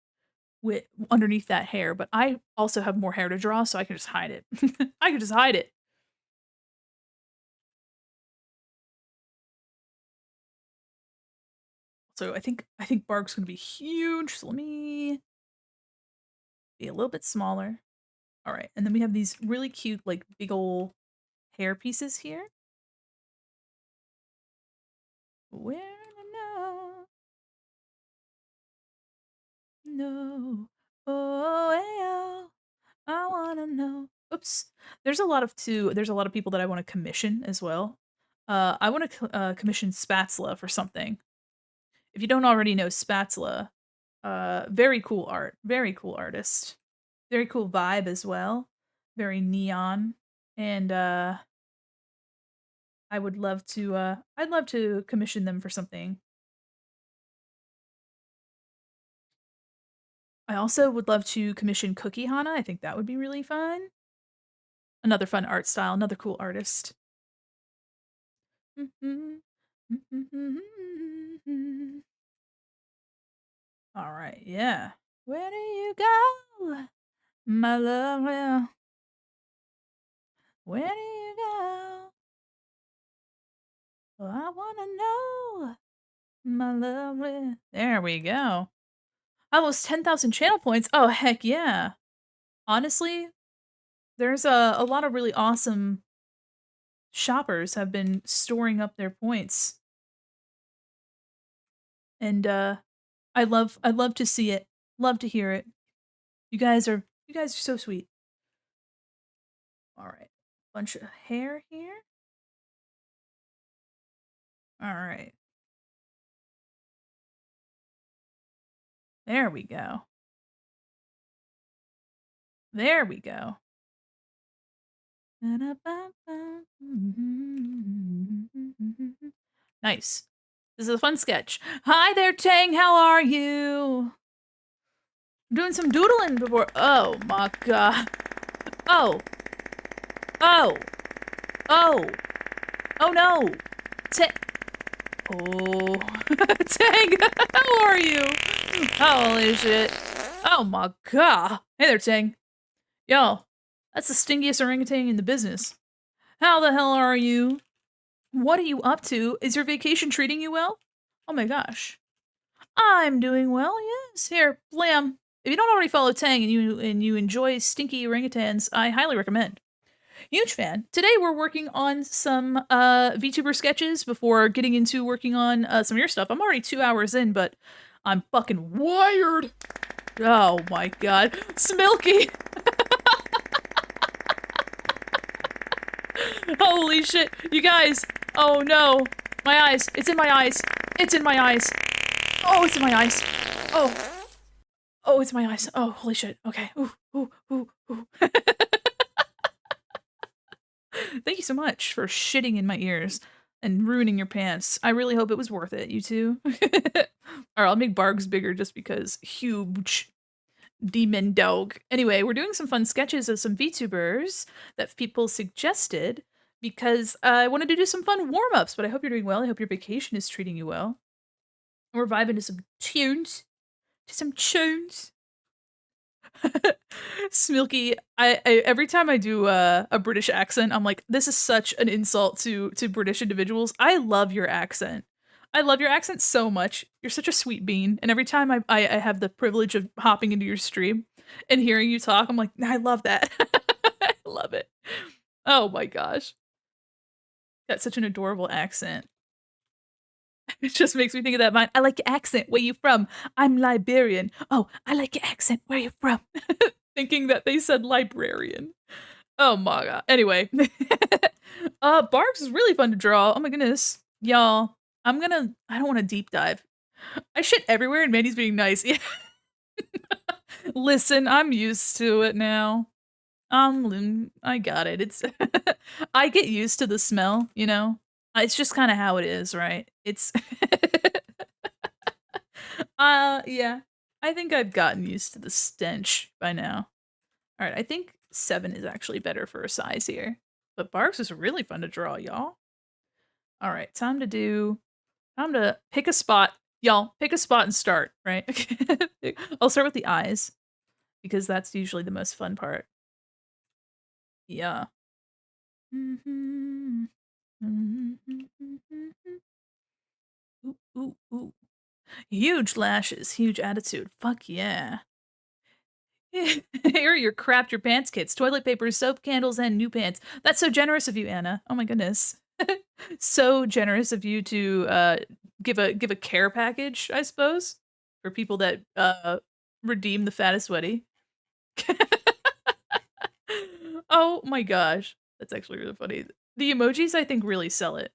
with underneath that hair, but I also have more hair to draw, so I can just hide it. I can just hide it. So I think Bark's gonna be huge. So let me be a little bit smaller. All right, and then we have these really cute, like big ol' hair pieces here. Where to know? No. Oh, hey, oh, I wanna know. Oops. There's a lot of people that I want to commission as well. I want to commission Spatula for something. If you don't already know Spatula, very cool art, very cool artist, very cool vibe as well, very neon, and I'd love to commission them for something. I also would love to commission Cookie Hana. I think that would be really fun. Another fun art style, another cool artist. All right, yeah. Where do you go, my love? Where do you go? Oh, I wanna know, my lovely. There we go. Almost 10,000 channel points. Oh, heck yeah. Honestly, there's a lot of really awesome shoppers have been storing up their points. And I'd love to see it. Love to hear it. You guys are so sweet. All right. Bunch of hair here. All right. There we go. There we go. Nice. This is a fun sketch. Hi there, Tang. How are you? I'm doing some doodling before. Oh my god. Oh. Oh. Oh. Oh no. Oh. Tang, how are you? Holy shit. Oh my god. Hey there, Tang. Yo, that's the stingiest orangutan in the business. How the hell are you? What are you up to? Is your vacation treating you well? Oh my gosh. I'm doing well, yes. Here, Blam. If you don't already follow Tang and you enjoy stinky orangutans, I highly recommend. Huge fan. Today we're working on some VTuber sketches before getting into working on some of your stuff. I'm already 2 hours in, but I'm fucking wired. Oh my god. Smilky! Holy shit. You guys. Oh no. My eyes. It's in my eyes. It's in my eyes. Oh, it's in my eyes. Oh. Oh, it's my eyes. Oh, holy shit. Okay. Ooh, ooh, ooh, ooh. Thank you so much for shitting in my ears and ruining your pants. I really hope it was worth it, you two. Alright, I'll make Bargs bigger just because. Huge. Demon dog. Anyway, we're doing some fun sketches of some VTubers that people suggested because I wanted to do some fun warm-ups, but I hope you're doing well. I hope your vacation is treating you well. We're vibing to some tunes. To some tunes. Smilky, I every time I do a British accent, I'm like, this is such an insult to British individuals. I love your accent. I love your accent so much. You're such a sweet bean. And every time I have the privilege of hopping into your stream and hearing you talk, I'm like, I love that. I love it. Oh my gosh. Got such an adorable accent. It just makes me think of that line. I like your accent. Where you from? I'm Liberian. Oh, I like your accent. Where you from? Thinking that they said librarian. Oh my god. Anyway. Barks is really fun to draw. Oh my goodness. Y'all, I don't want to deep dive. I shit everywhere and Mandy's being nice. Yeah. Listen, I'm used to it now. I got it. It's I get used to the smell, you know? It's just kind of how it is, right? It's yeah. I think I've gotten used to the stench by now. All right, I think 7 is actually better for a size here. But Barks is really fun to draw, y'all. All right, time to pick a spot. Y'all, pick a spot and start, right? I'll start with the eyes because that's usually the most fun part. Yeah. Ooh, ooh, ooh. Huge lashes, huge attitude. Fuck yeah. Here are your crapped your pants kits. Toilet paper, soap, candles, and new pants. That's so generous of you, Anna. Oh my goodness. So generous of you to give a care package, I suppose, for people that redeem the fattest sweaty. Oh my gosh. That's actually really funny. The emojis I think really sell it.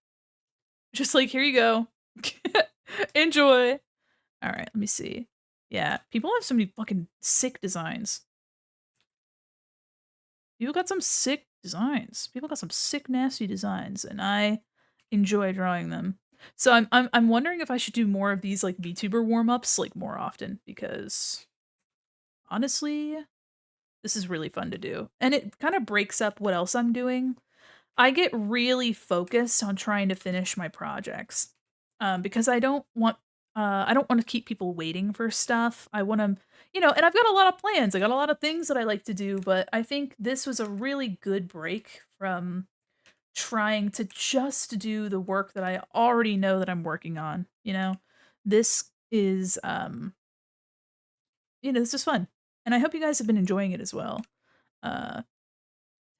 Just like, here you go. Enjoy. All right, let me see. Yeah, people have so many fucking sick designs. People got some sick designs. People got some sick, nasty designs, and I enjoy drawing them. So I'm wondering if I should do more of these like VTuber warm-ups like more often because honestly, this is really fun to do. And it kind of breaks up what else I'm doing. I get really focused on trying to finish my projects. Because I don't want to keep people waiting for stuff. I want to, and I've got a lot of plans. I got a lot of things that I like to do, but I think this was a really good break from trying to just do the work that I already know that I'm working on, This is this is fun. And I hope you guys have been enjoying it as well. Uh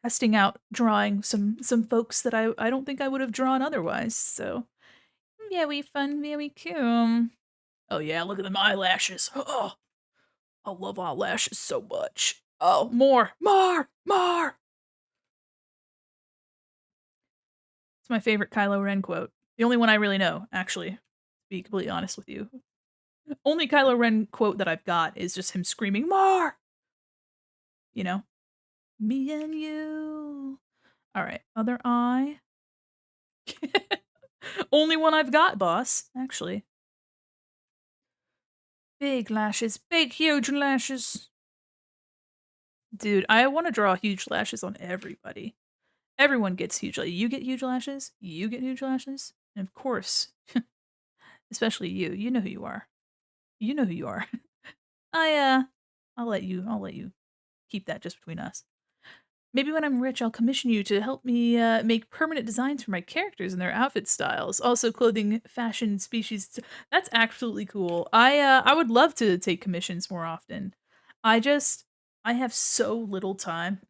Testing out drawing some folks that I don't think I would have drawn otherwise. So, very fun, very cool. Oh yeah, look at them eyelashes. Oh, I love eyelashes so much. Oh, more, more, more. It's my favorite Kylo Ren quote. The only one I really know, actually, to be completely honest with you. Only Kylo Ren quote that I've got is just him screaming, more! You know? Me and you. All right, other eye. Only one I've got, boss, actually. Big lashes. Big, huge lashes. Dude, I want to draw huge lashes on everybody. Everyone gets huge. Like, you get huge lashes. You get huge lashes. And of course, especially you. You know who you are. You know who you are. I'll let you keep that just between us. Maybe when I'm rich, I'll commission you to help me make permanent designs for my characters and their outfit styles. Also, clothing, fashion, species. That's absolutely cool. I would love to take commissions more often. I have so little time.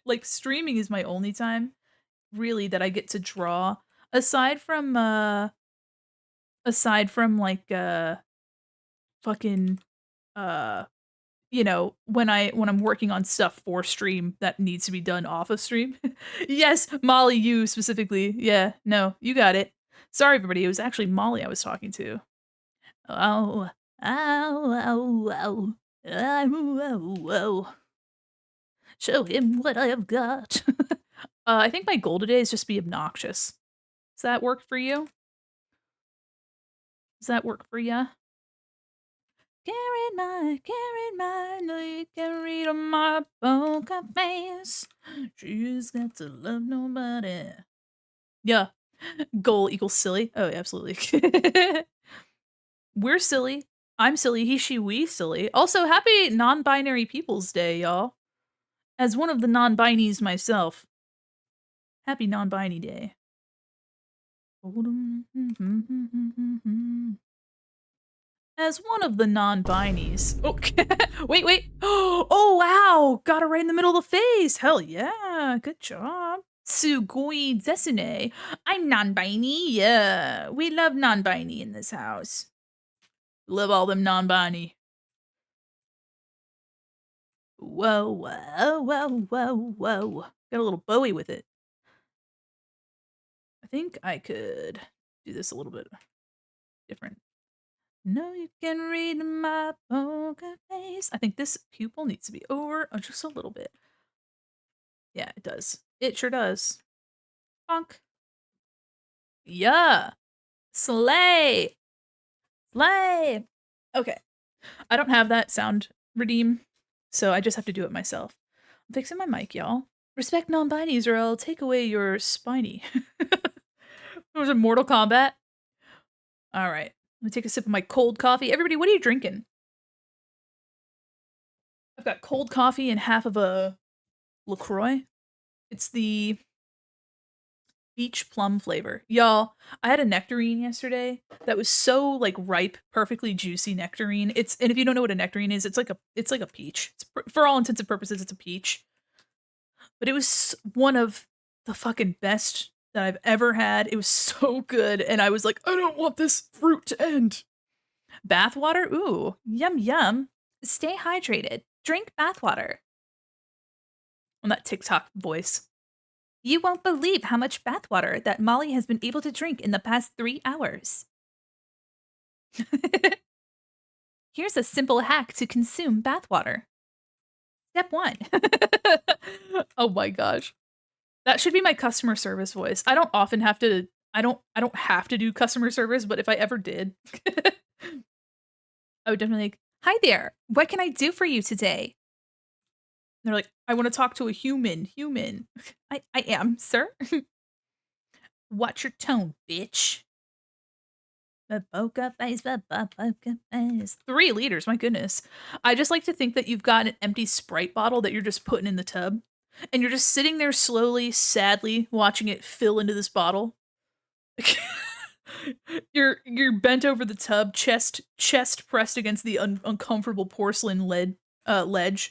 Like streaming is my only time, really, that I get to draw. Aside from like fucking uh when I'm working on stuff for stream that needs to be done off of stream. Yes, Molly, you specifically. Yeah, no, you got it. Sorry, everybody. It was actually Molly I was talking to. Oh, oh, oh, oh, oh, oh. Show him what I have got. I think my goal today is just be obnoxious. Does that work for you? Does that work for ya? Carry my, know you can read on my poker face. She's got to love nobody. Yeah. Goal equals silly. Oh, yeah, absolutely. We're silly. I'm silly. He, she, we silly. Also, happy non-binary People's Day, y'all. As one of the non-binies myself. Happy non-binary day. As one of the non-binies. Okay. Wait. Oh, wow. Got it right in the middle of the face. Hell yeah. Good job. Sugoi desune. I'm non-binary. Yeah. We love non-binary in this house. Love all them non-binary. Whoa. Got a little Bowie with it. I think I could do this a little bit different. No, you can read my poker face. I think this pupil needs to be over just a little bit. Yeah, it does. It sure does. Bonk. Yeah. Slay. Slay. Okay. I don't have that sound redeem, so I just have to do it myself. I'm fixing my mic, y'all. Respect non-binies or I'll take away your spiny. It was a Mortal Kombat. All right. Let me take a sip of my cold coffee. Everybody, what are you drinking? I've got cold coffee and half of a LaCroix. It's the peach plum flavor. Y'all, I had a nectarine yesterday that was so like ripe, perfectly juicy nectarine. And if you don't know what a nectarine is, it's like a peach. For all intents and purposes, it's a peach. But it was one of the fucking best that I've ever had. It was so good, and I was like, I don't want this fruit to end. Bathwater? Ooh, yum yum. Stay hydrated. Drink bathwater. On that TikTok voice. You won't believe how much bathwater that Molly has been able to drink in the past 3 hours. Here's a simple hack to consume bathwater. Step 1. Oh my gosh. That should be my customer service voice. I don't have to do customer service, but if I ever did, I would definitely like, "Hi there. What can I do for you today?" And they're like, "I want to talk to a human." I am, sir. Watch your tone, bitch. The poker face, the poker face. 3 liters, my goodness. I just like to think that you've got an empty Sprite bottle that you're just putting in the tub, and you're just sitting there slowly, sadly watching it fill into this bottle. You're bent over the tub, chest pressed against the uncomfortable porcelain ledge, and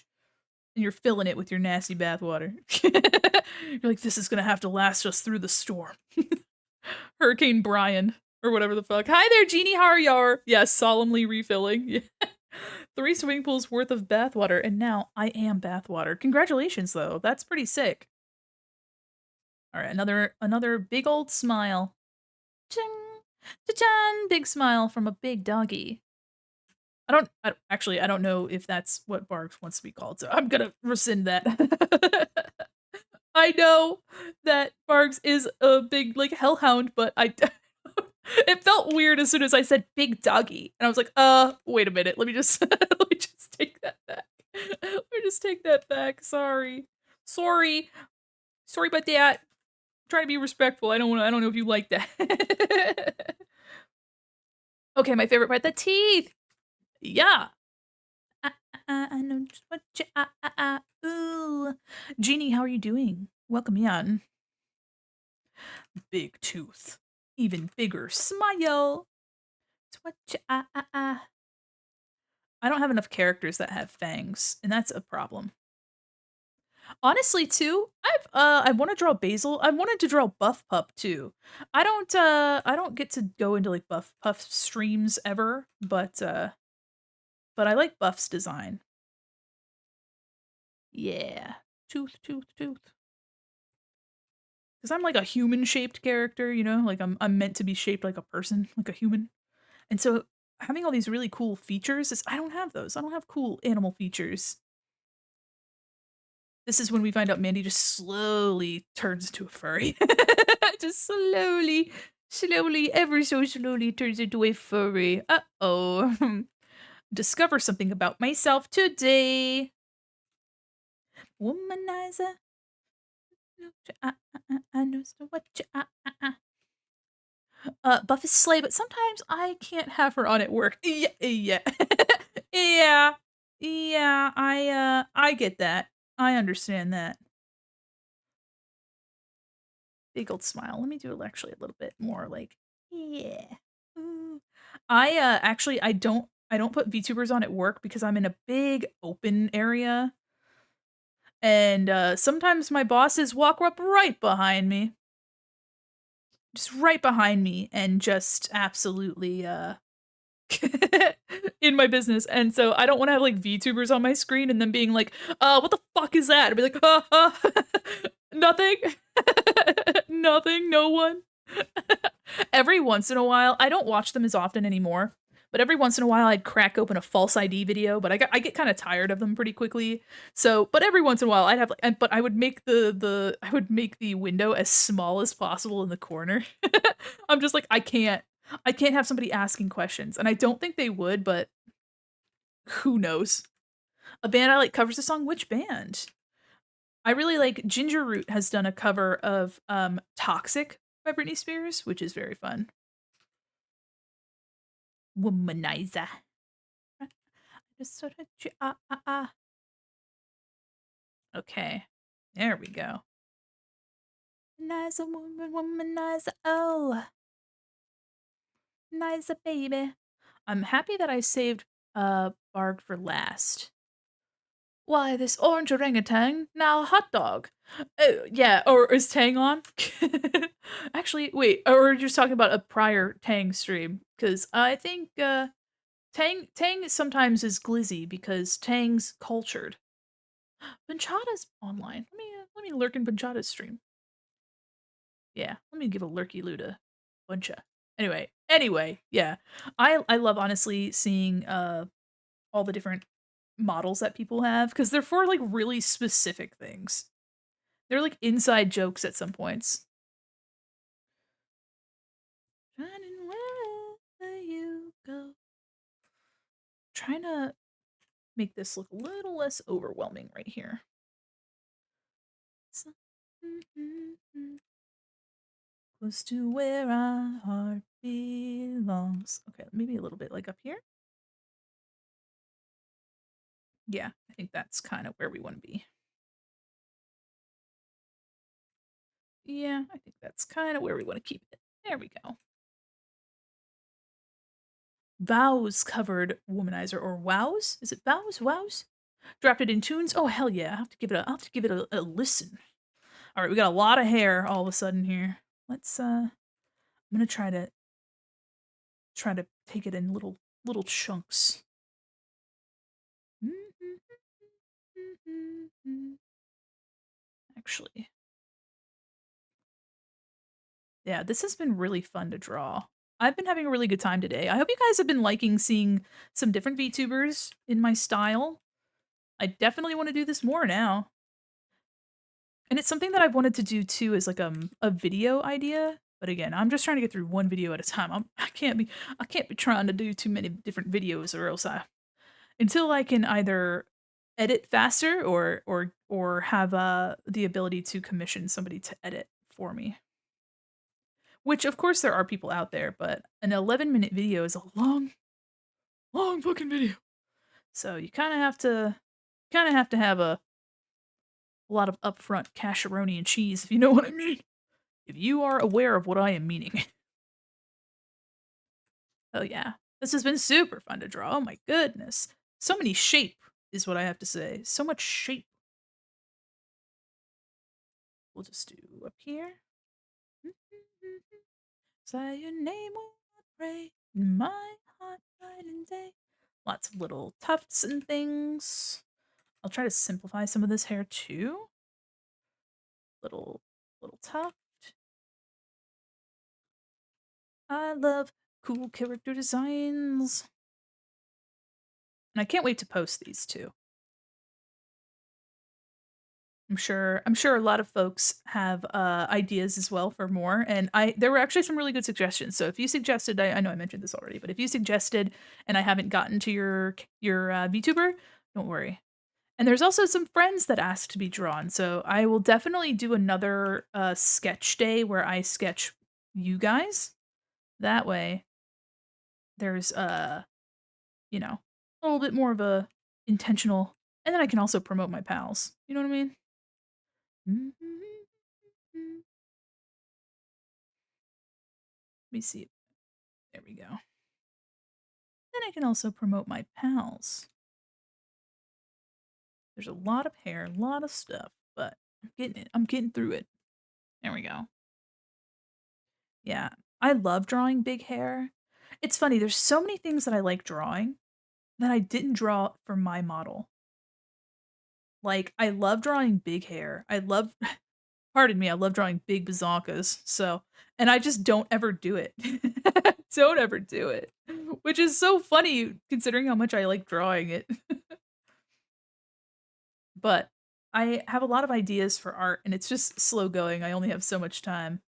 you're filling it with your nasty bathwater. You're like, this is gonna have to last us through the storm. Hurricane Brian. Or whatever the fuck. Hi there, Genie, how are you? Yeah, solemnly refilling. Yeah. 3 swimming pools worth of bathwater, and now I am bathwater. Congratulations, though. That's pretty sick. All right, another big old smile. Ching, cha-chan, big smile from a big doggy. I don't know if that's what Barks wants to be called, so I'm gonna rescind that. I know that Barks is a big like hellhound, but It felt weird as soon as I said big doggy, and I was like, wait a minute. Let me just let me just take that back. Let me just take that back. Sorry. Sorry. Sorry about that. I'm trying to be respectful. I don't know if you like that. Okay, my favorite part, the teeth. Yeah. I know just what you ooh. Jeannie, how are you doing? Welcome in. Big tooth. Even bigger smile. It's what you I don't have enough characters that have fangs, and that's a problem. Honestly, too, I want to draw Basil. I wanted to draw Buff Pup too. I don't get to go into like Buff Puff streams ever, but I like Buff's design. Yeah. Tooth, tooth, tooth. Because I'm like a human shaped character, you know? Like I'm meant to be shaped like a person, like a human. And so having all these really cool features is I don't have those. I don't have cool animal features. This is when we find out Mandi just slowly turns into a furry. Just slowly, slowly, ever so slowly turns into a furry. Uh-oh. Discover something about myself today. Womanizer. I know what you Buff is slay, but sometimes I can't have her on at work. Yeah, yeah. Yeah. Yeah, I get that. I understand that. Big old smile. Let me do it actually a little bit more like, yeah. Ooh. Actually I don't put VTubers on at work because I'm in a big open area. And sometimes my bosses walk up right behind me. Just right behind me and just absolutely in my business. And so I don't want to have like VTubers on my screen and then being like, what the fuck is that? I'd be like, nothing. Nothing, no one. Every once in a while, I don't watch them as often anymore, but every once in a while I'd crack open a false ID video, but I get kind of tired of them pretty quickly. So, but every once in a while I'd have like, but I would make I would make the window as small as possible in the corner. I'm just like, I can't have somebody asking questions, and I don't think they would, but who knows? A band I like covers the song. Which band? I really like Ginger Root has done a cover of Toxic by Britney Spears, which is very fun. Womanizer. Okay. There we go. Womanizer, woman, womanizer, oh. Niza baby. I'm happy that I saved Barg for last. Why, this orange orangutan, now a hot dog. Yeah, or is Tang on? Actually, wait, or we're just talking about a prior Tang stream, because I think Tang sometimes is glizzy because Tang's cultured. Banchada's online. Let me lurk in Banchada's stream. Yeah, let me give a lurky loot a buncha. Anyway, yeah. I love honestly seeing all the different models that people have because they're for like really specific things. They're like inside jokes at some points. Running where you go. Trying to make this look a little less overwhelming right here. So, close to where our heart belongs. Okay, maybe a little bit like up here. Yeah, I think that's kind of where we want to be. Yeah, I think that's kind of where we want to keep it. There we go. Vows covered Womanizer or Wows? Is it Vows? Wows? Dropped it in tunes? Oh hell yeah! I'll have to give it a listen. All right, we got a lot of hair all of a sudden here. Let's I'm gonna try to take it in little chunks. Actually, yeah, this has been really fun to draw. I've been having a really good time today. I hope you guys have been liking seeing some different VTubers in my style. I definitely want to do this more now. And it's something that I've wanted to do too as like a video idea But again, I'm just trying to get through one video at a time. I can't be trying to do too many different videos, or else until I can either edit faster or have the ability to commission somebody to edit for me. Which of course there are people out there, but an 11-minute video is a long fucking video. So you kind of have to have a lot of upfront casheroni and cheese, if you know what I mean. If you are aware of what I am meaning. Oh yeah. This has been super fun to draw. Oh my goodness. So many shape is what I have to say. So much shape. We'll just do up here. Say your name when I pray in my heart night and day. Lots of little tufts and things. I'll try to simplify some of this hair too. Little tuft. I love cool character designs. And I can't wait to post these too. I'm sure a lot of folks have ideas as well for more, and there were actually some really good suggestions. So if you suggested, I know I mentioned this already, but if you suggested and I haven't gotten to your VTuber, don't worry. And there's also some friends that asked to be drawn, so I will definitely do another sketch day where I sketch you guys. That way, there's you know, a little bit more of a intentional, and then I can also promote my pals. You know what I mean? Let me see. There we go. Then I can also promote my pals. There's a lot of hair, a lot of stuff, but I'm getting it. I'm getting through it. There we go. Yeah, I love drawing big hair. It's funny, there's so many things that I like drawing that I didn't draw for my model. Like, I love drawing big hair. I love pardon me, I love drawing big bazonkas, so and I just don't ever do it. Don't ever do it, which is so funny considering how much I like drawing it. But I have a lot of ideas for art, and it's just slow going. I only have so much time.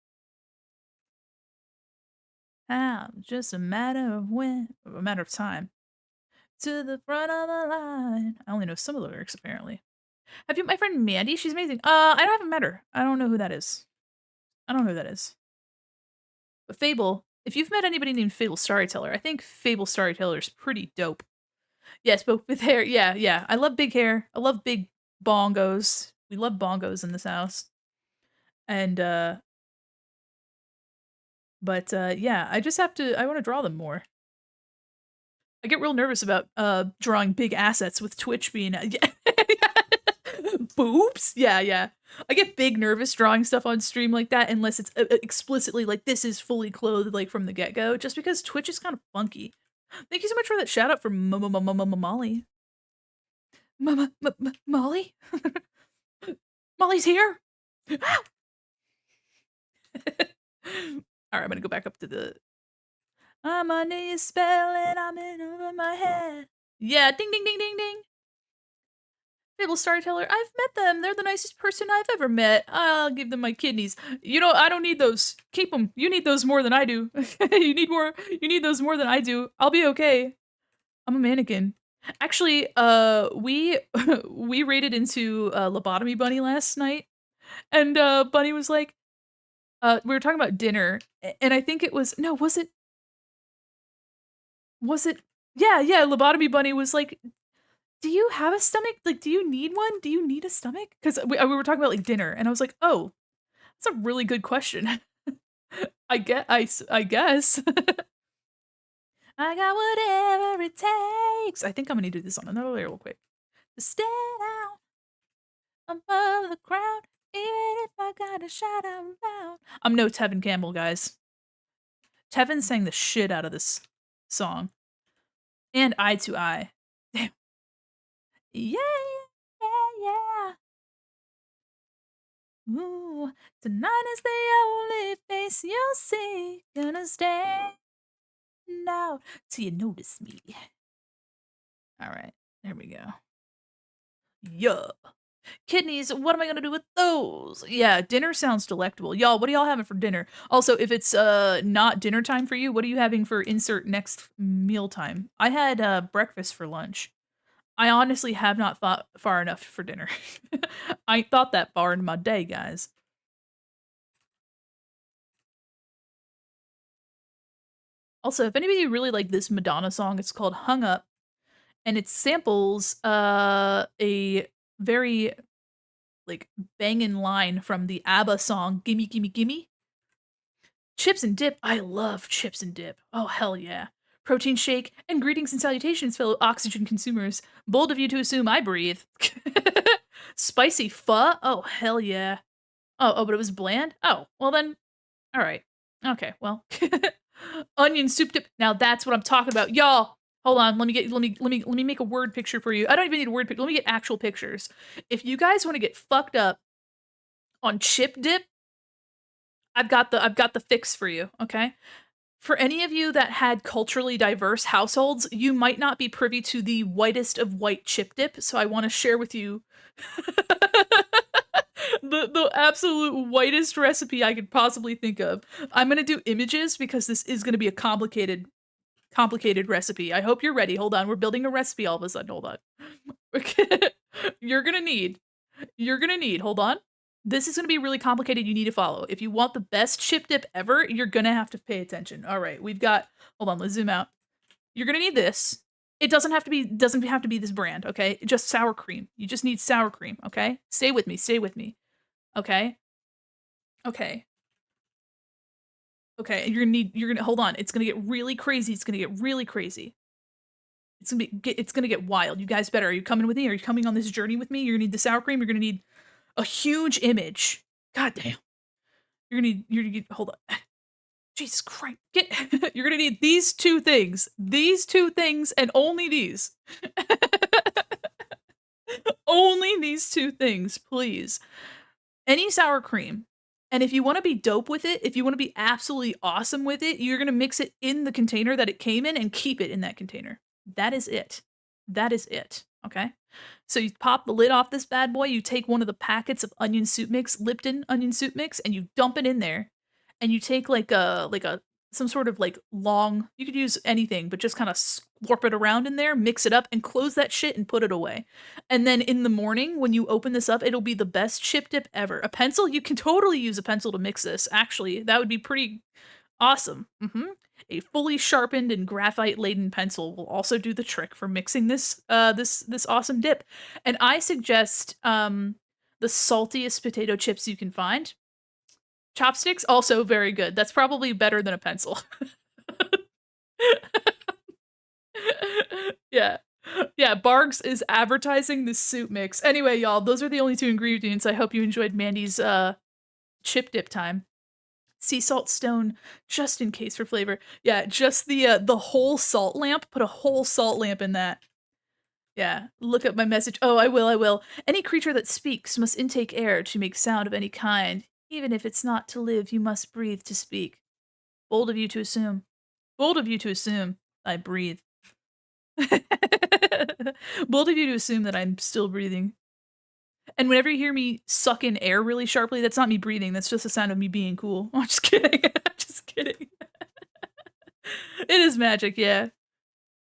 Just a matter of when, a matter of time. To the front of the line. I only know some of the lyrics, apparently. Have you met my friend Mandi? She's amazing. I haven't met her. I don't know who that is. I don't know who that is. But Fable, if you've met anybody named Fable Storyteller, I think Fable Storyteller is pretty dope. Yes, but with hair, yeah, yeah. I love big hair. I love big bongos. We love bongos in this house. And but yeah, I just have to I want to draw them more. I get real nervous about drawing big assets with Twitch being boobs. Yeah, yeah. I get big nervous drawing stuff on stream like that unless it's explicitly like this is fully clothed like from the get-go, just because Twitch is kind of funky. Thank you so much for that shout out from Molly. Molly? Molly's here. All right, I'm gonna go back up to the. I'm under your spell and I'm in over my head. Yeah, ding ding ding ding ding. Fable Storyteller, I've met them. They're the nicest person I've ever met. I'll give them my kidneys. You know, I don't need those. Keep them. You need those more than I do. You need more. You need those more than I do. I'll be okay. I'm a mannequin. Actually, we we raided into Lobotomy Bunny last night, and Bunny was like, we were talking about dinner, and I think it was no, was it? Was it? Yeah, yeah. Lobotomy Bunny was like, "Do you have a stomach? Like, do you need one? Do you need a stomach?" Because we were talking about like dinner, and I was like, "Oh, that's a really good question." I guess. I got whatever it takes. I think I'm gonna do this on another layer real quick. To stand out above the crowd, even if I gotta shout out loud. I'm no Tevin Campbell, guys. Tevin sang the shit out of this song. And Eye to Eye. Damn. Yeah, yeah, yeah. Ooh, tonight is the only face you'll see. Gonna stand out till you notice me. All right, there we go. Yeah. Kidneys, what am I gonna do with those? Yeah, dinner sounds delectable. Y'all, what are y'all having for dinner? Also, if it's, not dinner time for you, what are you having for insert next meal time? I had, breakfast for lunch. I honestly have not thought far enough for dinner. I ain't thought that far in my day, guys. Also, if anybody really like this Madonna song, it's called "Hung Up," and it samples, a very, like, banging line from the ABBA song, "Gimme, Gimme, Gimme." Chips and dip, I love chips and dip. Oh, hell yeah. Protein shake, and greetings and salutations, fellow oxygen consumers. Bold of you to assume I breathe. Spicy pho? Oh, hell yeah. Oh, but it was bland? Oh, well then, alright. Okay, well. Onion soup dip. Now that's what I'm talking about. Y'all, hold on. Let me make a word picture for you. I don't even need a word picture. Let me get actual pictures. If you guys want to get fucked up on chip dip, I've got the fix for you, okay? For any of you that had culturally diverse households, you might not be privy to the whitest of white chip dip, so I want to share with you the absolute whitest recipe I could possibly think of. I'm gonna do images because this is gonna be a complicated recipe. I hope you're ready. Hold on, we're building a recipe all of a sudden. Hold on. You're gonna need hold on. This is gonna be really complicated, you need to follow. If you want the best chip dip ever, you're gonna have to pay attention. Alright, we've got hold on, let's zoom out. You're gonna need this. It doesn't have to be this brand, okay? Just sour cream. You just need sour cream, okay? Stay with me, stay with me. Okay? Okay. Okay, you're gonna hold on, it's gonna get really crazy, it's gonna get really crazy. It's gonna get wild. You guys better are you coming with me? Are you coming on this journey with me? You're gonna need the sour cream, you're gonna need a huge image. God damn. You're gonna need hold on. Jesus Christ. You're gonna need these 2 things. These 2 things and only these. Only these 2 things, please. Any sour cream. And if you wanna be dope with it, if you wanna be absolutely awesome with it, you're gonna mix it in the container that it came in and keep it in that container. That is it. That is it, okay? So you pop the lid off this bad boy, you take one of the packets of onion soup mix, Lipton onion soup mix, and you dump it in there, and you take like a some sort of like long you could use anything, but just kinda slurp it around in there, mix it up, and close that shit and put it away. And then in the morning, when you open this up, it'll be the best chip dip ever. A pencil? You can totally use a pencil to mix this, actually. That would be pretty awesome. Mhm. A fully sharpened and graphite-laden pencil will also do the trick for mixing this awesome dip. And I suggest, the saltiest potato chips you can find. Chopsticks, also very good. That's probably better than a pencil. Yeah. Yeah, Barks is advertising this soup mix. Anyway, y'all, those are the only 2 ingredients. I hope you enjoyed Mandy's, chip dip time. Sea salt stone, just in case for flavor. Yeah, just the whole salt lamp. Put a whole salt lamp in that. Yeah, look up my message. Oh, I will. Any creature that speaks must intake air to make sound of any kind. Even if it's not to live, you must breathe to speak. Bold of you to assume. Bold of you to assume I breathe. Bold of you to assume that I'm still breathing. And whenever you hear me suck in air really sharply, that's not me breathing, that's just the sound of me being cool. I'm just kidding. Just kidding. It is magic, yeah.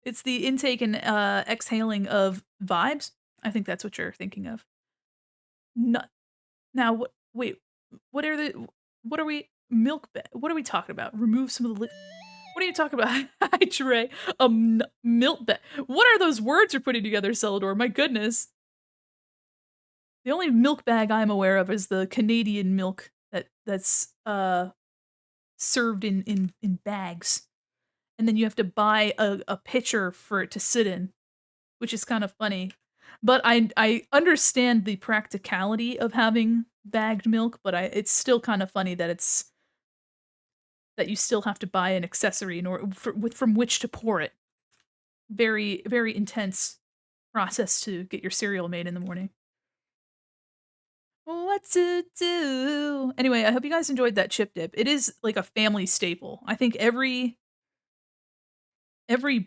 It's the intake and, exhaling of vibes. I think that's what you're thinking of. No now what wait, what are the what are we what are we talking about? Remove some of the what are you talking about? Hydrate, milk bag. What are those words you're putting together, Celador? My goodness. The only milk bag I'm aware of is the Canadian milk that's, served in bags, and then you have to buy a pitcher for it to sit in, which is kind of funny. But I understand the practicality of having bagged milk, but it's still kind of funny that that you still have to buy an accessory in order from which to pour it. Very, very intense process to get your cereal made in the morning. What to do? Anyway, I hope you guys enjoyed that chip dip. It is like a family staple. I think every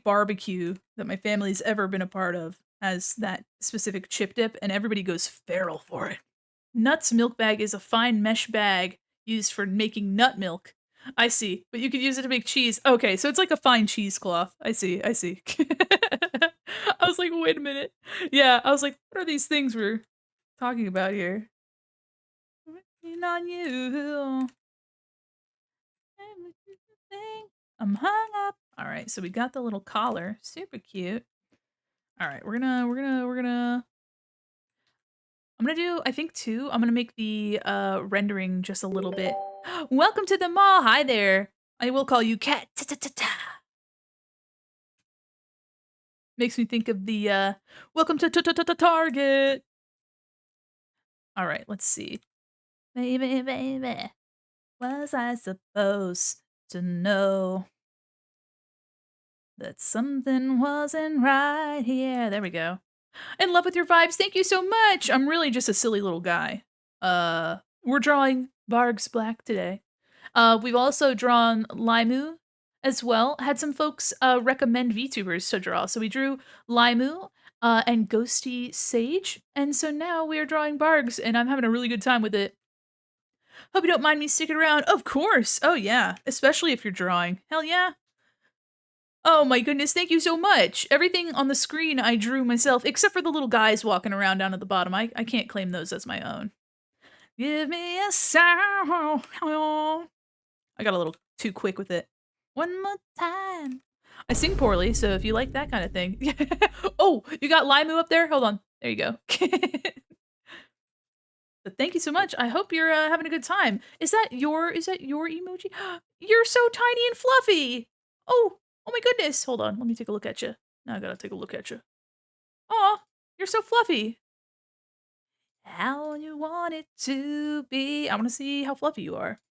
barbecue that my family's ever been a part of has that specific chip dip, and everybody goes feral for it. Nuts milk bag is a fine mesh bag used for making nut milk. I see, but you could use it to make cheese. Okay, so it's like a fine cheesecloth. I see, I see. I was like, wait a minute. Yeah, I was like, what are these things we're talking about here? Working on you. I'm hung up. All right, so we got the little collar. Super cute. All right, I'm gonna do, I think, 2. I'm gonna make the rendering just a little bit. Welcome to the mall. Hi there. I will call you Cat. Ta-ta-ta-ta. Makes me think of the welcome to Target. All right, let's see. Baby, baby, was I supposed to know that something wasn't right here? There we go. In love with your vibes. Thank you so much. I'm really just a silly little guy. We're drawing Varg's Black today. We've also drawn Limu as well. Had some folks recommend VTubers to draw. So we drew Limu and Ghosty Sage. And so now we are drawing Bargs, and I'm having a really good time with it. Hope you don't mind me sticking around. Of course. Oh, yeah. Especially if you're drawing. Hell yeah. Oh my goodness, thank you so much. Everything on the screen I drew myself, except for the little guys walking around down at the bottom. I can't claim those as my own. Give me a sound. I got a little too quick with it. One more time. I sing poorly, so if you like that kind of thing. Oh, you got Limu up there? Hold on. There you go. But thank you so much. I hope you're having a good time. Is that your emoji? You're so tiny and fluffy. Oh, oh my goodness. Hold on. Let me take a look at you. Now I gotta take a look at you. Aw, you're so fluffy. How you want it to be. I want to see how fluffy you are.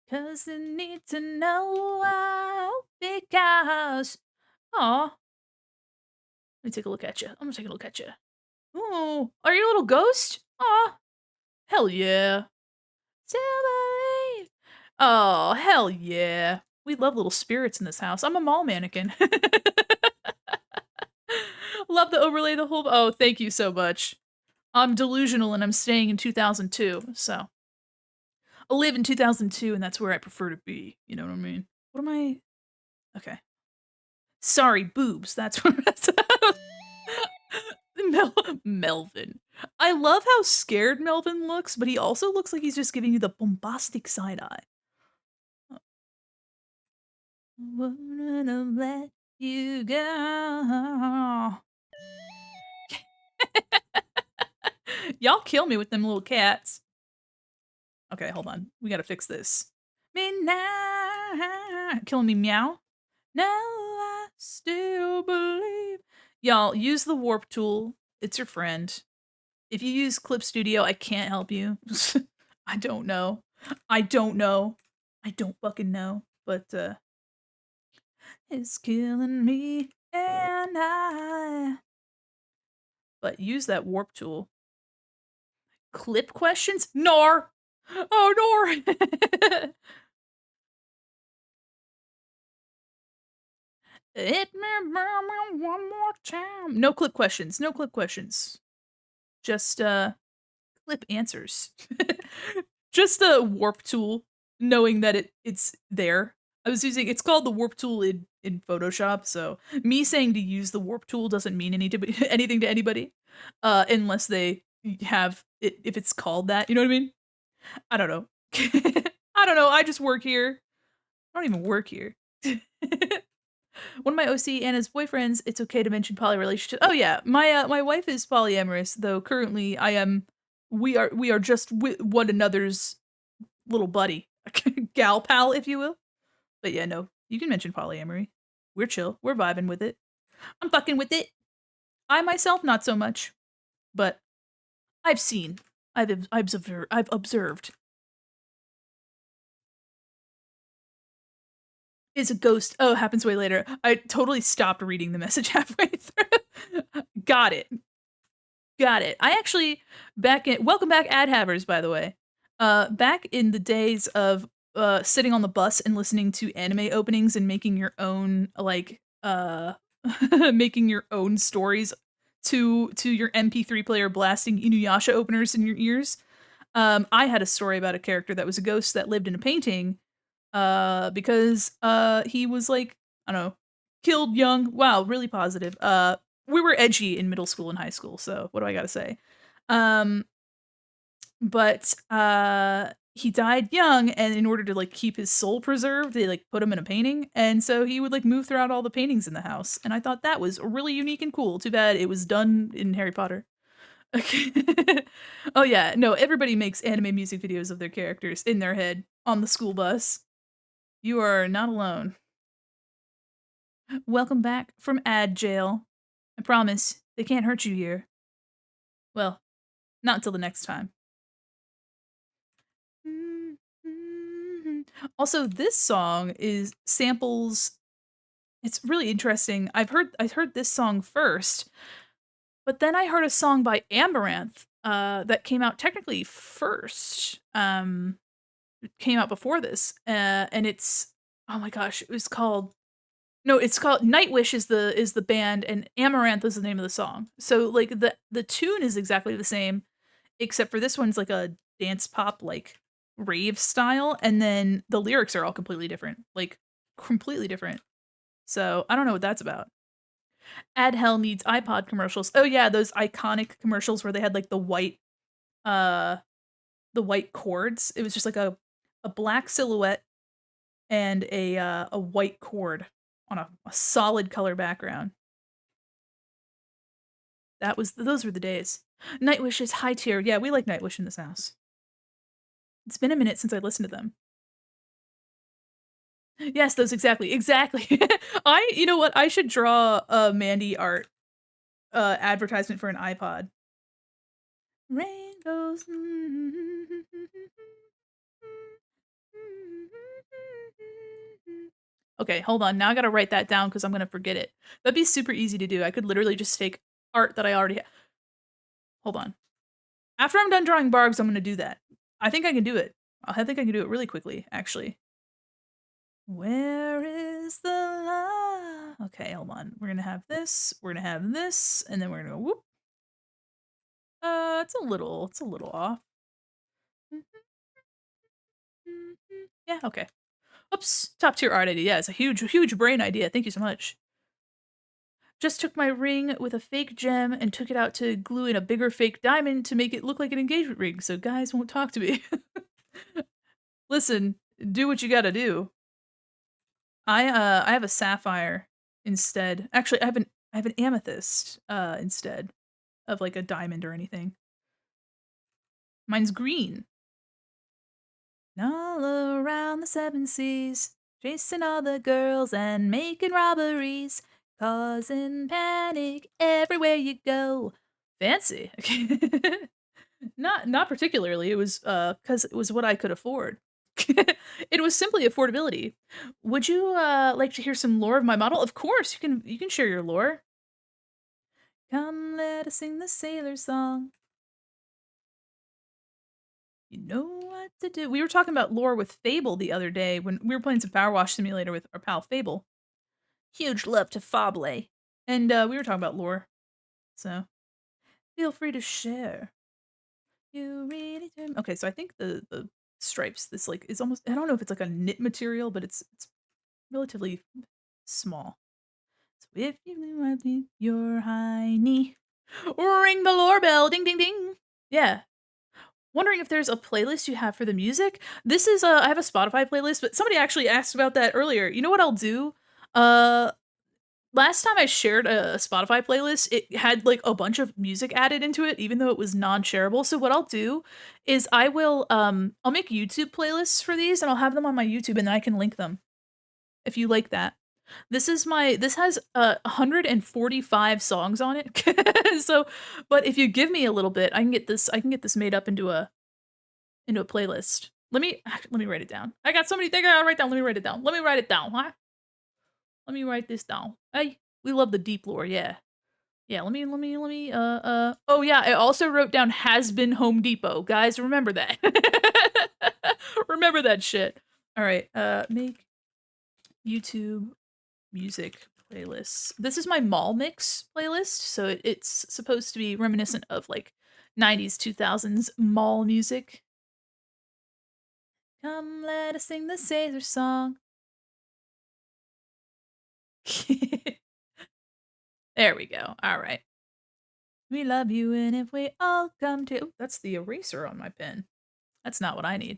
'Cause I need to know how, because. Aw. Let me take a look at you. I'm gonna take a look at you. Ooh, are you a little ghost? Aw. Hell yeah. Still believe. Oh, hell yeah. We love little spirits in this house. I'm a mall mannequin. Love the overlay the whole. Oh, thank you so much. I'm delusional and I'm staying in 2002, so. I live in 2002 and that's where I prefer to be. You know what I mean? What am I? Okay. Sorry, boobs. That's what that's. Melvin. I love how scared Melvin looks, but he also looks like he's just giving you the bombastic side eye. Wanna let you go. Y'all kill me with them little cats. Okay, hold on. We gotta fix this. Midnight. Killing me, meow. Now I still believe. Y'all, use the warp tool. It's your friend. If you use Clip Studio, I can't help you. I don't know. I don't know. I don't fucking know. But, it's killing me and I. But use that warp tool. Clip questions? Nor! Oh, Nor! Hit me one more time. No clip questions. No clip questions. Just, clip answers. Just a warp tool, knowing that it's there. I was using, it's called the warp tool in Photoshop, so me saying to use the warp tool doesn't mean anything to anybody, unless they have it, if it's called that, you know what I mean? I don't know. I don't know, I just work here. I don't even work here. One of my OC Anna's boyfriends, it's okay to mention poly relationship. Oh yeah, my wife is polyamorous, though currently we are just one another's little buddy, gal pal, if you will. But yeah, no, you can mention polyamory. We're chill. We're vibing with it. I'm fucking with it. I myself, not so much, but I've seen. I've observed. Is a ghost. Oh, happens way later. I totally stopped reading the message halfway through. Got it. Got it. I actually welcome back ad havers, by the way. Back in the days of sitting on the bus and listening to anime openings and making your own like making your own stories to your MP3 player, blasting Inuyasha openers in your ears. I had a story about a character that was a ghost that lived in a painting, because he was like, I don't know, killed young. Wow, really positive. We were edgy in middle school and high school, so what do I gotta say? Um, but he died young, and in order to like keep his soul preserved, they like put him in a painting, and so he would like move throughout all the paintings in the house, and I thought that was really unique and cool. Too bad it was done in Harry Potter. Okay. Oh yeah, no, everybody makes anime music videos of their characters in their head on the school bus. You are not alone. Welcome back from ad jail. I promise they can't hurt you here. Well, not until the next time. Also, this song is samples. It's really interesting. I heard this song first, but then I heard a song by Amaranth that came out technically first. It came out before this, and it's, oh my gosh, it was called, no, it's called Nightwish is the band, and Amaranth is the name of the song. So like the tune is exactly the same, except for this one's like a dance pop like rave style, and then the lyrics are all completely different, like completely different. So I don't know what that's about. Ad Hell needs iPod commercials. Oh yeah, those iconic commercials where they had like uh the white cords. It was just like a black silhouette and a white cord on a solid color background. Those were the days. Nightwish is high tier. Yeah, we like Nightwish in this house. It's been a minute since I listened to them. Yes, those exactly. Exactly. You know what? I should draw a Mandi art advertisement for an iPod. Rainbows. Okay, hold on. Now I gotta write that down because I'm gonna forget it. That'd be super easy to do. I could literally just take art that I already have. Hold on. After I'm done drawing Bargs, I'm gonna do that. I think I can do it. I think I can do it really quickly, actually. Where is the love? Okay, hold on. We're gonna have this. We're gonna have this, and then we're gonna go whoop. It's a little off. Yeah, okay. Oops, top tier art idea. Yeah, it's a huge brain idea. Thank you so much. Just took my ring with a fake gem and took it out to glue in a bigger fake diamond to make it look like an engagement ring, so guys won't talk to me. Listen, do what you gotta do. I have a sapphire instead. Actually, I have an amethyst instead of like a diamond or anything. Mine's green. All around the seven seas, chasing all the girls and making robberies, causing panic everywhere you go. Fancy. Not particularly. It was cuz it was what I could afford. It was simply affordability. Would you like to hear some lore of my model? Of course, you can share your lore. Come let us sing the sailor song. You know what to do. We were talking about lore with Fable the other day when we were playing some Power Wash Simulator with our pal Fable. Huge love to Fable. And we were talking about lore. So feel free to share. You really do. Okay, so I think the stripes, this like is almost, I don't know if it's like a knit material, but it's relatively small. So if you want me, your high knee. Ring the lore bell, ding ding ding. Yeah, wondering if there's a playlist you have for the music. This is I have a Spotify playlist, but somebody actually asked about that earlier. You know what I'll do? Uh Last time I shared a Spotify playlist, it had like a bunch of music added into it even though it was non-shareable. So what I'll do is I'll make YouTube playlists for these and I'll have them on my YouTube and then I can link them if you like that. This has 145 songs on it. So, but if you give me a little bit, I can get this made up into a playlist. Let me write it down. I got so many things I gotta write down. Let me write it down. Let me write it down, huh? Let me write this down. Hey, we love the deep lore, yeah. Yeah, oh yeah, I also wrote down has been Home Depot. Guys, remember that. Remember that shit. All right, make YouTube music playlists. This is my mall mix playlist, so it's supposed to be reminiscent of like 90s, 2000s mall music. Come, let us sing the Caesar song. There we go. All right. We love you, and if we all come to. Ooh, that's the eraser on my pen. That's not what I need.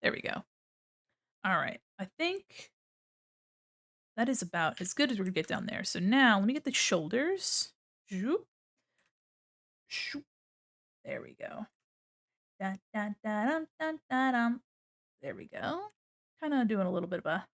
There we go. All right. I think that is about as good as we're gonna get down there. So now let me get the shoulders. Zoop. Shoop. There we go. Dun, dun, dun, dun, dun, dun, dun. There we go. Kind of doing a little bit of a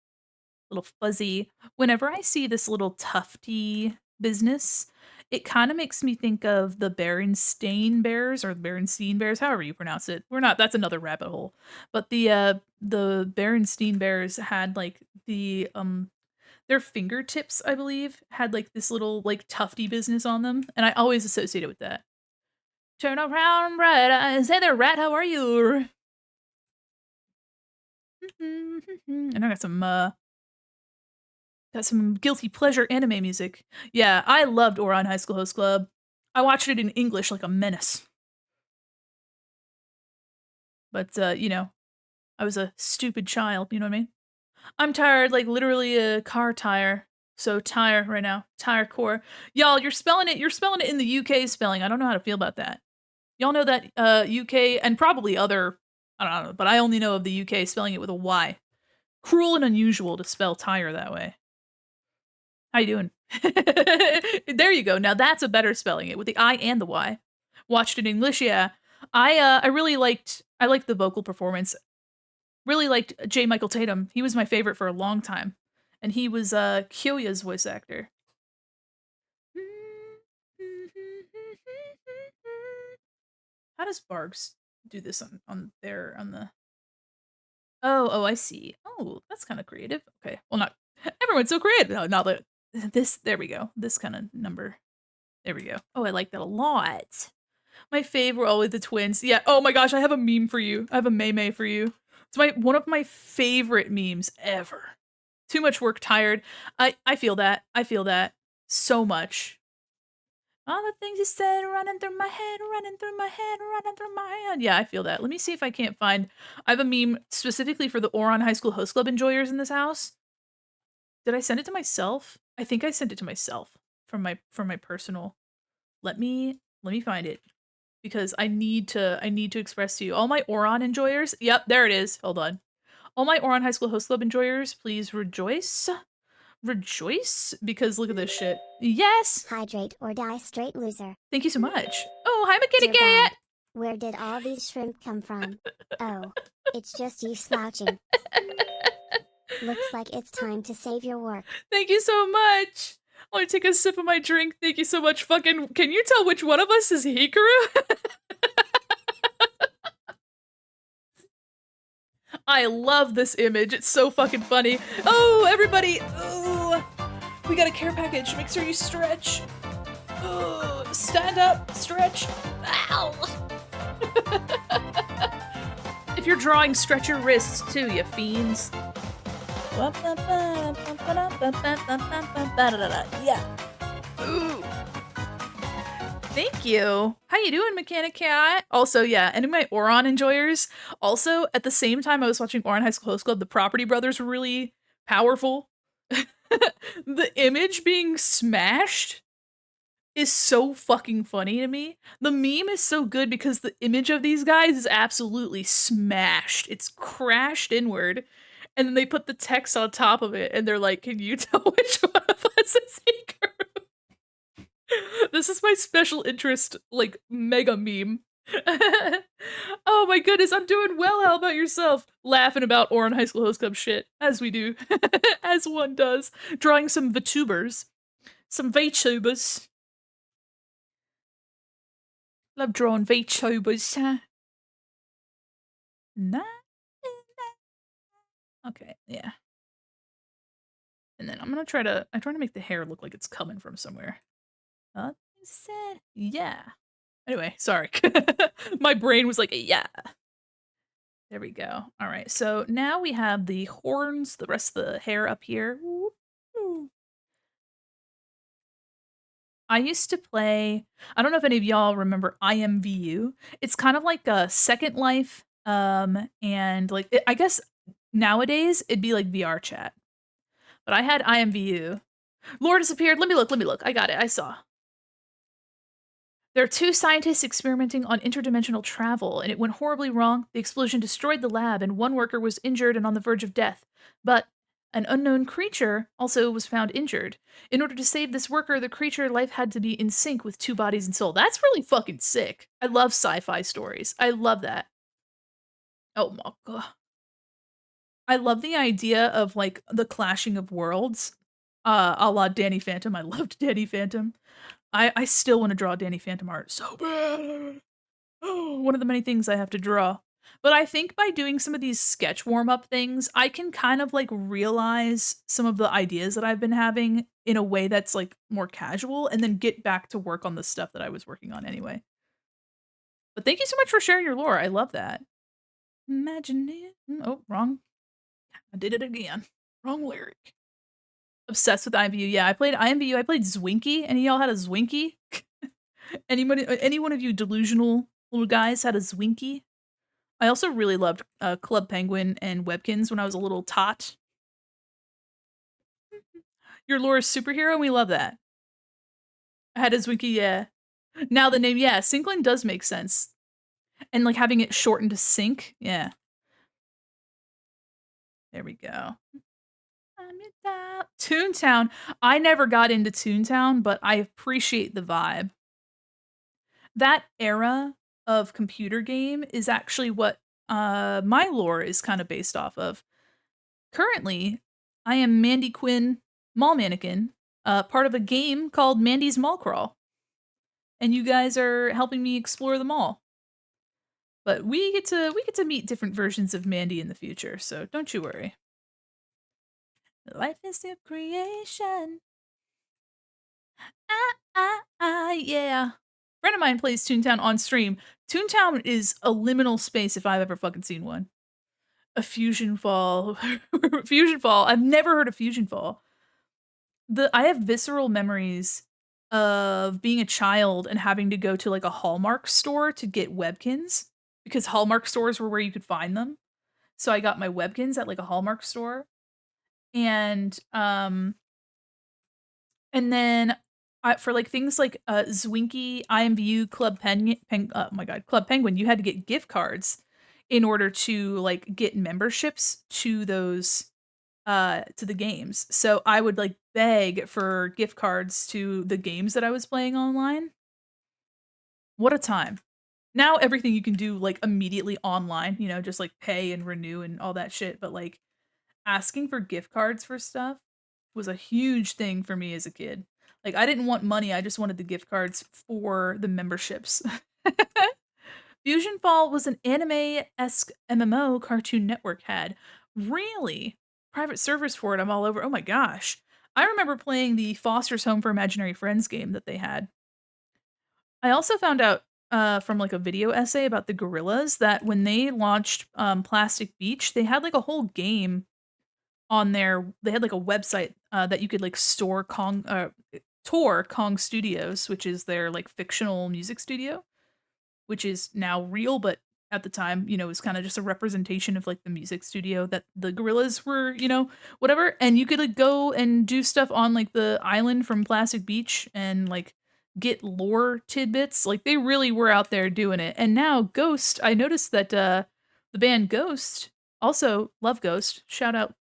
little fuzzy. Whenever I see this little tufty business, it kind of makes me think of the Berenstain Bears or Berenstein Bears, however you pronounce it. We're not. That's another rabbit hole. But the Berenstein Bears had like their fingertips, I believe, had like this little like tufty business on them, and I always associate it with that. Turn around, bright eyes. Hey there, rat. How are you? And I got some guilty pleasure anime music. Yeah, I loved Ouran High School Host Club. I watched it in English like a menace. But you know, I was a stupid child, you know what I mean? I'm tired, like literally a car tire. So tire right now. Tire core. Y'all, you're spelling it in the UK spelling. I don't know how to feel about that. Y'all know that UK and probably other I don't know, but I only know of the UK spelling it with a Y. Cruel and unusual to spell tire that way. How you doing? There you go. Now that's a better spelling it with the I and the Y. Watched it in English, yeah. I really liked the vocal performance. Really liked J. Michael Tatum. He was my favorite for a long time. And he was Kyoya's voice actor. How does Barks do this on the Oh, I see. Oh, that's kind of creative. Okay. Well, not everyone's so creative. No, not that this there we go. This kind of number. There we go. Oh, I like that a lot. My favorite always the twins. Yeah. Oh my gosh, I have a meme for you. I have a meme for you. It's one of my favorite memes ever. Too much work, tired. I feel that. I feel that so much. All the things you said running through my head, running through my head, running through my head. Yeah, I feel that. Let me see if I can't find. I have a meme specifically for the Ouran High School Host Club enjoyers in this house. Did I send it to myself? I think I sent it to myself from my personal. Let me find it because I need to express to you all my Ouran enjoyers. Yep, there it is. Hold on. All my Ouran High School Host Club enjoyers, please rejoice. Rejoice because look at this shit. Yes. Hydrate or die, straight loser. Thank you so much. Oh, hi, McKitty Dear Cat. God, where did all these shrimp come from? Oh, it's just you slouching. Looks like it's time to save your work. Thank you so much. I want to take a sip of my drink. Thank you so much. Fucking, can you tell which one of us is Hikaru? I love this image. It's so fucking funny. Oh, everybody. Oh, we got a care package. Make sure you stretch. Oh, stand up, stretch. Ow. If you're drawing, stretch your wrists too, you fiends. Yeah. Ooh. Thank you. How you doing, Mechanic Cat? Also, yeah, any of my Ouran enjoyers. Also, at the same time I was watching Ouran High School Host Club, the Property Brothers were really powerful. The image being smashed is so fucking funny to me. The meme is so good because the image of these guys is absolutely smashed. It's crashed inward. And then they put the text on top of it, and they're like, can you tell which one of us is Hikaru? This is my special interest, like, mega meme. Oh my goodness, I'm doing well. How about yourself? Laughing about Ouran High School Host Club shit, as we do. As one does. Drawing some Vtubers. Some Vtubers. Love drawing Vtubers. Nah. Okay, yeah. And then I'm trying to make the hair look like it's coming from somewhere. Yeah. Anyway, sorry. My brain was like, yeah. There we go. All right, so now we have the horns, the rest of the hair up here. I used to play I don't know if any of y'all remember IMVU. It's kind of like a Second Life, and, like, I guess nowadays, it'd be like VR chat, but I had IMVU. Lore disappeared. Let me look. I got it. I saw. There are two scientists experimenting on interdimensional travel, and it went horribly wrong. The explosion destroyed the lab, and one worker was injured and on the verge of death. But an unknown creature also was found injured. In order to save this worker, the creature life had to be in sync with two bodies and soul. That's really fucking sick. I love sci-fi stories. I love that. Oh my god. I love the idea of like the clashing of worlds. A la Danny Phantom. I loved Danny Phantom. I still want to draw Danny Phantom art so bad. Oh, one of the many things I have to draw. But I think by doing some of these sketch warm up things, I can kind of like realize some of the ideas that I've been having in a way that's like more casual and then get back to work on the stuff that I was working on anyway. But thank you so much for sharing your lore. I love that. Imagine it. Oh, wrong. I did it again. Wrong lyric. Obsessed with IMVU. Yeah, I played IMVU. I played Zwinky. Any of y'all had a Zwinky? Anybody, any one of you delusional little guys had a Zwinky? I also really loved Club Penguin and Webkins when I was a little tot. Your lore is superhero, and we love that. I had a Zwinky, yeah. Now the name, yeah, Sinkling does make sense. And like having it shortened to Sink, yeah. There we go. Toontown. I never got into Toontown, but I appreciate the vibe. That era of computer game is actually what my lore is kind of based off of. Currently, I am Mandi Quin, mall mannequin, part of a game called Mandy's Mall Crawl, and you guys are helping me explore the mall. But we get to meet different versions of Mandy in the future, so don't you worry. Life is a creation. Yeah. Friend of mine plays Toontown on stream. Toontown is a liminal space if I've ever fucking seen one. A Fusion Fall. Fusion Fall. I've never heard of Fusion Fall. I have visceral memories of being a child and having to go to like a Hallmark store to get Webkins because Hallmark stores were where you could find them. So I got my Webkins at like a Hallmark store. And then for like things like Zwinky, IMVU, oh my god, Club Penguin, you had to get gift cards in order to like get memberships to those to the games. So I would like beg for gift cards to the games that I was playing online. What a time. Now everything you can do like immediately online, you know, just like pay and renew and all that shit, but like asking for gift cards for stuff was a huge thing for me as a kid. Like I didn't want money, I just wanted the gift cards for the memberships. Fusion Fall was an anime-esque MMO Cartoon Network had. Really? Private servers for it, I'm all over. Oh my gosh. I remember playing the Foster's Home for Imaginary Friends game that they had. I also found out from like a video essay about the Gorillas that when they launched Plastic Beach, they had like a whole game on there. They had like a website that you could like tour Kong Studios, which is their like fictional music studio, which is now real, but at the time, you know, it was kind of just a representation of like the music studio that the Gorillas were, you know, whatever. And you could like go and do stuff on like the island from Plastic Beach and like get lore tidbits. Like they really were out there doing it. And now Ghost, I noticed that the band Ghost, also love Ghost. Shout out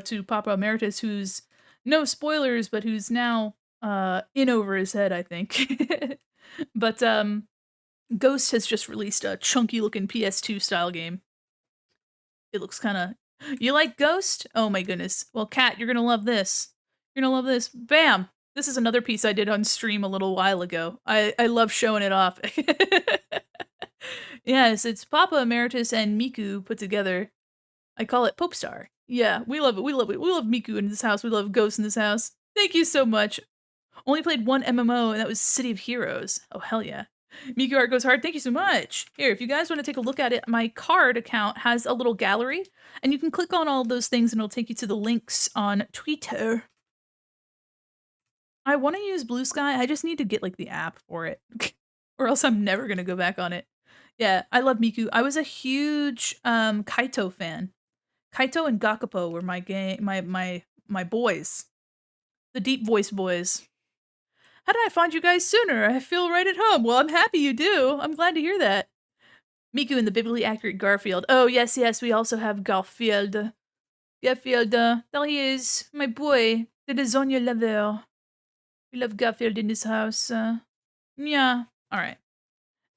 to Papa Emeritus, who's no spoilers, but who's now in over his head, I think. But Ghost has just released a chunky looking PS2 style game. It looks kind of. You like Ghost? Oh my goodness. Well, Kat, you're gonna love this. You're gonna love this. Bam! This is another piece I did on stream a little while ago. I love showing it off. Yes, it's Papa Emeritus and Miku put together. I call it Pope Star. Yeah, we love it. We love it. We love Miku in this house. We love Ghost in this house. Thank you so much. Only played one MMO, and that was City of Heroes. Oh, hell yeah. Miku Art goes hard. Thank you so much. Here, if you guys want to take a look at it, my card account has a little gallery, and you can click on all of those things, and it'll take you to the links on Twitter. I wanna use Blue Sky, I just need to get, like, the app for it, or else I'm never gonna go back on it. Yeah, I love Miku. I was a huge, Kaito fan. Kaito and Gakpo were my boys, the deep voice boys. "How did I find you guys sooner? I feel right at home." Well, I'm happy you do. I'm glad to hear that. Miku and the biblically accurate Garfield. Oh, yes, yes, we also have Garfield. Garfield, there he is, my boy, the lasagna lover. We love Garfield in this house. Yeah. All right.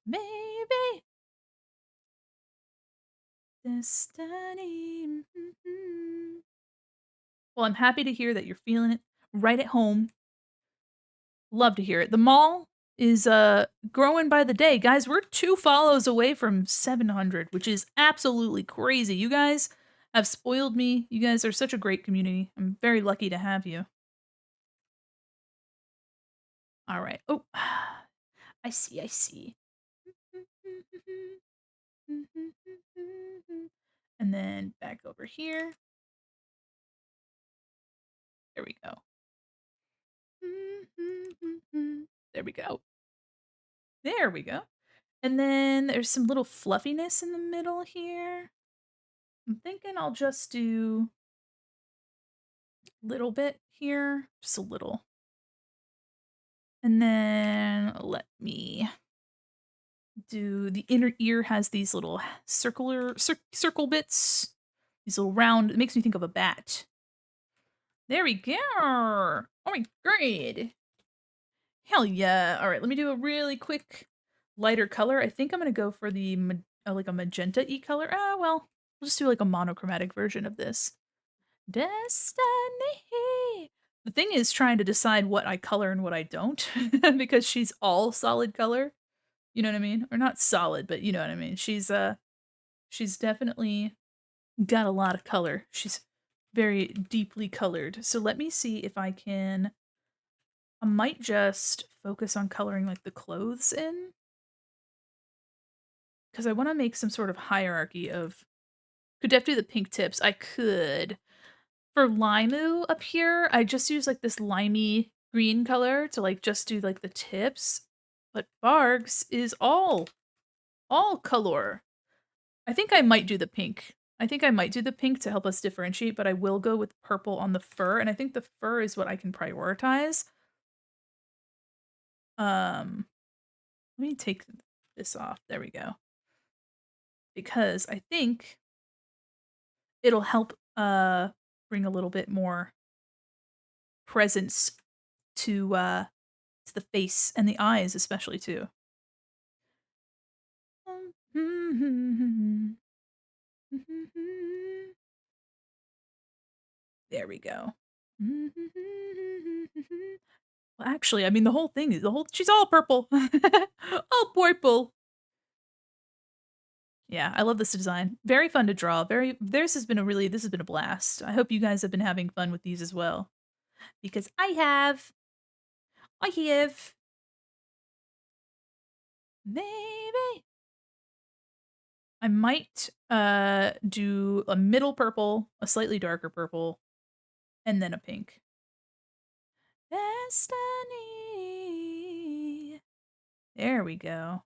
Maybe destiny. Well, I'm happy to hear that you're feeling it right at home. Love to hear it. The mall is growing by the day. Guys, we're 2 follows away from 700, which is absolutely crazy. You guys have spoiled me. You guys are such a great community. I'm very lucky to have you. All right. Oh, I see. I see. And then back over here. There we go. There we go. There we go. And then there's some little fluffiness in the middle here. I'm thinking I'll just do a little bit here, just a little. And then let me do the inner ear has these little circle bits. These little round, it makes me think of a bat. There we go. Oh my god. Hell yeah. All right, let me do a really quick lighter color. I think I'm going to go for the like a magenta-y color. Ah, well, we'll just do like a monochromatic version of this. Destiny. The thing is trying to decide what I color and what I don't because she's all solid color. You know what I mean? Or not solid, but you know what I mean. She's definitely got a lot of color. She's very deeply colored. So let me see if I might just focus on coloring like the clothes in because I want to make some sort of hierarchy of could Def do the pink tips? I could. For Limu up here, I just use like this limey green color to like just do like the tips. But Bargs is all color. I think I might do the pink. I think I might do the pink to help us differentiate, but I will go with purple on the fur, and I think the fur is what I can prioritize. Let me take this off. There we go. Because I think it'll help bring a little bit more presence to the face and the eyes especially too. There we go. Well, actually, I mean the whole thing is she's all purple. All purple. Yeah, I love this design. Very fun to draw. This has been a blast. I hope you guys have been having fun with these as well. Because I have. Maybe. I might do a middle purple, a slightly darker purple, and then a pink. Destiny. There we go.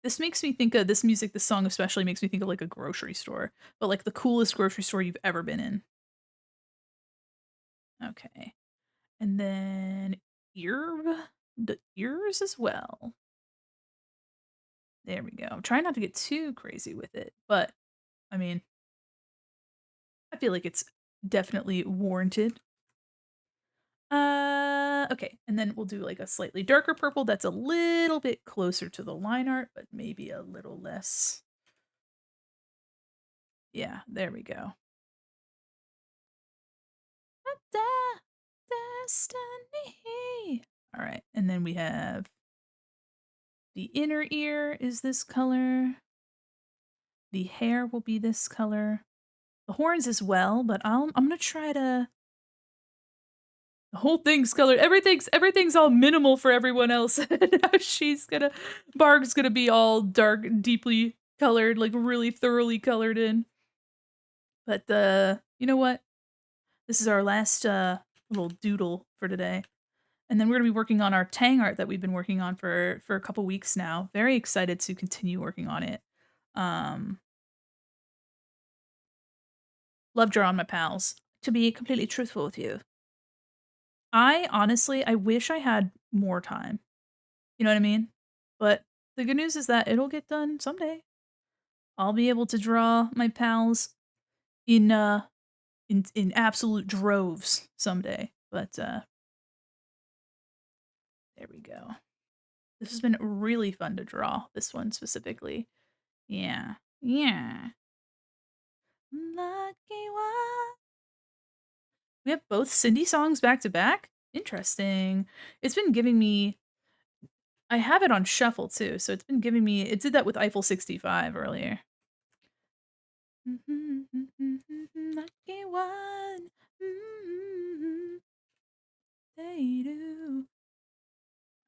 This makes me think of this music, this song especially makes me think of like a grocery store, but like the coolest grocery store you've ever been in. Okay. And then the ears as well. There we go. I'm trying not to get too crazy with it, but I mean, I feel like it's definitely warranted. Okay, and then we'll do like a slightly darker purple that's a little bit closer to the line art, but maybe a little less. Yeah, there we go. Destiny. All right, and then we have the inner ear is this color. The hair will be this color. The horns as well, but I'm gonna try to. The whole thing's colored. Everything's all minimal for everyone else. Now Barg's gonna be all dark, deeply colored, like really thoroughly colored in. But you know what? This is our last little doodle for today. And then we're gonna be working on our Tang art that we've been working on for a couple weeks now. Very excited to continue working on it. Um, love drawing my pals. To be completely truthful with you, I honestly I wish I had more time. You know what I mean? But the good news is that it'll get done someday. I'll be able to draw my pals in in absolute droves someday. But there we go. This has been really fun to draw. This one specifically. Yeah. Yeah. Lucky one. We have both Cindy songs back to back? Interesting. It's been giving me I have it on shuffle too, so it's been giving me it did that with Eiffel 65 earlier. Lucky one. They do.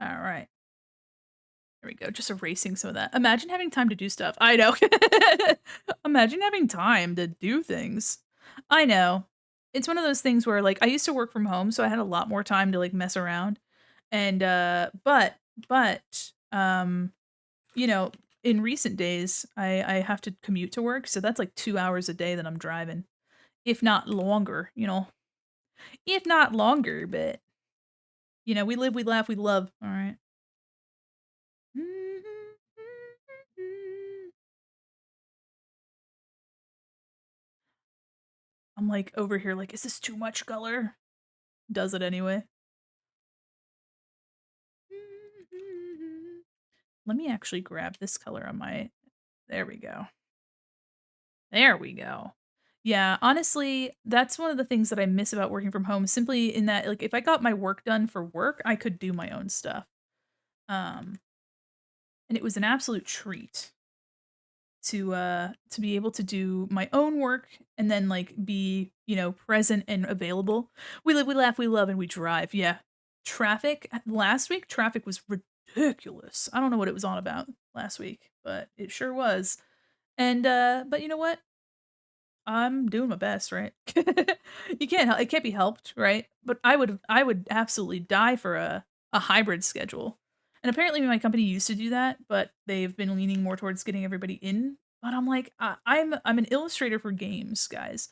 Alright. There we go, just erasing some of that. Imagine having time to do stuff. I know. Imagine having time to do things. I know. It's one of those things where, like, I used to work from home, so I had a lot more time to, like, mess around. And, but, you know, in recent days, I have to commute to work, so that's, like, 2 hours a day that I'm driving, if not longer, you know? If not longer, but, we live, we laugh, we love, alright? I'm, like, over here like, "Is this too much color?" Does it anyway. Let me actually grab this color on my there we go. There we go. Yeah, honestly, that's one of the things that I miss about working from home, simply in that, like, if I got my work done for work, I could do my own stuff. Um, and it was an absolute treat to be able to do my own work and then, like, be, present and available. We live, we laugh, we love, and we drive, yeah. Traffic last week, traffic was ridiculous. I don't know what it was on about last week, but it sure was. And, but you know what? I'm doing my best, right? You can't it can't be helped, right? But I would absolutely die for a hybrid schedule. And apparently my company used to do that, but they've been leaning more towards getting everybody in. But I'm like, I'm an illustrator for games, guys.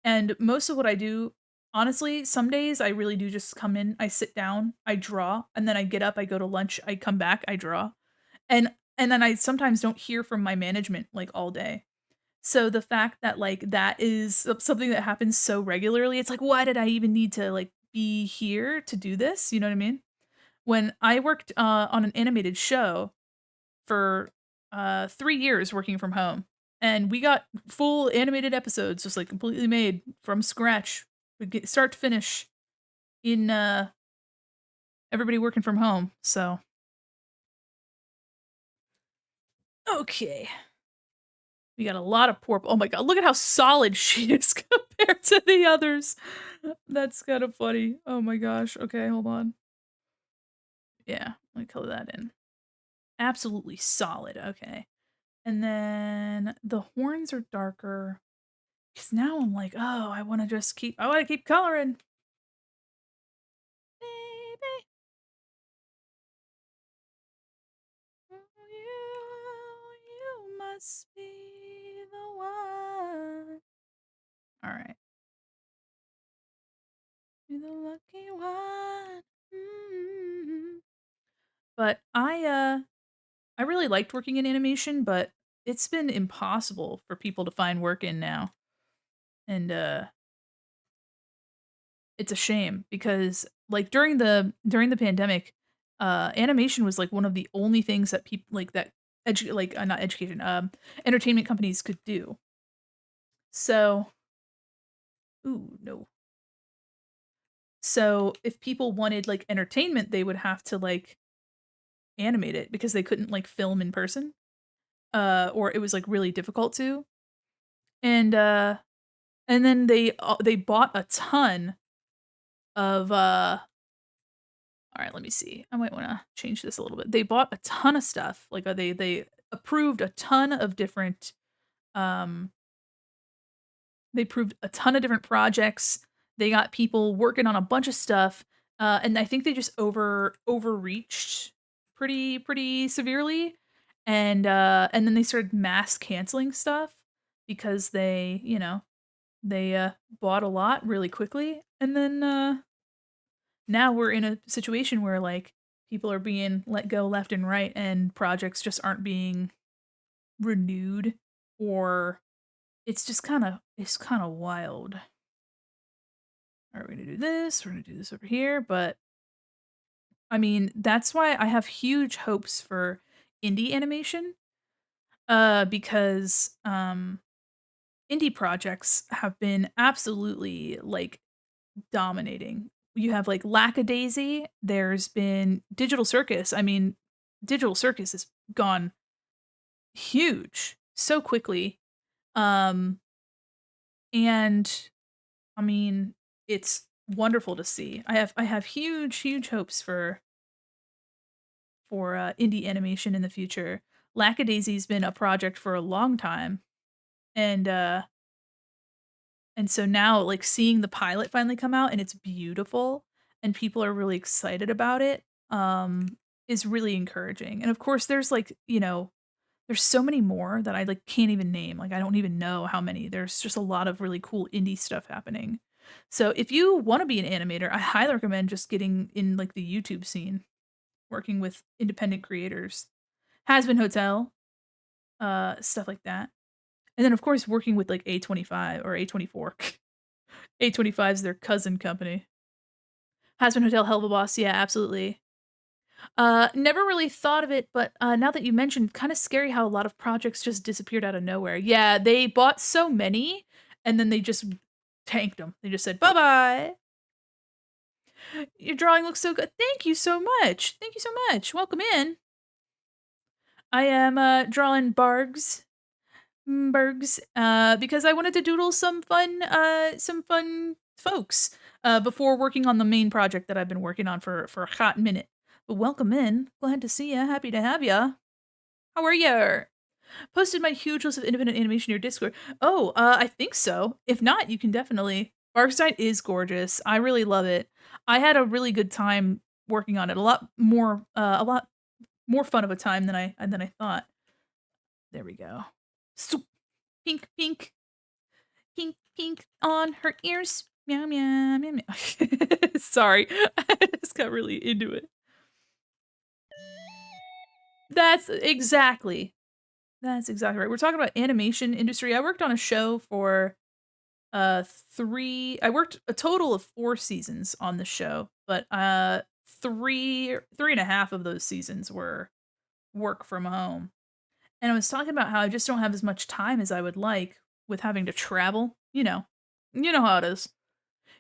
And most of what I do, honestly, some days I really do just come in, I sit down, I draw, and then I get up, I go to lunch, I come back, I draw. And then I sometimes don't hear from my management like all day. So the fact that, like, that is something that happens so regularly, it's like, "Why did I even need to, like, be here to do this?" You know what I mean? When I worked, on an animated show for, 3 years working from home, and we got full animated episodes just, like, completely made from scratch, we get start to finish in, everybody working from home, so okay. We got a lot of poor oh my god, look at how solid she is compared to the others. That's kinda funny. Oh my gosh. Okay, hold on. Yeah, let me color that in. Absolutely solid, okay. And then the horns are darker. Cause now I'm like, "Oh, I wanna keep coloring." Baby, you must be the one. Alright. You're the lucky one. Mm. But I really liked working in animation, but it's been impossible for people to find work in now. And it's a shame because like during the pandemic, animation was like one of the only things that people like that not education, entertainment companies could do. So, ooh, no. So if people wanted like entertainment, they would have to like animate it because they couldn't like film in person. Or it was like really difficult to. And and then they bought a ton of, alright, let me see. I might wanna change this a little bit. They bought a ton of stuff, like, they approved a ton of different, um they approved a ton of different projects, They got people working on a bunch of stuff, and I think they just overreached pretty severely, and then they started mass canceling stuff because they, bought a lot really quickly, and then, now we're in a situation where, like, people are being let go left and right, and projects just aren't being renewed, or it's kinda wild. Alright, we're gonna do this, we're gonna do this over here, but, I mean, that's why I have huge hopes for indie animation, because, indie projects have been absolutely, like, dominating. You have, like, Lackadaisy, there's been Digital Circus, I mean, Digital Circus has gone huge so quickly, um, and, I mean, it's wonderful to see. I have huge hopes for indie animation in the future. Lackadaisy's been a project for a long time, and, and so now, like, seeing the pilot finally come out and it's beautiful and people are really excited about it, is really encouraging. And of course, there's like, there's so many more that I like can't even name. Like I don't even know how many. There's just a lot of really cool indie stuff happening. So if you want to be an animator, I highly recommend just getting in like the YouTube scene, working with independent creators. Has Been Hotel, stuff like that. And then of course working with like A25 or A24. A25 is their cousin company. Has Been Hotel, Hell of a Boss, yeah, absolutely. Never really thought of it, but, now that you mentioned, kinda scary how a lot of projects just disappeared out of nowhere. Yeah, they bought so many, and then they just tanked them. They just said, "Bye-bye. Your drawing looks so good." "Thank you so much. Thank you so much. Welcome in." I am, drawing Bergs, because I wanted to doodle some fun folks, before working on the main project that I've been working on for a hot minute. But welcome in. Glad to see ya. Happy to have ya. How are ya? Posted my huge list of independent animation in your Discord. Oh, I think so. If not, you can definitely. Barkstein is gorgeous. I really love it. I had a really good time working on it. A lot more fun of a time than I thought. There we go. So pink, pink, pink, pink on her ears. Meow, meow, meow, meow. Sorry, I just got really into it. That's exactly. That's exactly right. We're talking about animation industry. I worked on a show for 3 I worked a total of 4 seasons on the show, but 3.5 of those seasons were work from home. And I was talking about how I just don't have as much time as I would like with having to travel, you know. You know how it is.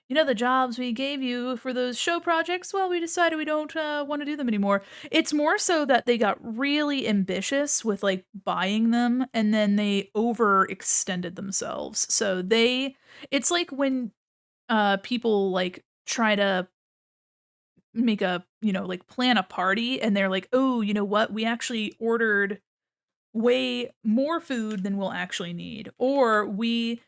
The jobs we gave you for those show projects, well, we decided we don't want to do them anymore. It's more so that they got really ambitious with like buying them and then they overextended themselves. It's like when people like try to make like plan a party and they're like, "Oh, you know what? We actually ordered way more food than we'll actually need." Or we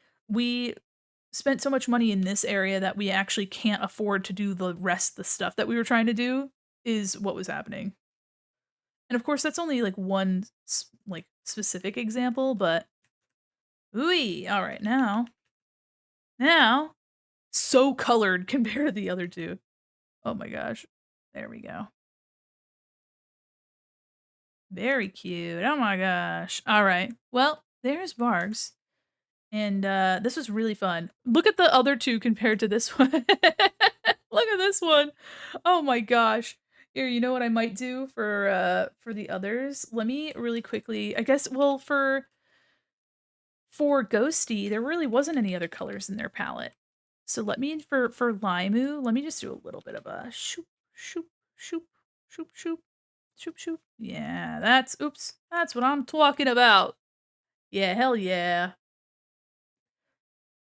spent so much money in this area that we actually can't afford to do the rest of the stuff that we were trying to do, is what was happening. And of course, that's only like one like specific example, but ooey, all right, now, so colored compared to the other two. Oh my gosh, there we go. Very cute. Oh my gosh. All right. Well, there's Bargs. And, this was really fun. Look at the other 2 compared to this one. Look at this one. Oh my gosh. Here, you know what I might do for the others? Let me really quickly I guess well, for Ghosty, there really wasn't any other colors in their palette. So let me for Limu, let me just do a little bit of a shoop, shoop, shoop, shoop, shoop, shoop, shoop. Yeah, that's what I'm talking about. Yeah, hell yeah.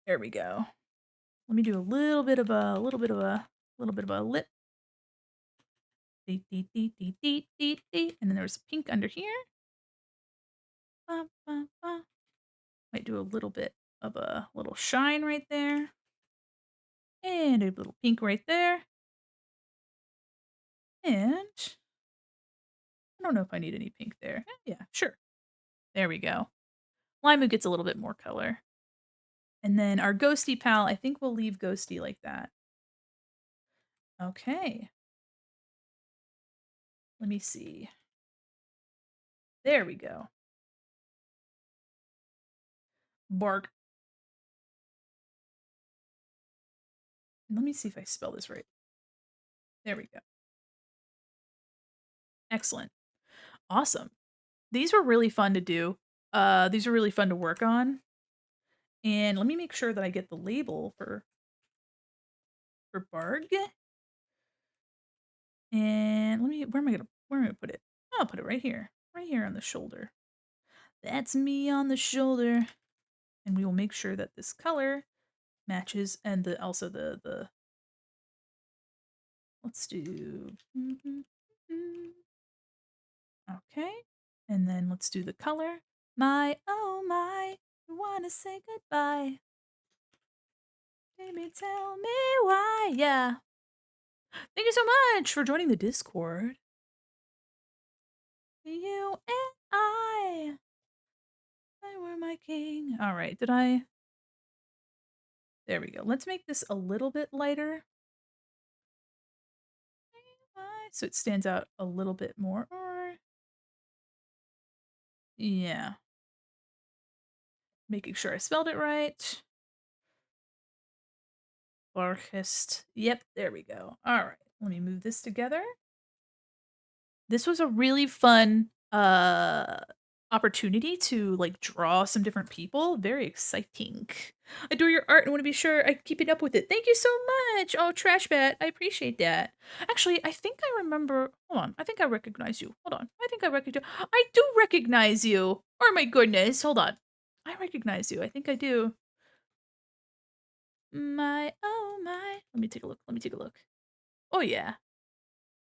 There we go. Let me do a little bit of a lip. Dee, dee, dee, dee, dee, dee, dee. And then there's pink under here. Ba, ba, ba. Might do a little bit of a little shine right there. And a little pink right there. And I don't know if I need any pink there. Yeah, sure. There we go. Limu gets a little bit more color. And then our ghosty pal, I think we'll leave ghosty like that. Okay. Let me see. There we go. Bark. Let me see if I spell this right. There we go. Excellent. Awesome. These were really fun to do. These are really fun to work on. And let me make sure that I get the label for Barg. And let me where am I gonna put it? I'll put it right here. Right here on the shoulder. That's me on the shoulder. And we will make sure that this color matches and also the let's do okay. And then let's do the color. My oh my, I wanna say goodbye. Baby, tell me why. Yeah. Thank you so much for joining the Discord. You and I were my king. All right, did I? There we go. Let's make this a little bit lighter. So it stands out a little bit more. Or yeah. Making sure I spelled it right. Barchist. Yep, there we go. All right, let me move this together. This was a really fun opportunity to like draw some different people. Very exciting. I adore your art and want to be sure I keep it up with it. Thank you so much. Oh, Trash Bat, I appreciate that. Actually, I think I remember. Hold on, I think I recognize you. Hold on, I think I recognize. I do recognize you. Oh my goodness, hold on. I recognize you. I think I do. My oh my. Let me take a look. Let me take a look. Oh yeah.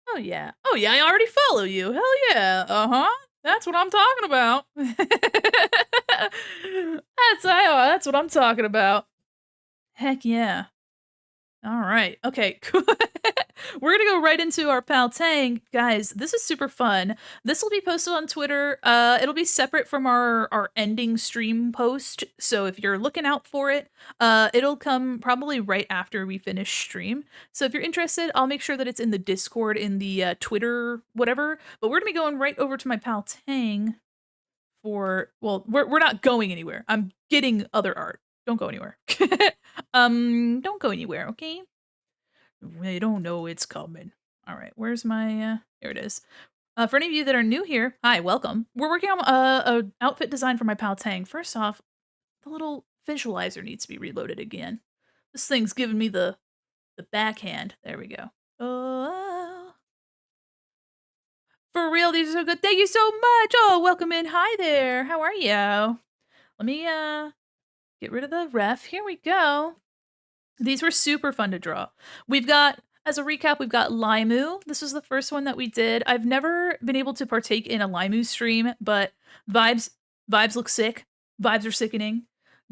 Oh yeah. Oh yeah, I already follow you. Hell yeah. Uh-huh. That's what I'm talking about. That's what I'm talking about. Heck yeah. All right. Okay. Cool. We're gonna go right into our pal Tang, guys. This is super fun. This will be posted on Twitter. It'll be separate from our ending stream post. So if you're looking out for it, it'll come probably right after we finish stream. So if you're interested, I'll make sure that it's in the Discord, in the Twitter, whatever. But we're gonna be going right over to my pal Tang for. Well, we're not going anywhere. I'm getting other art. Don't go anywhere. Don't go anywhere, okay? They don't know it's coming. All right, where's my, here it is. For any of you that are new here, hi, welcome. We're working on a outfit design for my pal Tang. First off, the little visualizer needs to be reloaded again. This thing's giving me the backhand. There we go. Oh, for real, these are so good. Thank you so much. Oh, welcome in. Hi there. How are you? Let me get rid of the ref. Here we go. These were super fun to draw. We've got, as a recap, we've got Limu. This was the first one that we did. I've never been able to partake in a Limu stream, but vibes look sick. Vibes are sickening.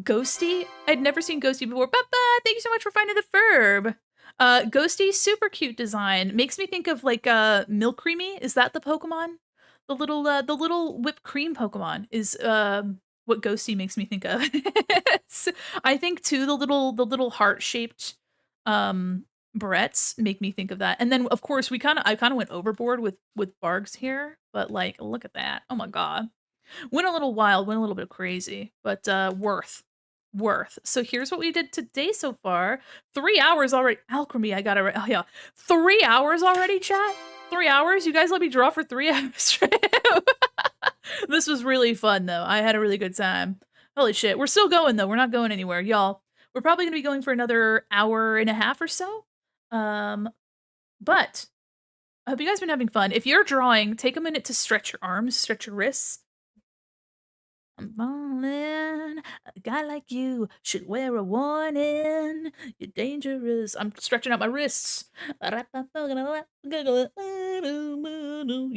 Ghosty, I'd never seen Ghosty before. Thank you so much for finding the Ferb. Ghosty, super cute design. Makes me think of like Milk Creamy. Is that the Pokemon? The little whipped cream Pokemon is what Ghosty makes me think of. I think too the little heart-shaped barrettes make me think of that. And then of course I kind of went overboard with Barg's here, but like look at that. Oh my god. Went a little wild, went a little bit crazy, but worth. So here's what we did today so far. 3 hours already. Alchemy, I got it right. Oh yeah. 3 hours already, chat? 3 hours? You guys let me draw for 3 hours. This was really fun though. I had a really good time. Holy shit. We're still going though. We're not going anywhere, y'all. We're probably gonna be going for another hour and a half or so. But I hope you guys been having fun. If you're drawing, take a minute to stretch your arms, stretch your wrists. I'm falling. A guy like you should wear a warning. You're dangerous. I'm stretching out my wrists. You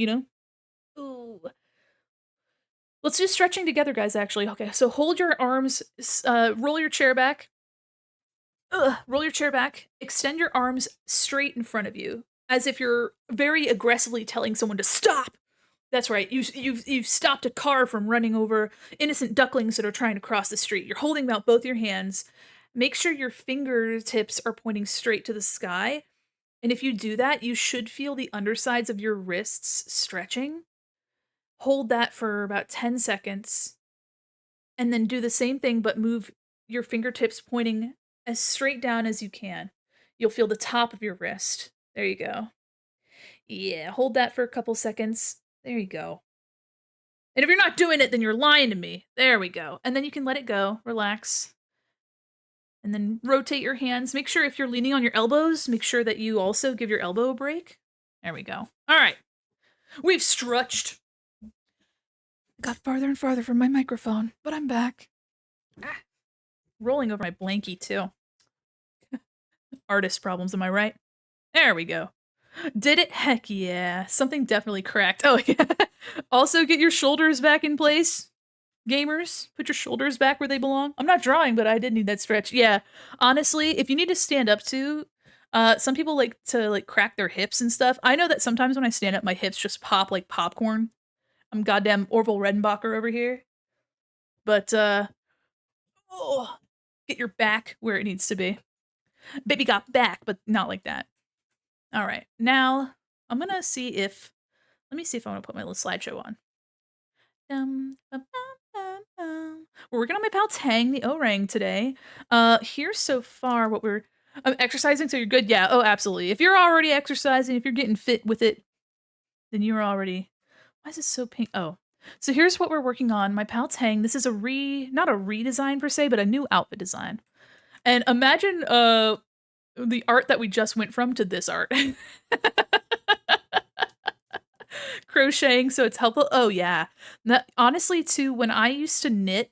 know? Ooh. Let's do stretching together, guys, actually. Okay, so hold your arms, roll your chair back. Roll your chair back, extend your arms straight in front of you, as if you're very aggressively telling someone to stop. That's right. You've stopped a car from running over innocent ducklings that are trying to cross the street. You're holding out both your hands. Make sure your fingertips are pointing straight to the sky. And if you do that, you should feel the undersides of your wrists stretching. Hold that for about 10 seconds and then do the same thing, but move your fingertips pointing as straight down as you can. You'll feel the top of your wrist. There you go. Yeah, hold that for a couple seconds. There you go. And if you're not doing it, then you're lying to me. There we go. And then you can let it go, relax. And then rotate your hands. Make sure if you're leaning on your elbows, make sure that you also give your elbow a break. There we go. All right. We've stretched. Got farther and farther from my microphone, but I'm back. Rolling over my blankie, too. Artist problems, am I right? There we go. Did it? Heck yeah. Something definitely cracked. Oh, yeah. Also, get your shoulders back in place. Gamers, put your shoulders back where they belong. I'm not drawing, but I did need that stretch. Yeah. Honestly, if you need to stand up too, some people like to like crack their hips and stuff. I know that sometimes when I stand up, my hips just pop like popcorn. I'm goddamn Orville Redenbacher over here. But oh, get your back where it needs to be. Baby got back, but not like that. All right. Now, I'm going to see if let me see if I want to put my little slideshow on. We're working on my pal Tang, the orang today. Here's so far what we're I'm exercising, so you're good. Yeah, oh, absolutely. If you're already exercising, if you're getting fit with it, then you're already. Why is this so pink? Oh, so here's what we're working on. My pal Tang. This is a not a redesign per se, but a new outfit design. And imagine the art that we just went from to this art. Crocheting, so it's helpful. Oh yeah. Honestly, too, when I used to knit,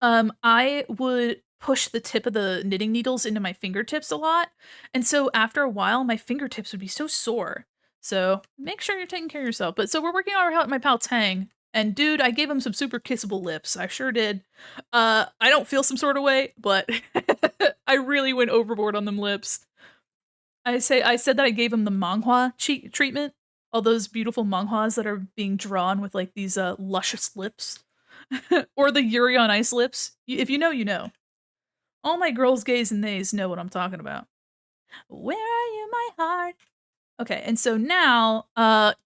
I would push the tip of the knitting needles into my fingertips a lot, and so after a while, my fingertips would be so sore. So make sure you're taking care of yourself. But so we're working on my pal Tang, and dude, I gave him some super kissable lips. I sure did. I don't feel some sort of way, but I really went overboard on them lips. I said that I gave him the manhwa treatment. All those beautiful manhwas that are being drawn with like these luscious lips. Or the Yuri on Ice lips. If you know, you know. All my girls, gays, and theys know what I'm talking about. Where are you, my heart? Okay, and so now,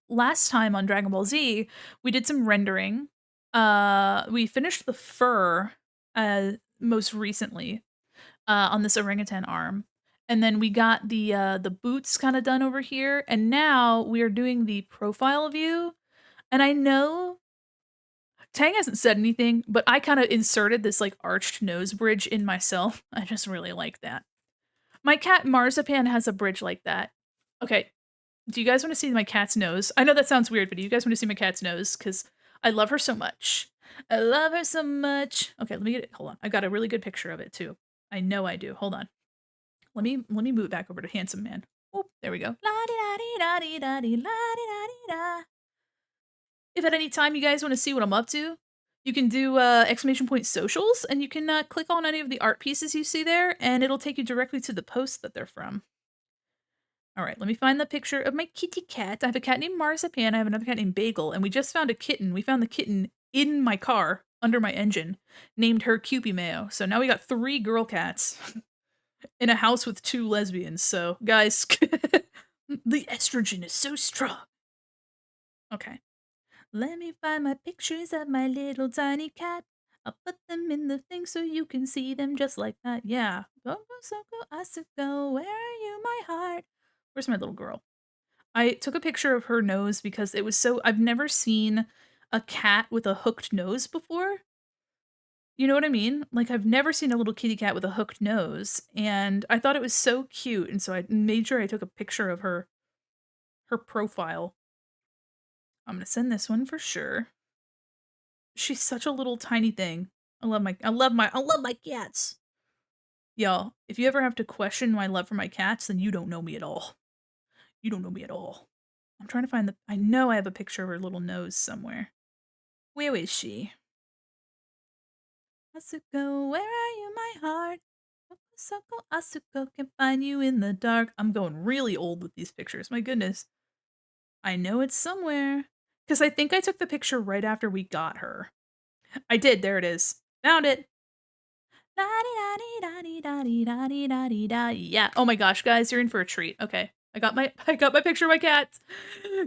last time on Dragon Ball Z, we did some rendering. We finished the fur most recently on this orangutan arm. And then we got the boots kind of done over here, and now we are doing the profile view. And I know Tang hasn't said anything, but I kind of inserted this like arched nose bridge in myself. I just really like that. My cat Marzipan has a bridge like that. Okay, do you guys want to see my cat's nose? I know that sounds weird, but do you guys want to see my cat's nose? Because I love her so much. I love her so much. Okay, let me get it. Hold on. I got a really good picture of it too. I know I do. Hold on. Let me move it back over to Handsome Man. Oh, there we go. If at any time you guys want to see what I'm up to, you can do exclamation point socials, and you can click on any of the art pieces you see there, and it'll take you directly to the post that they're from. All right, let me find the picture of my kitty cat. I have a cat named Marzipan. I have another cat named Bagel, and we just found a kitten. We found the kitten in my car under my engine, named her Cupie Mayo. So now we got 3 girl cats in a house with 2 lesbians. So guys, the estrogen is so strong. Okay. Let me find my pictures of my little tiny cat. I'll put them in the thing so you can see them just like that. Yeah. Go, so go, Asuko. Where are you, my heart? Where's my little girl? I took a picture of her nose because it was so. I've never seen a cat with a hooked nose before. You know what I mean? Like, I've never seen a little kitty cat with a hooked nose, and I thought it was so cute, and so I made sure I took a picture of her profile. I'm gonna send this one for sure. She's such a little tiny thing. I love my cats. Y'all, if you ever have to question my love for my cats, then you don't know me at all. You don't know me at all. I'm trying to find I know I have a picture of her little nose somewhere. Where is she? Asuko, where are you, my heart? Asuko, Asuko can find you in the dark. I'm going really old with these pictures. My goodness. I know it's somewhere. Because I think I took the picture right after we got her. I did. There it is. Found it. Yeah. Oh my gosh, guys, you're in for a treat. Okay. I got my picture of my cats.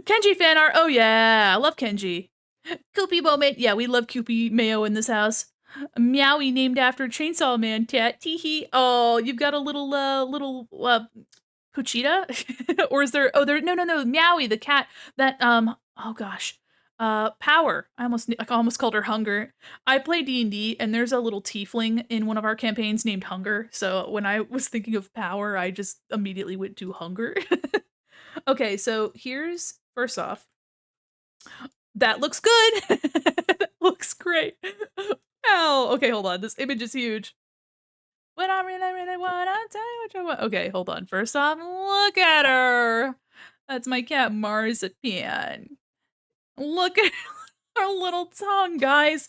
Kenji fan art. Oh yeah. I love Kenji. Koopy moment. Yeah, we love Koopy Mayo in this house. Meowie named after Chainsaw Man cat. Teehee. Oh, you've got a little Puchita? Or is there no Meowie, the cat that oh gosh. Power. I almost called her Hunger. I play D&D and there's a little tiefling in one of our campaigns named Hunger. So when I was thinking of Power, I just immediately went to Hunger. Okay, so here's first off. That looks good. That looks great. Ow. Okay, hold on. This image is huge. When I really, really want to tell you what I want. Okay, hold on. First off, look at her. That's my cat Marzipan. Look at her little tongue, guys.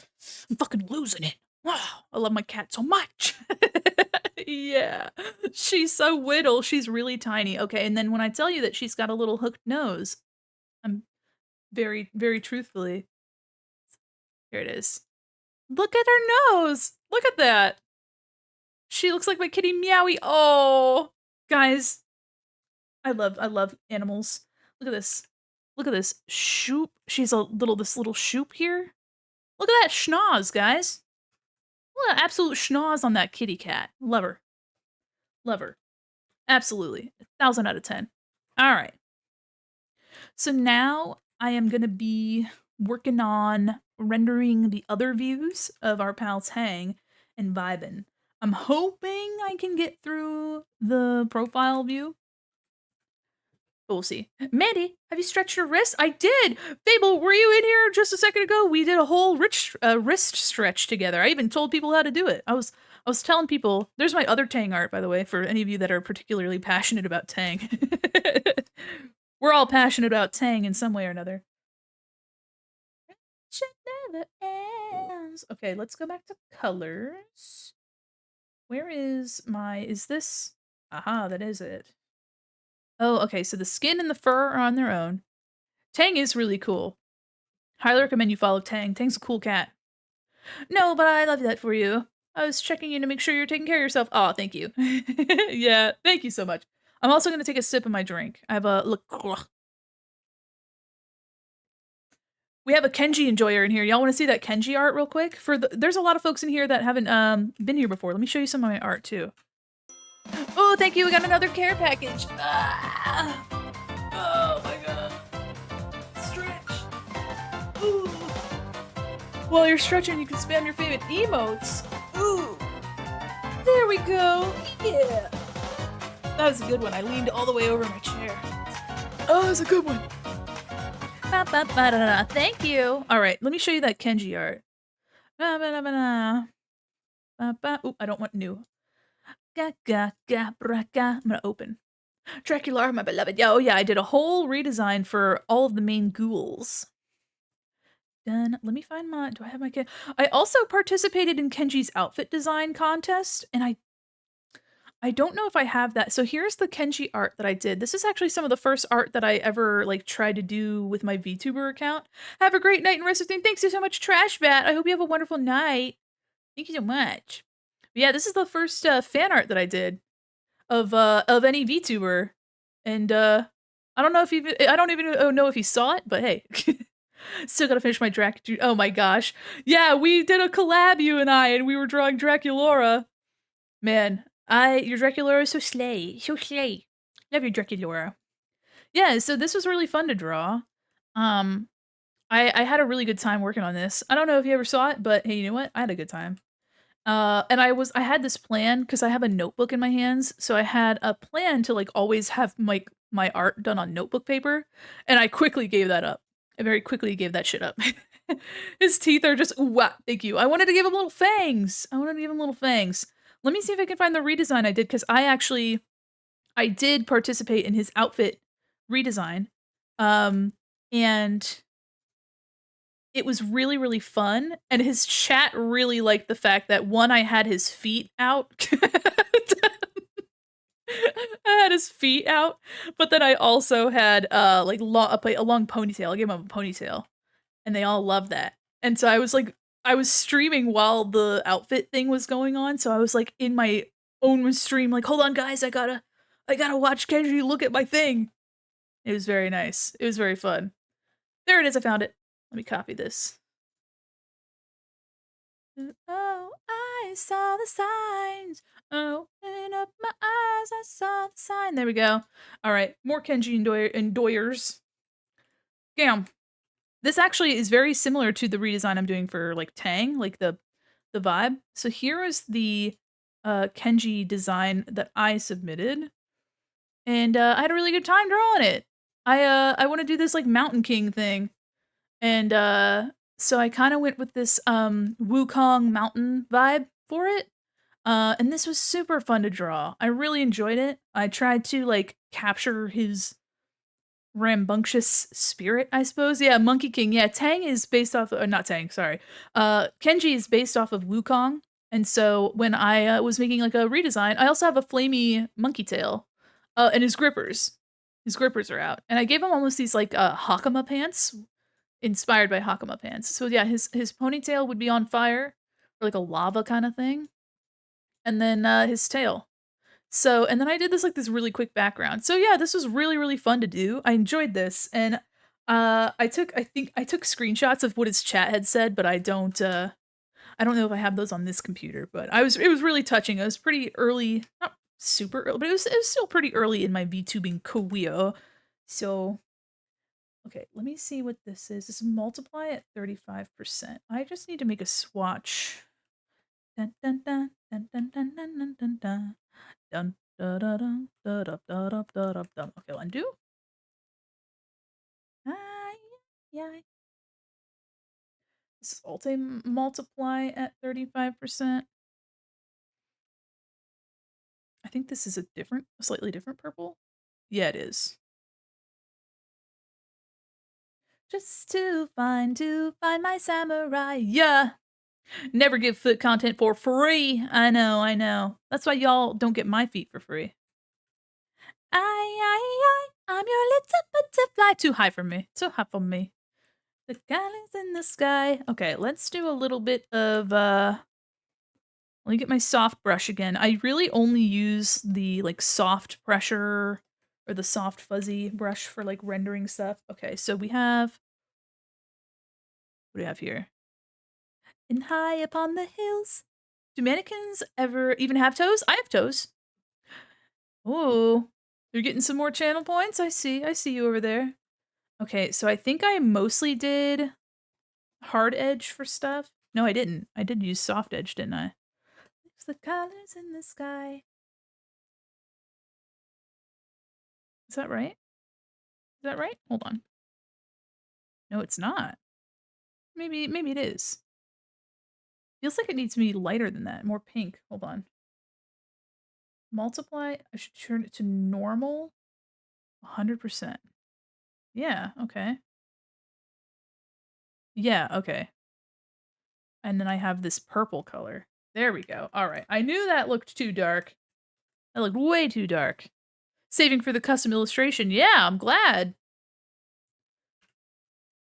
I'm fucking losing it. Wow, I love my cat so much. Yeah, she's so little. She's really tiny. Okay, and then when I tell you that she's got a little hooked nose, I'm very, very truthfully. Here it is. Look at her nose. Look at that. She looks like my kitty Meowie. Oh, guys, I love animals. Look at this. Look at this shoop. She's this little shoop here. Look at that schnoz, guys. Look at absolute schnoz on that kitty cat. Love her. Love her. Absolutely. 1,000 out of 10. All right. So now I am going to be working on rendering the other views of our pal Tang and vibin'. I'm hoping I can get through the profile view. But we'll see. Mandi, have you stretched your wrist? I did! Fable, were you in here just a second ago? We did a whole wrist stretch together. I even told people how to do it. I was telling people, there's my other Tang art, by the way, for any of you that are particularly passionate about Tang. We're all passionate about Tang in some way or another. Never ends. Okay, let's go back to colors. Where is this? Aha, that is it. Oh, okay, so the skin and the fur are on their own. Tang is really cool. Highly recommend you follow Tang. Tang's a cool cat. No, but I love that for you. I was checking in to make sure you're taking care of yourself. Oh, thank you. Yeah, thank you so much. I'm also going to take a sip of my drink. I have a look. We have a Kenji enjoyer in here. Y'all want to see that Kenji art real quick? There's a lot of folks in here that haven't been here before. Let me show you some of my art too. Oh, thank you. We got another care package. Ah. Oh my god. Stretch. Ooh. While you're stretching, you can spam your favorite emotes. Ooh. There we go. Yeah. That was a good one. I leaned all the way over my chair. Oh, that was a good one. Thank you. All right, let me show you that Kenji art. Oop, I don't want new. I'm gonna open. Dracula, my beloved. Yeah, oh yeah, I did a whole redesign for all of the main ghouls. Done. Let me find my. Do I have my? I also participated in Kenji's outfit design contest, and I don't know if I have that. So here's the Kenji art that I did. This is actually some of the first art that I ever tried to do with my VTuber account. Have a great night and rest of the day. Thanks so much, Trash Bat. I hope you have a wonderful night. Thank you so much. But yeah, this is the first fan art that I did of any VTuber, and I don't even know if he saw it, but hey. Still gotta finish my Oh my gosh. Yeah, we did a collab, you and I, and we were drawing Draculaura. Man, your Draculaura is so slay. So slay. Love your Draculaura. Yeah, so this was really fun to draw. I had a really good time working on this. I don't know if you ever saw it, but hey, you know what? I had a good time. And I had this plan because I have a notebook in my hands, so I had a plan to always have my art done on notebook paper, and I quickly gave that up. I very quickly gave that shit up. His teeth are just wow, thank you. I wanted to give him little fangs. Let me see if I can find the redesign I did, because I did participate in his outfit redesign. And it was really, really fun. And his chat really liked the fact that, one, I had his feet out. had his feet out, but then I also had like a long ponytail. I gave him a ponytail, and they all loved that. And so I was streaming while the outfit thing was going on, so I was like in my own stream, like, hold on, guys, I gotta watch Kenji look at my thing. It was very nice. It was very fun. There it is. I found it. Let me copy this. Oh, I saw the signs. Open up my eyes. I saw the sign. There we go. All right. More Kenji endoyers. Damn. This actually is very similar to the redesign I'm doing for like Tang, like the vibe. So here is the Kenji design that I submitted. And I had a really good time drawing it. I want to do this like Mountain King thing. And so I kind of went with this Wukong mountain vibe for it. And this was super fun to draw. I really enjoyed it. I tried to like capture his rambunctious spirit, I suppose. Yeah, Monkey King. Yeah, Tang is based off of, not Tang, sorry. Kenji is based off of Wukong. And so when I was making like a redesign, I also have a flamey monkey tail. And his grippers. His grippers are out. And I gave him almost these like Hakama pants inspired by Hakama pants. So yeah, his ponytail would be on fire, or like a lava kind of thing, and then his tail. So and then I did this really quick background. So yeah, this was really fun to do. I enjoyed this, and I think I took screenshots of what his chat had said, but I don't know if I have those on this computer. But it was really touching. It was pretty early, not super early, but it was still pretty early in my VTubing career. So okay, let me see what this is. This is multiply at 35%. I just need to make a swatch. Dun dun dun dun dun dun dun dun dun dun dun da da dun da da da da da da dun. Okay, undo. Ah, yeah. This is also multiply at 35%. I think this is a slightly different purple. Yeah, it is. Just to find my samurai. Yeah. Never give foot content for free. I know. That's why y'all don't get my feet for free. I'm your little butterfly. Too high for me. Too high for me. The gallons in the sky. Okay, let's do a little bit of let me get my soft brush again. I really only use the like soft pressure or the soft fuzzy brush for like rendering stuff. Okay, so we have, what do we have here? And high upon the hills. Do mannequins ever even have toes? I have toes. Oh, you're getting some more channel points. I see you over there. Okay, so I think I mostly did hard edge for stuff. No, I didn't. I did use soft edge, didn't I? It's the colors in the sky. Is that right? Is that right? Hold on. No, it's not. Maybe it is. Feels like it needs to be lighter than that, more pink. Hold on. Multiply. I should turn it to normal. 100%. Yeah, okay. Yeah, okay. And then I have this purple color. There we go. All right. I knew that looked too dark. That looked way too dark. Saving for the custom illustration. Yeah, I'm glad.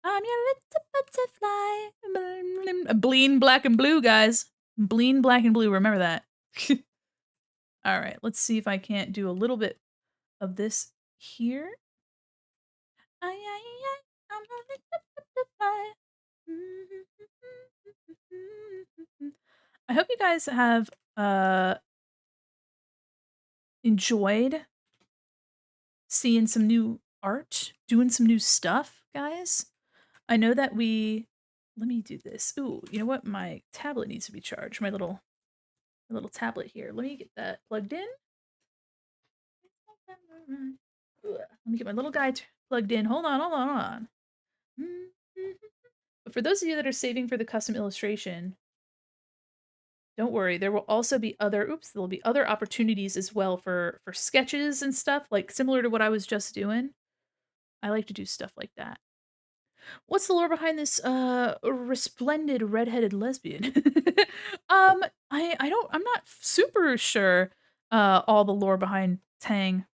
I'm your little butterfly. Bleen black and blue, guys. Bleen black and blue. Remember that. All right. Let's see if I can't do a little bit of this here. I'm a little butterfly. I hope you guys have enjoyed seeing some new art, doing some new stuff, guys. I know that let me do this. Ooh, you know what? My tablet needs to be charged. My little tablet here. Let me get that plugged in. Let me get my little guy plugged in. Hold on. But for those of you that are saving for the custom illustration, don't worry. There will also be there'll be other opportunities as well for sketches and stuff, like similar to what I was just doing. I like to do stuff like that. What's the lore behind this resplendent redheaded lesbian? I'm not super sure all the lore behind Tang.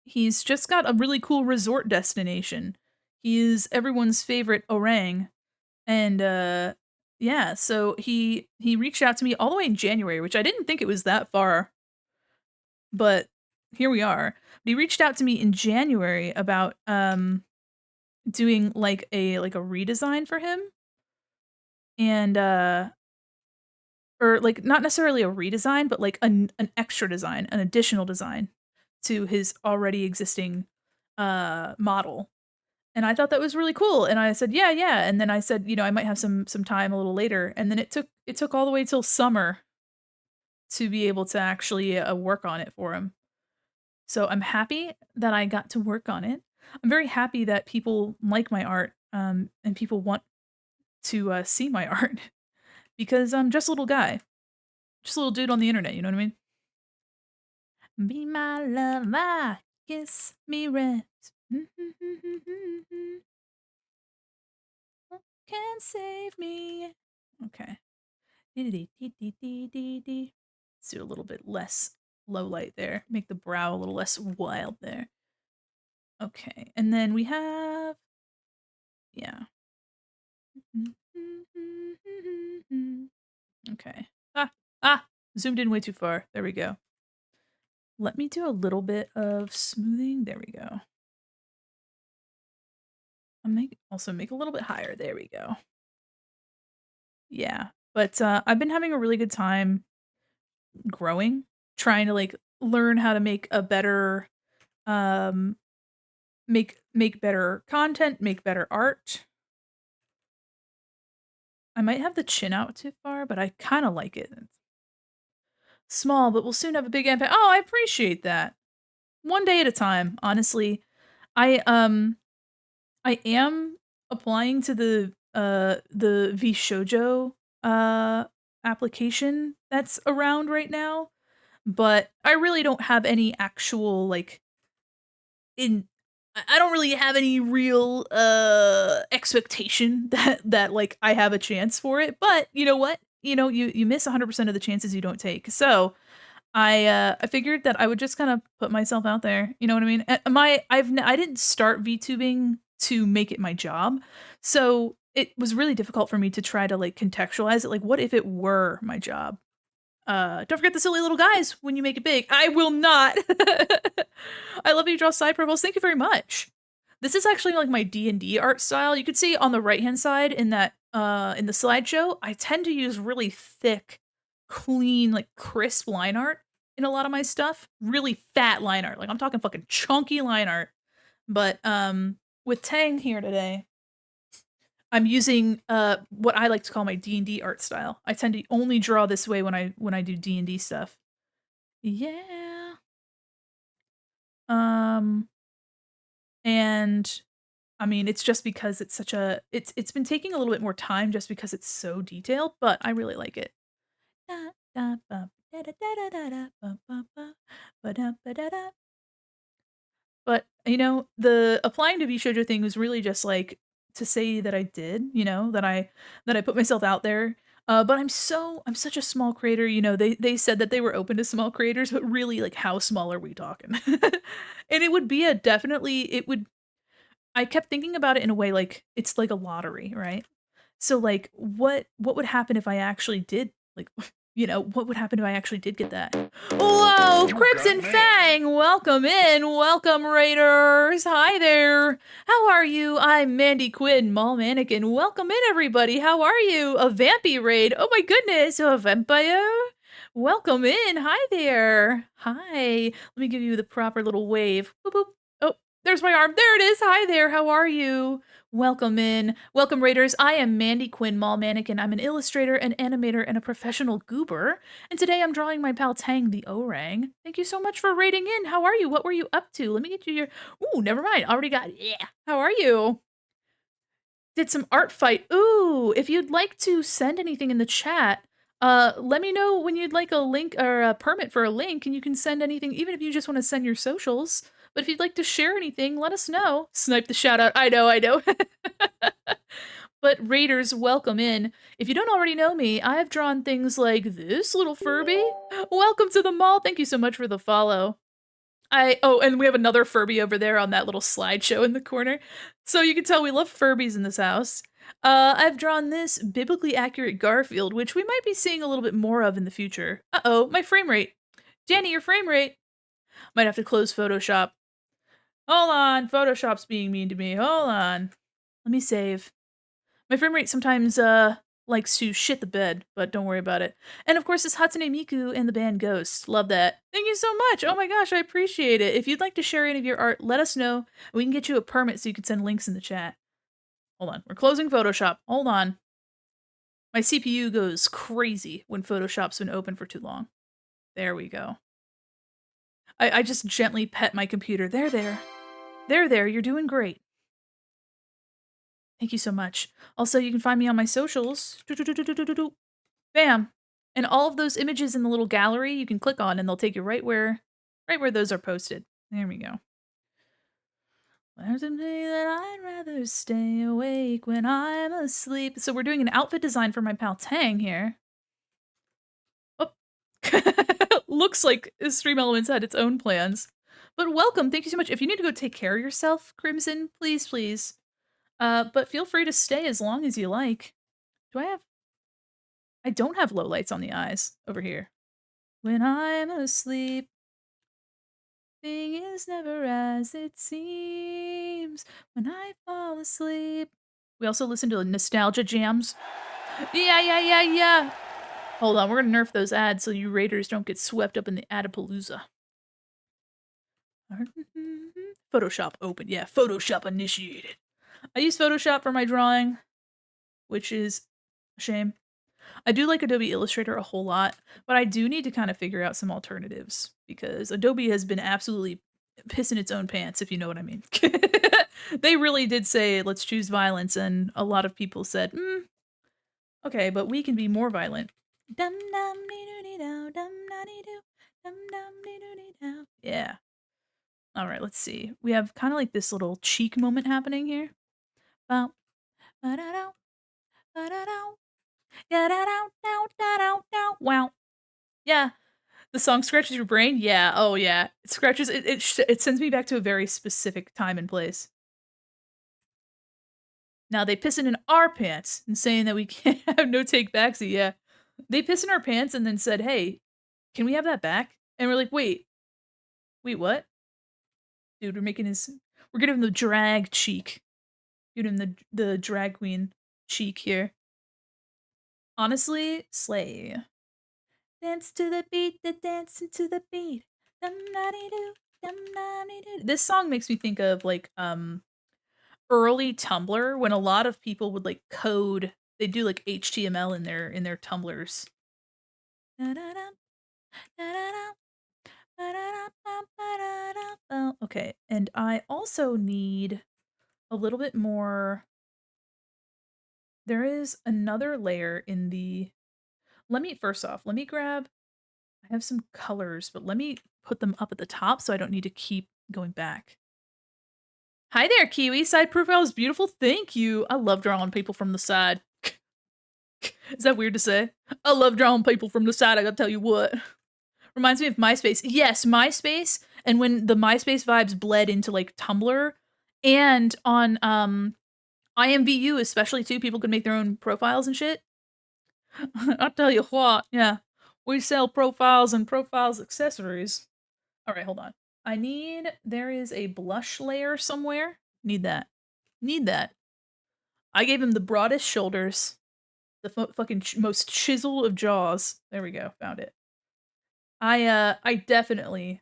He's just got a really cool resort destination. He is everyone's favorite orang, and, yeah, so he reached out to me all the way in January, which I didn't think it was that far, but here we are. But he reached out to me in January about, doing, like a redesign for him, and, or, like, not necessarily a redesign, but, like, an extra design, an additional design to his already existing, model. And I thought that was really cool, and I said, "Yeah, yeah," and then I said, I might have some time a little later, and then it took all the way till summer to be able to actually, work on it for him. So I'm happy that I got to work on it. I'm very happy that people like my art, and people want to, see my art because I'm just a little guy, just a little dude on the internet, you know what I mean? Be my lover, kiss me rest. Can save me. Okay. Dee-dee-dee-dee-dee-dee-dee. Let's do a little bit less low light there. Make the brow a little less wild there. Okay. And then we have, yeah. Okay. Zoomed in way too far. There we go. Let me do a little bit of smoothing. There we go. Also make a little bit higher. There we go. Yeah. But I've been having a really good time growing, trying to like learn how to make a better um make better content, make better art. I might have the chin out too far, but I kind of like it. It's small, but we'll soon have a big impact. Oh, I appreciate that. One day at a time, honestly. I am applying to the VShojo application that's around right now, but I really don't have any actual like in I don't really have any real expectation that like I have a chance for it, but you know what? You miss 100% of the chances you don't take. So, I figured that I would just kind of put myself out there, you know what I mean? I didn't start VTubing to make it my job. So, it was really difficult for me to try to like contextualize it like what if it were my job? Don't forget the silly little guys when you make it big. I will not. I love that you draw side profiles. Thank you very much. This is actually like my D&D art style. You could see on the right-hand side in that in the slideshow, I tend to use really thick, clean, like crisp line art in a lot of my stuff. Really fat line art. Like I'm talking fucking chunky line art. But with Tang here today, I'm using what I like to call my D&D art style. I tend to only draw this way when I do D&D stuff. Yeah. Um and I mean, it's just because it's such a it's been taking a little bit more time just because it's so detailed, but I really like it. Da, da, ba, da, da, da, da, da, ba, ba, ba, ba, da, ba, da, da. But, the applying to VShojo thing was really just, like, to say that I did, that I put myself out there. But I'm such a small creator, they said that they were open to small creators, but really, like, how small are we talking? And it would be a definitely it would I kept thinking about it in a way like, it's like a lottery, right? So, like, what would happen if I actually did, like, what would happen if I actually did get that? Whoa, You Crips got and mail. Fang, welcome in, welcome Raiders. Hi there. How are you? I'm Mandi Quin, Mall Mannequin. Welcome in, everybody. How are you? A Vampy raid. Oh my goodness, a vampire. Welcome in. Hi there. Hi. Let me give you the proper little wave. Boop, boop. Oh, there's my arm. There it is. Hi there. How are you? Welcome in. Welcome, Raiders. I am Mandi Quin, Mall Mannequin. I'm an illustrator, an animator, and a professional goober. And today I'm drawing my pal Tang the Orang. Thank you so much for raiding in. How are you? What were you up to? Let me get you your... Ooh, never mind. Already got... Yeah. How are you? Did some art fight. Ooh, if you'd like to send anything in the chat, let me know when you'd like a link or a permit for a link, and you can send anything, even if you just want to send your socials. But if you'd like to share anything, let us know. Snipe the shout out. I know. But Raiders, welcome in. If you don't already know me, I've drawn things like this little Furby. Welcome to the mall. Thank you so much for the follow. Oh, and we have another Furby over there on that little slideshow in the corner. So you can tell we love Furbies in this house. I've drawn this biblically accurate Garfield, which we might be seeing a little bit more of in the future. Uh-oh, my frame rate. Danny, your frame rate. Might have to close Photoshop. Hold on, Photoshop's being mean to me. Hold on. Let me save. My frame rate sometimes, likes to shit the bed, but don't worry about it. And of course, it's Hatsune Miku and the band Ghost. Love that. Thank you so much. Oh my gosh, I appreciate it. If you'd like to share any of your art, let us know. We can get you a permit so you can send links in the chat. Hold on. We're closing Photoshop. Hold on. My CPU goes crazy when Photoshop's been open for too long. There we go. I just gently pet my computer. There, there. There, there. You're doing great. Thank you so much. Also, you can find me on my socials. Bam. And all of those images in the little gallery you can click on and they'll take you right where those are posted. There we go. There's something that I'd rather stay awake when I'm asleep. So we're doing an outfit design for my pal Tang here. Oh. Looks like Stream Elements had its own plans. But welcome. Thank you so much. If you need to go take care of yourself, Crimson, please, please. But feel free to stay as long as you like. I don't have low lights on the eyes over here. When I'm asleep, thing is never as it seems. When I fall asleep. We also listen to nostalgia jams. Yeah. Hold on, we're gonna nerf those ads so you raiders don't get swept up in the Adapalooza. Photoshop open. Yeah, Photoshop initiated. I use Photoshop for my drawing, which is a shame. I do like Adobe Illustrator a whole lot, but I do need to kind of figure out some alternatives because Adobe has been absolutely pissing its own pants, if you know what I mean. They really did say, let's choose violence, and a lot of people said, okay, but we can be more violent. Yeah. All right, let's see. We have kind of like this little cheek moment happening here. Wow. Yeah. The song scratches your brain? Yeah. Oh, yeah. It scratches it sends me back to a very specific time and place. Now they pissing in our pants and saying that we can't have no take backseat. Yeah. They piss in our pants and then said, "Hey, can we have that back?" And we're like, "Wait. Wait, what?" Dude, we're giving him the drag cheek. Giving him the drag queen cheek here. Honestly, slay. Dance to the beat, dancing to the beat. This song makes me think of like early Tumblr when a lot of people would like code. They do like HTML in their Tumblrs. Okay, and I also need a little bit more. There is another layer in the. First off, let me grab. I have some colors, but let me put them up at the top so I don't need to keep going back. Hi there, Kiwi. Side profile is beautiful. Thank you. I love drawing people from the side. Is that weird to say? I love drawing people from the side, I gotta tell you what. Reminds me of MySpace. Yes, MySpace. And when the MySpace vibes bled into like Tumblr and on IMVU especially too, people could make their own profiles and shit. I'll tell you what, yeah. We sell profiles and profiles accessories. All right, hold on. There is a blush layer somewhere. Need that. I gave him the broadest shoulders, the fucking most chiseled of jaws. There we go, found it. I definitely,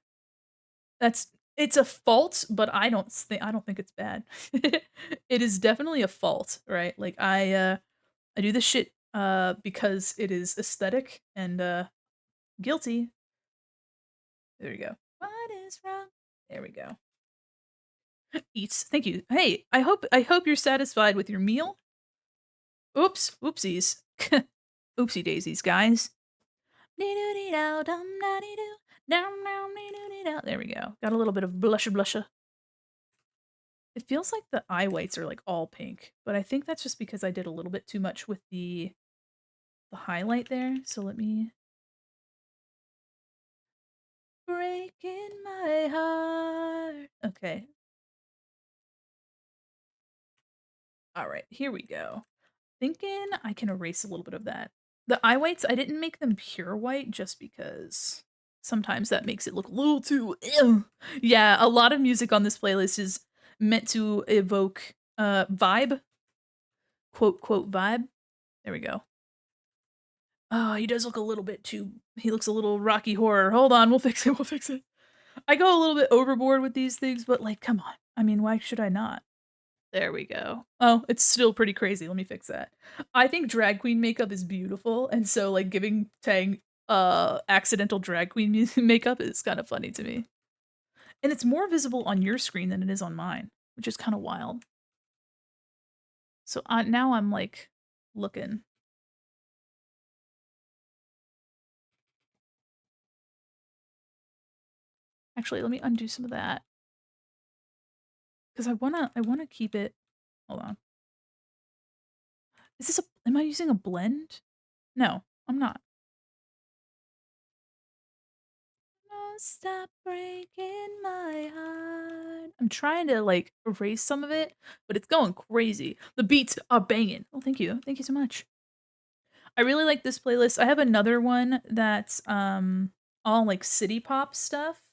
it's a fault, but I don't think it's bad. It is definitely a fault, right? Like I do this shit because it is aesthetic and guilty. There we go. What is wrong? There we go. Eats. Thank you. Hey, I hope you're satisfied with your meal. Oops. Oopsies. Oopsie daisies, guys. There we go. Got a little bit of blusher. It feels like the eye whites are like all pink, but I think that's just because I did a little bit too much with the highlight there. So let me breaking my Okay. All right, here we go. Thinking I can erase a little bit of that. The eye whites, I didn't make them pure white just because sometimes that makes it look a little too ew. Yeah, a lot of music on this playlist is meant to evoke vibe, quote quote vibe. There we go. Oh, he does look a little bit too he looks a little Rocky Horror. Hold on, we'll fix it, we'll fix it. I go a little bit overboard with these things, but like, come on. I mean, why should I not? There we go. Oh, it's still pretty crazy. Let me fix that. I think drag queen makeup is beautiful, and so, like, giving Tang, accidental drag queen makeup is kinda funny to me. And it's more visible on your screen than it is on mine, which is kinda wild. So, now I'm, like, looking. Actually, let me undo some of that because I wanna keep it hold on. Is this a am I using a blend? No, I'm not. Don't stop breaking my heart. I'm trying to, like, erase some of it, but it's going crazy. The beats are banging. Oh, thank you. Thank you so much. I really like this playlist. I have another one that's, all, like, city pop stuff,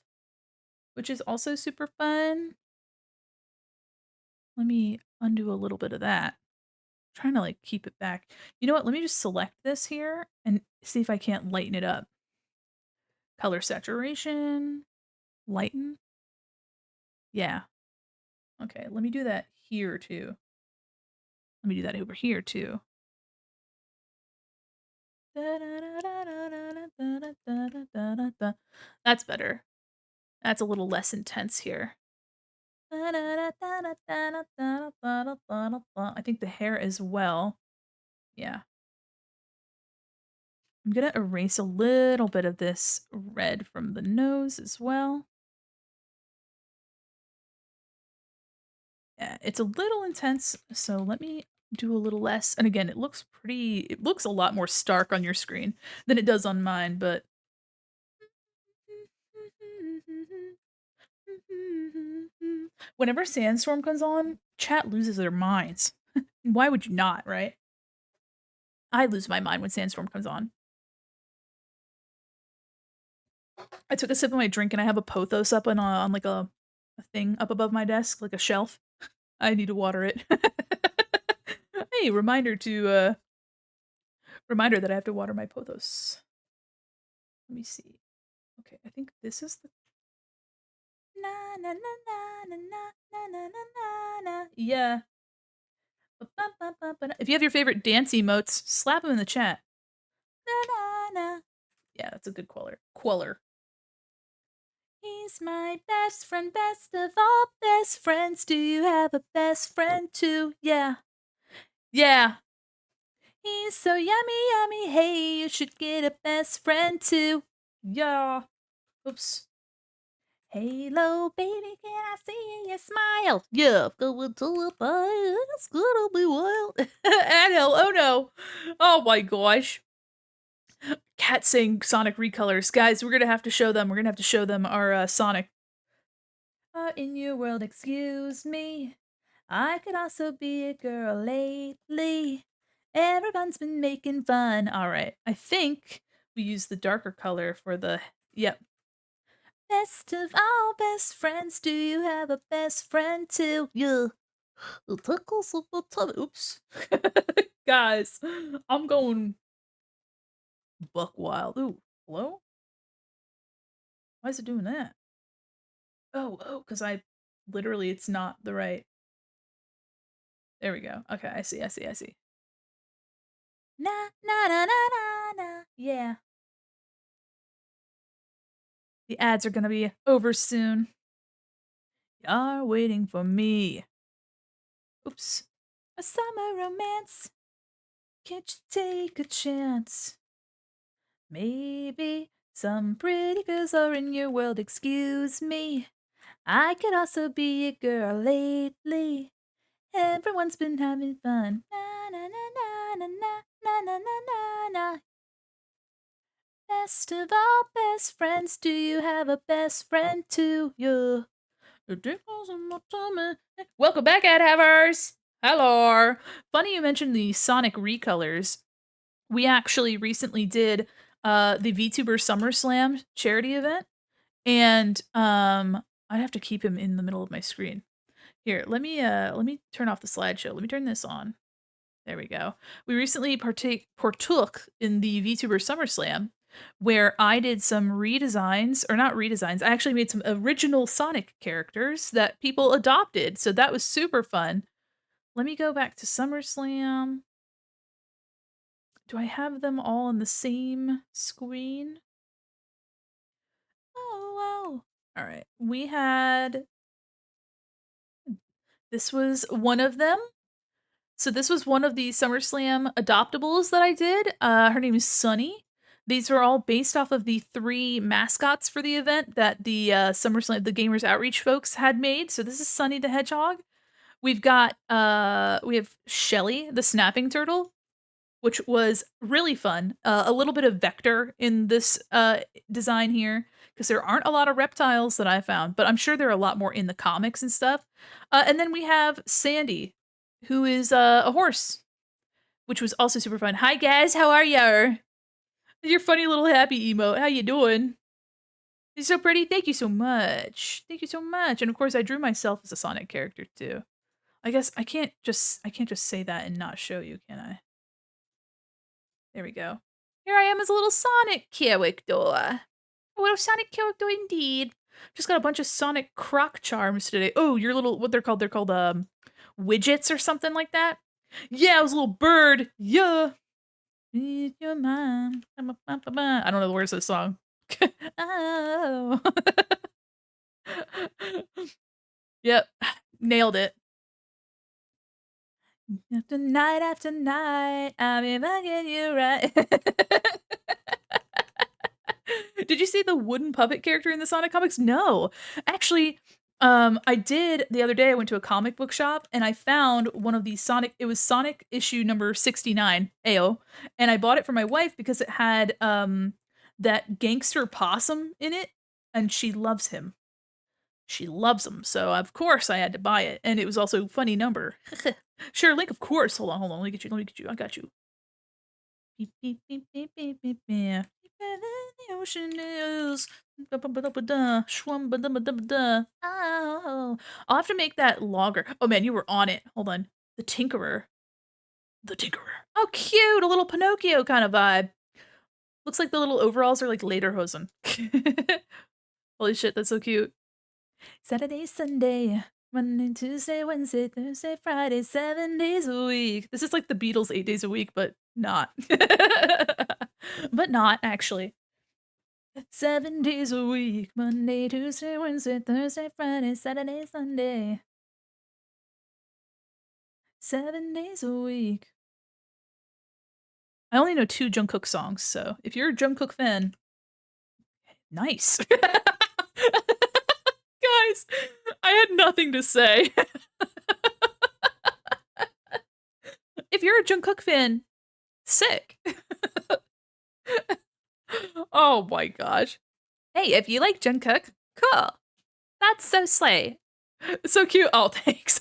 which is also super fun. Let me undo a little bit of that. Trying to, like, keep it back. You know what? Let me just select this here and see if I can't lighten it up. Color saturation, lighten. Yeah. Okay, let me do that here too. Let me do that over here too. That's better. That's a little less intense here. I think the hair as well. Yeah. I'm gonna erase a little bit of this red from the nose as well. Yeah, it's a little intense, so let me do a little less. And again, it looks a lot more stark on your screen than it does on mine, but whenever Sandstorm comes on, chat loses their minds. Why would you not, right? I lose my mind when Sandstorm comes on. I took a sip of my drink and I have a pothos up on like a thing up above my desk, like a shelf. I need to water it. Hey, reminder that I have to water my pothos. Let me see. Okay, I think this is the na na na na na na na na na na na. Yeah. Ba-ba-ba-ba-ba-da. If you have your favorite dance emotes, slap them in the chat. Na na na. Yeah, that's a good queller. Queller. He's my best friend, best of all best friends. Do you have a best friend too? Yeah. Yeah. He's so yummy, yummy. Hey, you should get a best friend too. Yeah. Oops. Hello, baby, can I see your smile? Yeah, going to the fire. It's gonna be wild. And hell, oh no. Oh my gosh. Cat saying Sonic recolors. Guys, we're gonna have to show them. We're gonna have to show them our Sonic. In your world, excuse me. I could also be a girl lately. Everyone's been making fun. All right. I think we use the darker color for the. Yep. Best of all best friends. Do you have a best friend too? Yeah. It tickles of the tummy. Oops. Guys, I'm going buck wild. Ooh. Hello? Why is it doing that? Oh, because I literally, it's not the right. There we go. Okay, I see, I see, I see. Na na na na na na. Yeah. The ads are gonna be over soon. You're waiting for me. Oops. A summer romance. Can't you take a chance? Maybe some pretty girls are in your world, excuse me. I could also be a girl lately. Everyone's been having fun. Na na na na na na na na na na na. Best of all best friends, do you have a best friend too? Yeah. Welcome back, ad havers. Hello. Funny you mentioned the Sonic recolors. We actually recently did the VTuber SummerSlam charity event, and I'd have to keep him in the middle of my screen. Here, let me turn off the slideshow. Let me turn this on. There we go. We recently partook in the VTuber SummerSlam, where I did some redesigns, or not redesigns. I actually made some original Sonic characters that people adopted, so that was super fun. Let me go back to SummerSlam. Do I have them all on the same screen? Oh, wow. All right. We had this was one of them. So this was one of the SummerSlam adoptables that I did. Her name is Sunny. These were all based off of the 3 mascots for the event that the SummerSlam, the Gamers Outreach folks had made. So this is Sunny the Hedgehog. We've got we have Shelly the Snapping Turtle, which was really fun. A little bit of vector in this design here because there aren't a lot of reptiles that I found, but I'm sure there are a lot more in the comics and stuff. And then we have Sandy, who is a horse, which was also super fun. Hi guys, how are ya? Your funny little happy emote. How you doing? You're so pretty. Thank you so much. Thank you so much. And of course, I drew myself as a Sonic character too. I guess I can't just say that and not show you, can I? There we go. Here I am as a little Sonic character. A little Sonic character indeed. Just got a bunch of Sonic croc charms today. Oh, your little, what they're called? They're called widgets or something like that. Yeah, I was a little bird. Yeah. If you're mine. I don't know the words of the song. Oh. Yep. Nailed it. After night, I'll be bugging you right. Did you see the wooden puppet character in the Sonic comics? No. Actually, I did the other day. I went to a comic book shop and I found one of these Sonic. It was Sonic issue number 69, AO, and I bought it for my wife because it had that gangster possum in it, and she loves him. She loves him, so of course I had to buy it, and it was also a funny number. Sure, Link, of course. Hold on. Let me get you. Let me get you. I got you. Beep, beep, beep, beep, beep, beep, beep. The ocean is. Oh, I'll have to make that longer. Oh man, you were on it. Hold on. The Tinkerer. The Tinkerer. Oh, cute. A little Pinocchio kind of vibe. Looks like the little overalls are like lederhosen. Holy shit, that's so cute. Saturday, Sunday, Monday, Tuesday, Wednesday, Thursday, Friday, 7 days a week. This is like the Beatles 8 days a week, but not. But not, actually. 7 days a week, Monday, Tuesday, Wednesday, Thursday, Friday, Saturday, Sunday. 7 days a week. I only know 2 Jungkook songs, so if you're a Jungkook fan, nice. Guys, I had nothing to say. If you're a Jungkook fan, sick. Oh my gosh. Hey, if you like Jungkook, cool. That's so slay. So cute. Oh, thanks.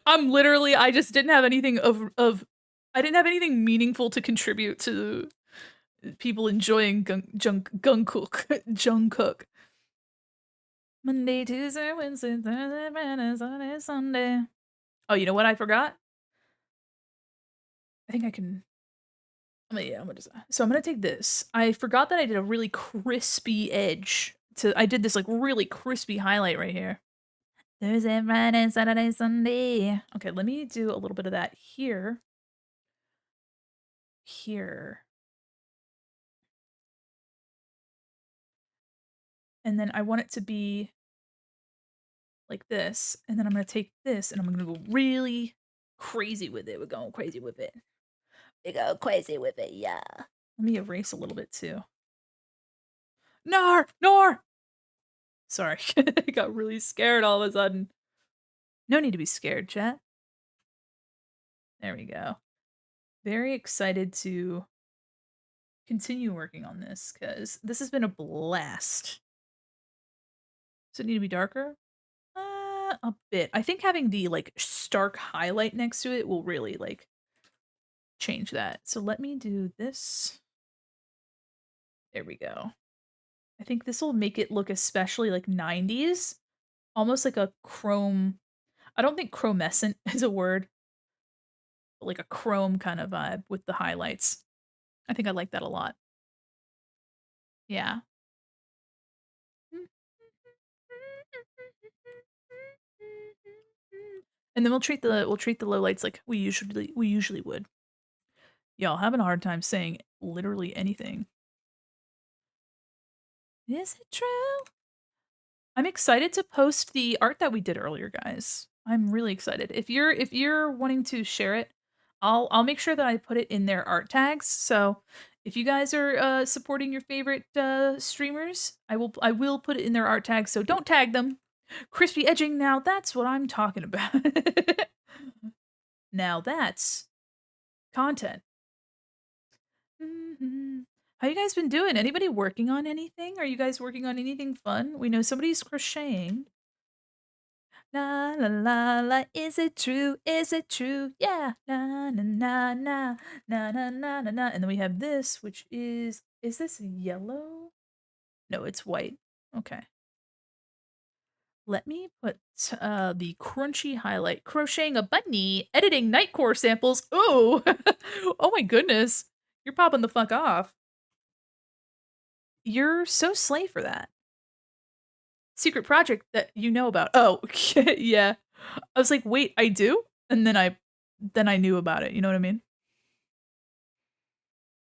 I'm literally, I just didn't have anything I didn't have anything meaningful to contribute to people enjoying Jungkook. Jungkook. Monday, Tuesday, Wednesday, Thursday, Friday, Saturday, Sunday. Oh, you know what I forgot? I think I can. I'm gonna just, so I'm gonna take this. I forgot that I did a really crispy edge. I did this like really crispy highlight right here. Thursday, Friday, Saturday, Sunday. Okay, let me do a little bit of that here. Here. And then I want it to be like this. And then I'm gonna take this and I'm gonna go really crazy with it. We're going crazy with it. We go crazy with it, yeah. Let me erase a little bit too. Nor! Sorry, I got really scared all of a sudden. No need to be scared, chat. There we go. Very excited to continue working on this because this has been a blast. Does it need to be darker? A bit. I think having the, like, stark highlight next to it will really, like, change that. So let me do this. There we go. I think this will make it look especially, like, 90s, almost like a chrome. I don't think chromescent is a word, but like a chrome kind of vibe with the highlights. I think I like that a lot. Yeah. And then we'll treat the lowlights like we usually would. Y'all having a hard time saying literally anything. Is it true? I'm excited to post the art that we did earlier, guys. I'm really excited. If you're wanting to share it, I'll make sure that I put it in their art tags. So if you guys are supporting your favorite streamers, I will put it in their art tags. So don't tag them. Crispy edging, now that's what I'm talking about. Now that's content. Mhm. How you guys been doing? Anybody working on anything? Are you guys working on anything fun? We know somebody's crocheting. La la la la, is it true? Is it true? Yeah. Na na na na na na na na na. And then we have this, which is this yellow? No, it's white. Okay. Let me put the crunchy highlight. Crocheting a bunny, editing Nightcore samples. Ooh. Oh my goodness. You're popping the fuck off. You're so slay for that. Secret project that you know about. Oh, yeah. I was like, "Wait, I do?" And then I knew about it, you know what I mean?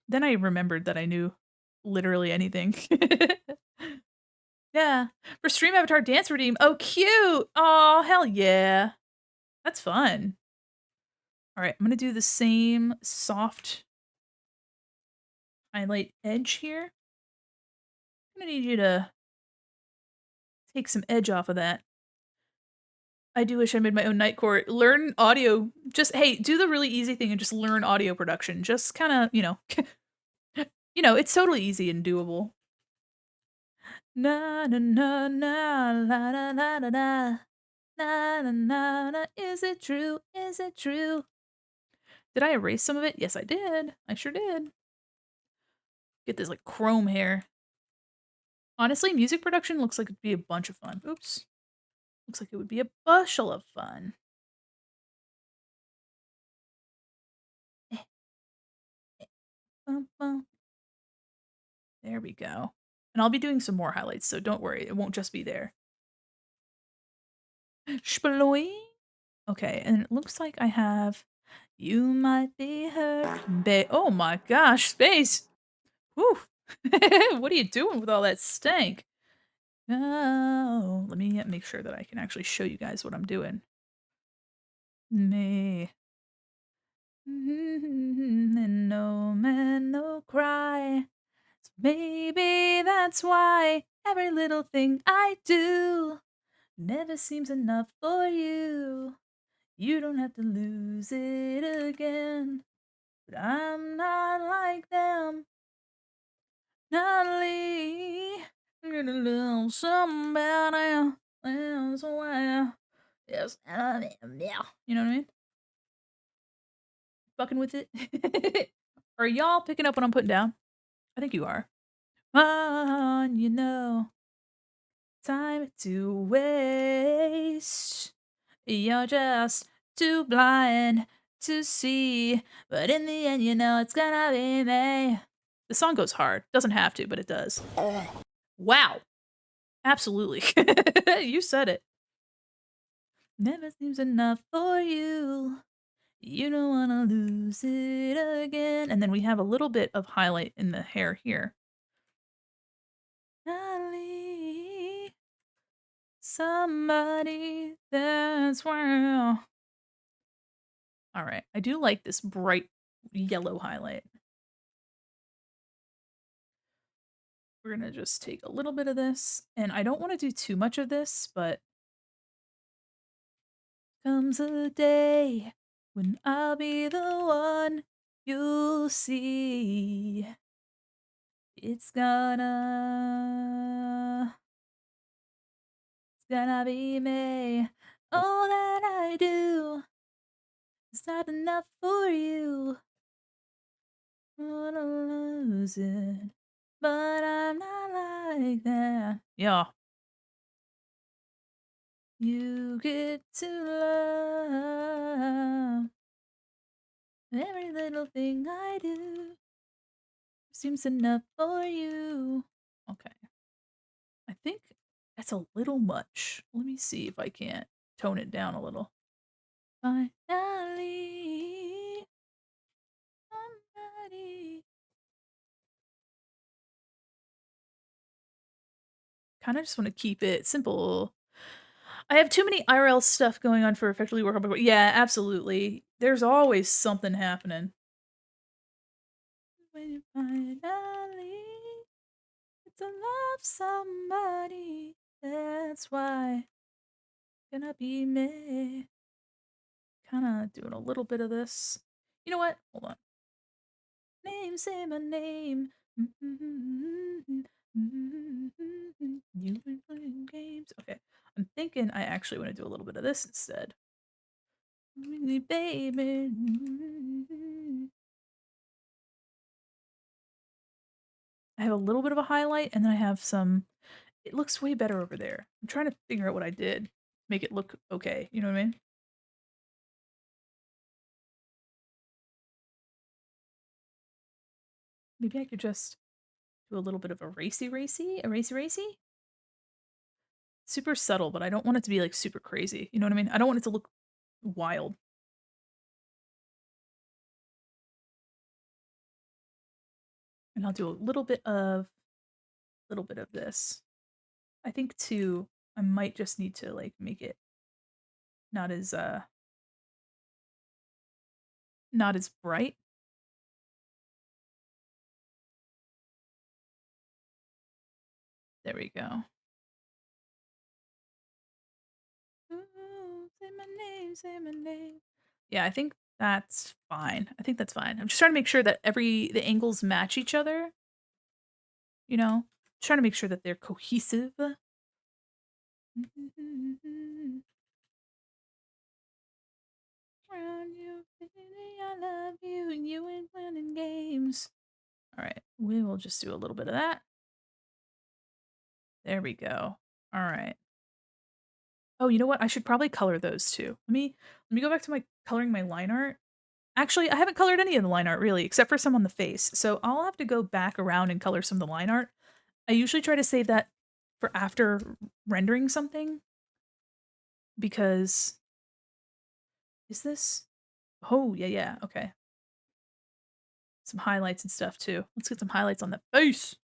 Then I remembered that I knew literally anything. Yeah. For stream avatar dance redeem. Oh, cute. Oh, hell yeah. That's fun. Alright, I'm gonna do the same soft highlight edge here. I'm gonna need you to take some edge off of that. I do wish I made my own Nightcore. Learn audio. Just hey, do the really easy thing and just learn audio production. Just kinda, it's totally easy and doable. Na na na na la la la la la. Na na na na. Is it true? Is it true? Did I erase some of it? Yes, I did. I sure did. Get this like chrome hair. Honestly, music production looks like it'd be a bunch of fun. Oops. Looks like it would be a bushel of fun. Eh, bum, bum. There we go. And I'll be doing some more highlights, so don't worry. It won't just be there. Shpaloy. Okay, and it looks like I have you might be hurt. Oh my gosh, space. Whew. What are you doing with all that stank? Oh, let me make sure that I can actually show you guys what I'm doing. Me. And no man, no cry. So maybe that's why every little thing I do never seems enough for you. You don't have to lose it again. But I'm not like them. Natalie, I'm gonna love somebody else. Well, yes, I am now. You know what I mean? Fucking with it. Are y'all picking up what I'm putting down? I think you are. On, time to waste. You're just too blind to see. But in the end, it's gonna be me. The song goes hard. Doesn't have to, but it does. Wow. Absolutely. You said it. Never seems enough for you. You don't wanna lose it again. And then we have a little bit of highlight in the hair here. Natalie, somebody that's well. All right, I do like this bright yellow highlight. We're gonna just take a little bit of this, and I don't want to do too much of this, but comes a day when I'll be the one you'll see. It's gonna gonna be me. All that I do is not enough for you. Wanna lose it, but I'm not like that. Yeah. You get to love every little thing I do. Seems enough for you. Okay. I think that's a little much. Let me see if I can't tone it down a little. Finally, I'm ready. Kind of just want to keep it simple. I have too many IRL stuff going on for effectively work on my. Yeah, absolutely. There's always something happening. When you finally get to love somebody, that's why gonna be me. Kind of doing a little bit of this. You know what? Hold on. Name, say my name. You've been playing games. Okay. I'm thinking I actually want to do a little bit of this instead. Really, baby. I have a little bit of a highlight and then I have some. It looks way better over there. I'm trying to figure out what I did. Make it look okay. You know what I mean? Maybe I could just do a little bit of a racy. Super subtle, but I don't want it to be like super crazy. You know what I mean? I don't want it to look wild. And I'll do a little bit of this. I think too, I might just need to like make it not as not as bright. There we go. Ooh, say my name, say my name. Yeah, I think that's fine. I think that's fine. I'm just trying to make sure that the angles match each other, you know? Trying to make sure that they're cohesive. Around you, baby, I love you, and you ain't playing games. All right, we will just do a little bit of that. There we go. All right. Oh, you know what? I should probably color those too. Let me go back to my coloring my line art. Actually, I haven't colored any of the line art really, except for some on the face. So I'll have to go back around and color some of the line art. I usually try to save that for after rendering something because is this? Oh, yeah, yeah. Okay. Some highlights and stuff too. Let's get some highlights on the face.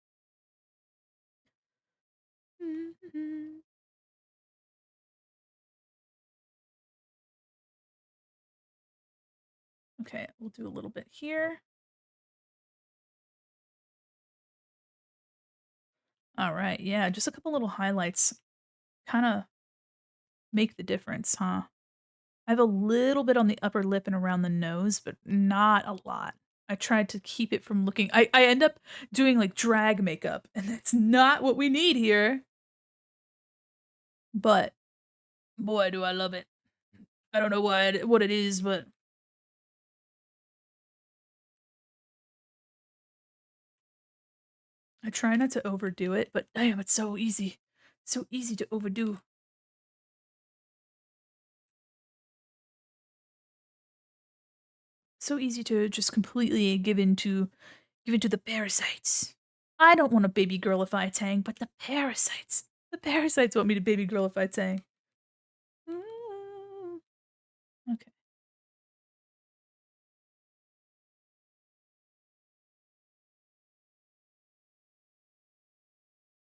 Okay, we'll do a little bit here. All right, yeah, just a couple little highlights kind of make the difference, huh? I have a little bit on the upper lip and around the nose, but not a lot. I tried to keep it from looking. I end up doing like drag makeup, and that's not what we need here. But boy, do I love it. I don't know what it is, but I try not to overdo it. But damn, it's so easy. So easy to overdo. So easy to just completely give into the parasites. I don't want to baby girlify Tang, but the parasites. The parasites want me to baby girlify Tang. Ooh. Okay.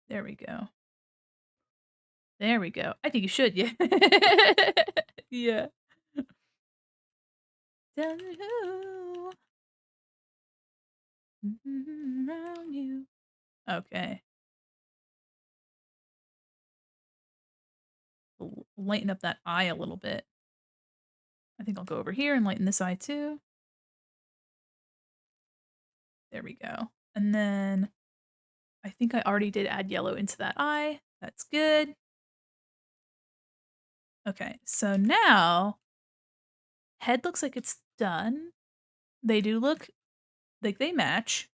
There we go. There we go. I think you should, yeah. Yeah. Tell me who around you. Okay. We'll lighten up that eye a little bit. I think I'll go over here and lighten this eye too. There we go. And then I think I already did add yellow into that eye. That's good. Okay, so now head looks like it's done. They do look like they match.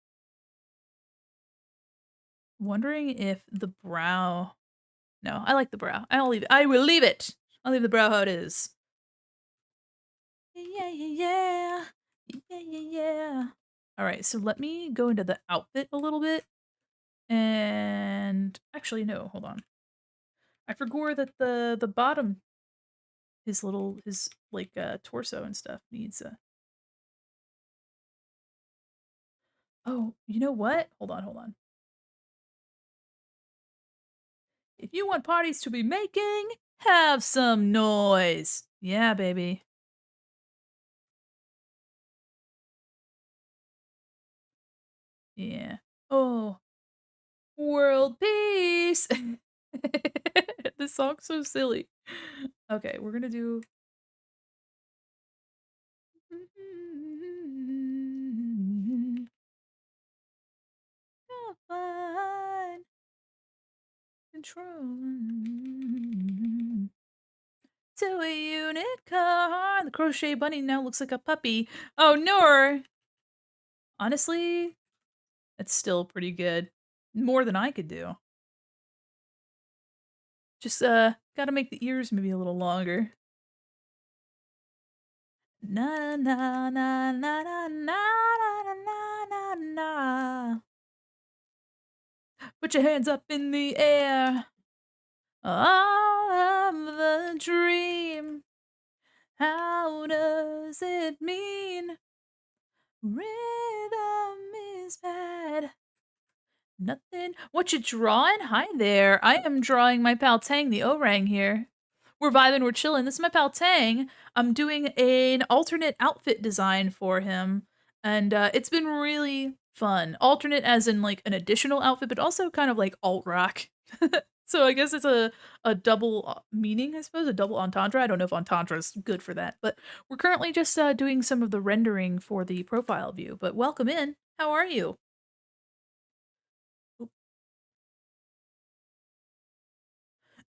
Wondering if the brow. No, I like the brow. I'll leave it. I will leave it. I'll leave the brow how it is. Yeah, yeah, yeah. Yeah, yeah, yeah. All right, so let me go into the outfit a little bit. And actually, no, hold on. I forgot that the bottom, his like torso and stuff needs a. Oh, you know what? Hold on, hold on. If you want parties to be making, have some noise. Yeah, baby. Yeah. Oh, world peace. This song's so silly. Okay, we're gonna do. Fine control to a unicorn. The crochet bunny now looks like a puppy. Oh no! Honestly, it's still pretty good. More than I could do. Just gotta make the ears maybe a little longer. Na na na na na na na na na na. Put your hands up in the air. All of the dream. How does it mean? Rhythm is bad. Nothing. What you drawing? Hi there. I am drawing my pal Tang the orang here. We're vibing, we're chilling. This is my pal Tang. I'm doing an alternate outfit design for him, and it's been really fun. Alternate as in like an additional outfit, but also kind of like alt rock. So I guess it's a double meaning, I suppose, a double entendre. I don't know if entendre is good for that, but we're currently just doing some of the rendering for the profile view. But welcome in. How are you?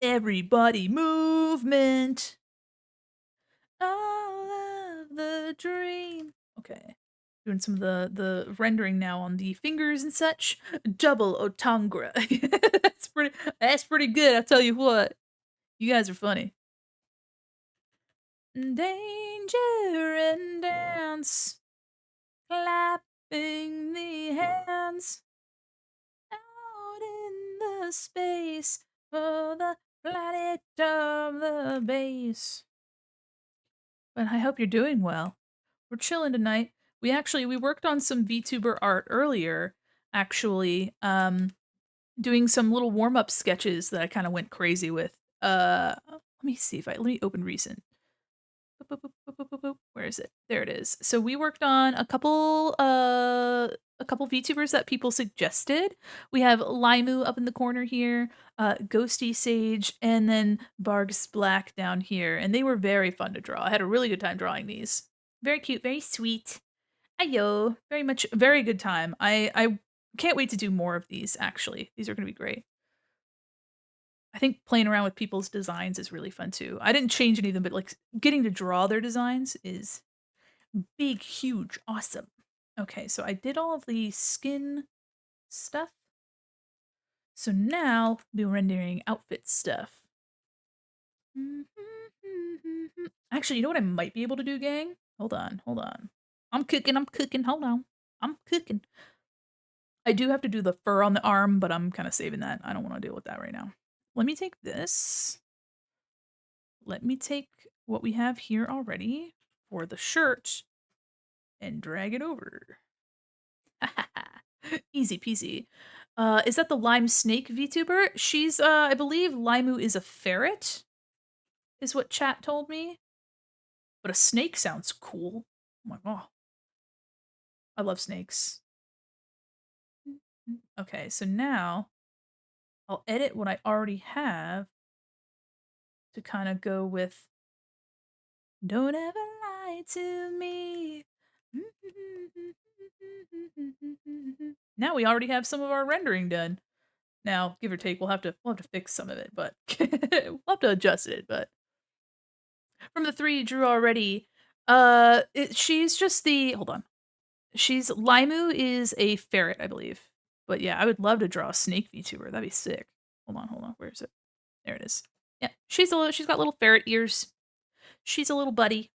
Everybody movement. All of the dream. Okay. Doing some of the rendering now on the fingers and such. Double otangre. That's pretty good, I'll tell you what. You guys are funny. Danger and dance. Clapping the hands. Out in the space for the planet of the base. But I hope you're doing well. We're chilling tonight. We worked on some VTuber art earlier, actually, doing some little warm-up sketches that I kind of went crazy with. Let me see if I let me open recent. Boop, boop, boop, boop, boop, boop, boop. Where is it? There it is. So we worked on a couple VTubers that people suggested. We have Limu up in the corner here, Ghosty Sage, and then Bargs Black down here. And they were very fun to draw. I had a really good time drawing these. Very cute, very sweet. Ayo, very much very good time. I can't wait to do more of these actually. These are going to be great. I think playing around with people's designs is really fun too. I didn't change any of them, but like getting to draw their designs is big, huge, awesome. Okay, so I did all of the skin stuff. So now we'll be rendering outfit stuff. Actually, you know what I might be able to do, gang? Hold on, hold on. I'm cooking, hold on. I'm cooking. I do have to do the fur on the arm, but I'm kind of saving that. I don't want to deal with that right now. Let me take this. Let me take what we have here already for the shirt and drag it over. Easy peasy. Is that the Lime Snake VTuber? She's, I believe Limu is a ferret, is what chat told me. But a snake sounds cool. I'm like, oh, I love snakes. Okay, so now I'll edit what I already have to kind of go with don't ever lie to me. Now we already have some of our rendering done. Now, give or take, we'll have to fix some of it, but we'll have to adjust it, but From the 3 you drew already, she's just the hold on. She's Limu is a ferret, I believe. But yeah, I would love to draw a snake VTuber. That'd be sick. Hold on. Where is it? There it is. Yeah, she's got little ferret ears. She's a little buddy,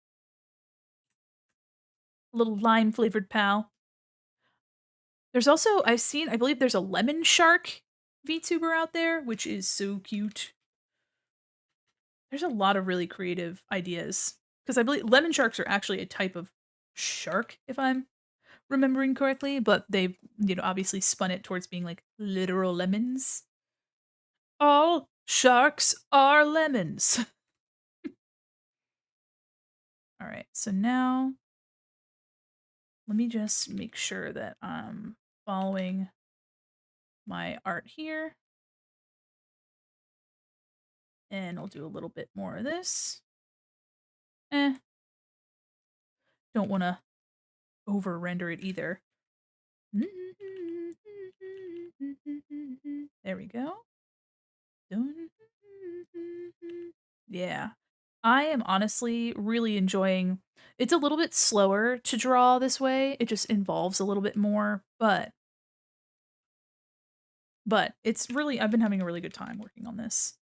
a little lime flavored pal. There's also I believe there's a lemon shark VTuber out there, which is so cute. There's a lot of really creative ideas because I believe lemon sharks are actually a type of shark, if I'm remembering correctly, but they've, obviously spun it towards being like literal lemons. All sharks are lemons. All right, so now let me just make sure that I'm following my art here. And I'll do a little bit more of this. Don't want to over render it either. There we go. Yeah. I am honestly really enjoying it's a little bit slower to draw this way. It just involves a little bit more, but it's really I've been having a really good time working on this.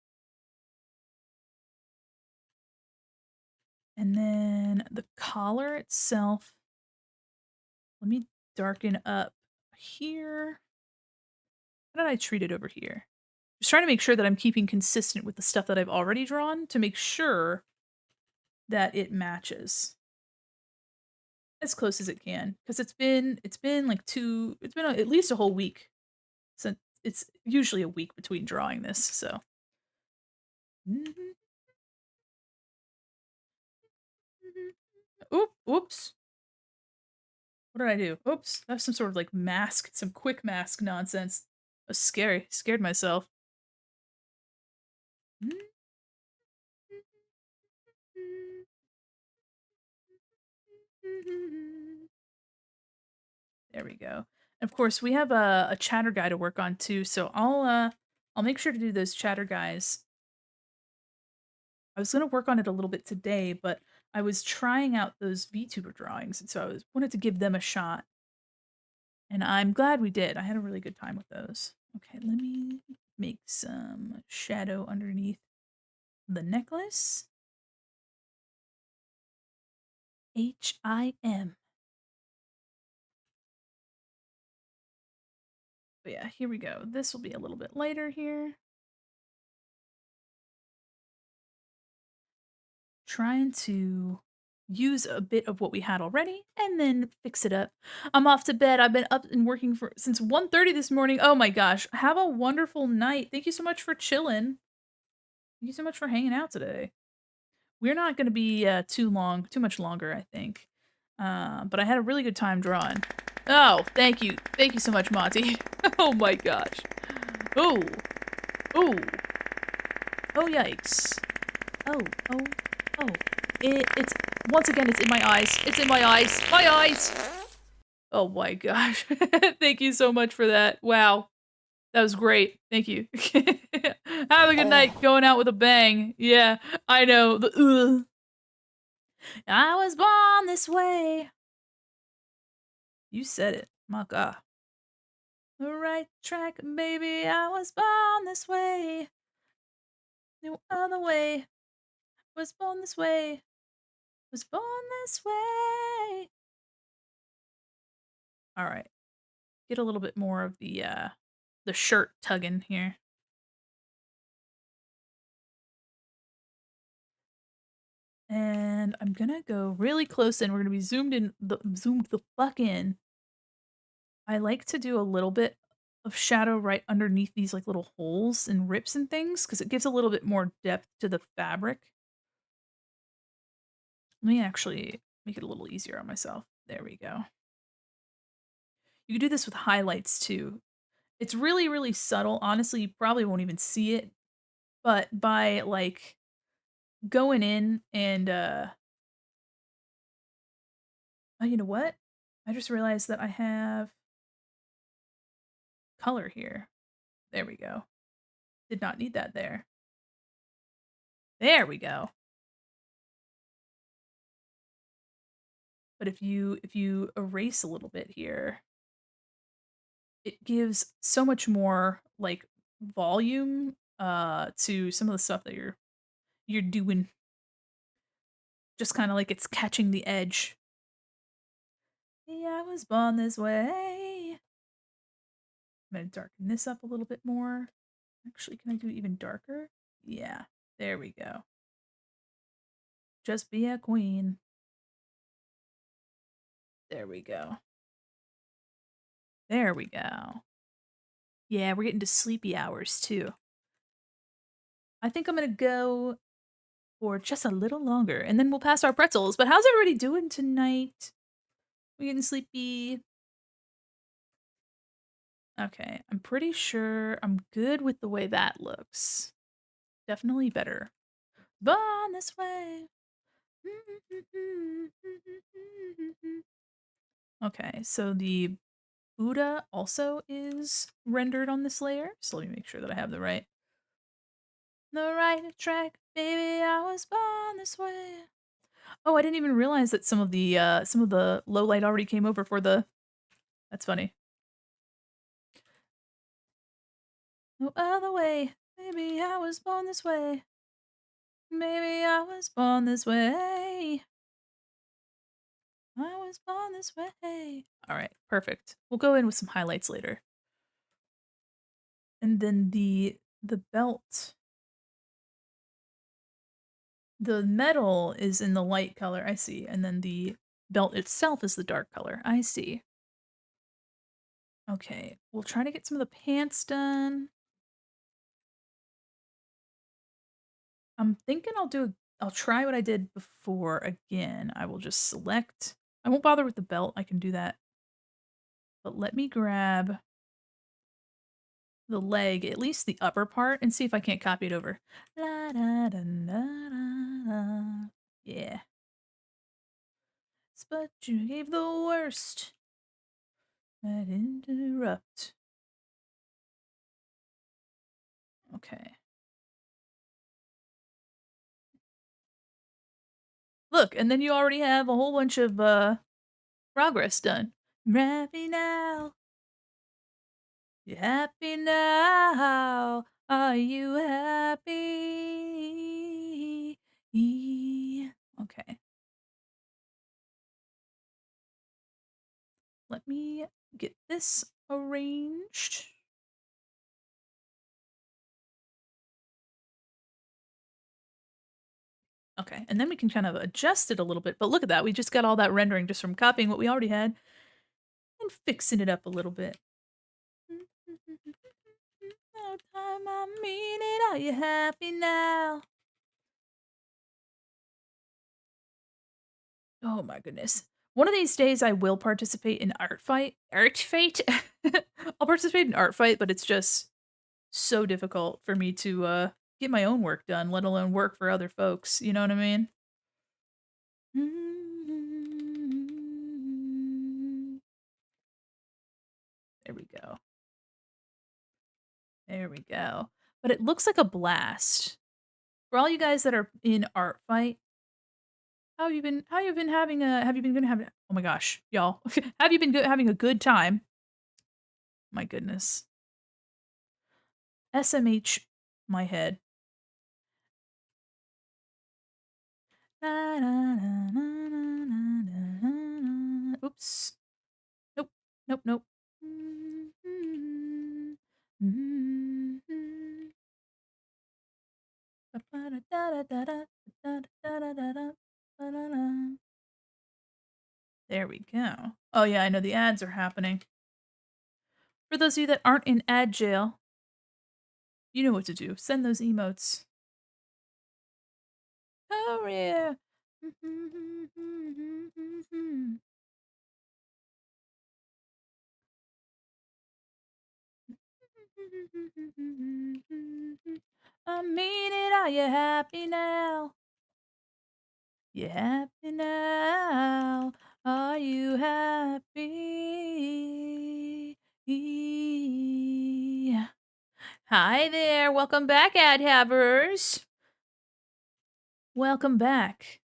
And then the collar itself, let me darken up here. How did I treat it over here? Just trying to make sure that I'm keeping consistent with the stuff that I've already drawn to make sure that it matches as close as it can because it's been like at least a whole week since it's usually a week between drawing this, so oops. What did I do? Oops, that's some sort of like mask, some quick mask nonsense. That was scary. Scared myself. There we go. And of course, we have a chatter guy to work on too, so I'll make sure to do those chatter guys. I was gonna work on it a little bit today, but I was trying out those VTuber drawings, and so wanted to give them a shot. And I'm glad we did. I had a really good time with those. Okay, let me make some shadow underneath the necklace. HIM. But yeah, here we go. This will be a little bit lighter here. Trying to use a bit of what we had already and then fix it up. I'm off to bed. I've been up and working since 1:30 this morning. Oh my gosh. Have a wonderful night. Thank you so much for chilling. Thank you so much for hanging out today. We're not going to be too much longer, I think. But I had a really good time drawing. Oh, thank you. Thank you so much, Monty. Oh my gosh. Oh. Oh. Oh, yikes. Oh, oh, oh. It's once again, it's in my eyes. It's in my eyes. My eyes. Oh my gosh. Thank you so much for that. Wow. That was great. Thank you. Have a good night. Going out with a bang. Yeah, I know. I was born this way. You said it. My God. The right track, baby. I was born this way. No other way. Was born this way. Was born this way. All right. Get a little bit more of the shirt tugging here. And I'm gonna go really close in. We're gonna be zoomed the fuck in. I like to do a little bit of shadow right underneath these like little holes and rips and things because it gives a little bit more depth to the fabric. Let me actually make it a little easier on myself. There we go. You can do this with highlights too. It's really, really subtle. Honestly, you probably won't even see it, but by like going in and oh, you know what? I just realized that I have color here. There we go. Did not need that there. There we go. But if you erase a little bit here, it gives so much more like volume to some of the stuff that you're doing. Just kind of like it's catching the edge. Yeah, I was born this way. I'm gonna darken this up a little bit more. Actually, can I do it even darker? Yeah, there we go. Just be a queen. There we go. There we go. Yeah, we're getting to sleepy hours too. I think I'm gonna go for just a little longer, and then we'll pass our pretzels. But how's everybody doing tonight? We getting sleepy? Okay, I'm pretty sure I'm good with the way that looks. Definitely better. Born this way. Okay, so the Buddha also is rendered on this layer. So let me make sure that I have the right track. Baby, I was born this way. Oh, I didn't even realize that some of the low light already came over for the. That's funny. No other way. Maybe I was born this way. Maybe I was born this way. I was born this way. All right, perfect. We'll go in with some highlights later. And then the belt. The metal is in the light color, I see. And then the belt itself is the dark color. I see. Okay, we'll try to get some of the pants done. I'm thinking I'll try what I did before again. I will just select. I won't bother with the belt. I can do that. But let me grab the leg, at least the upper part, and see if I can't copy it over. La, da, da, da, da, da. Yeah. But you gave the worst. That interrupt. Okay. Look, and then you already have a whole bunch of progress done. I'm happy now. You happy now? Are you happy? Okay. Let me get this arranged. Okay, and then we can kind of adjust it a little bit. But look at that. We just got all that rendering just from copying what we already had and fixing it up a little bit. No time I mean it. Are you happy now? Oh my goodness. One of these days I will participate in art fight. Art fight? I'll participate in art fight, but it's just so difficult for me to get my own work done, let alone work for other folks. You know what I mean? There we go. There we go. But it looks like a blast. For all you guys that are in art fight, how you been having a have you been gonna have oh my gosh, y'all. Have you been having a good time? My goodness. SMH my head. Oops. Nope. Nope, nope. There we go. Oh yeah, I know the ads are happening. For those of you that aren't in ad jail, you know what to do. Send those emotes. Oh yeah. I mean it, are you happy now? You happy now? Are you happy? Hi there, welcome back, ad havers. Welcome back.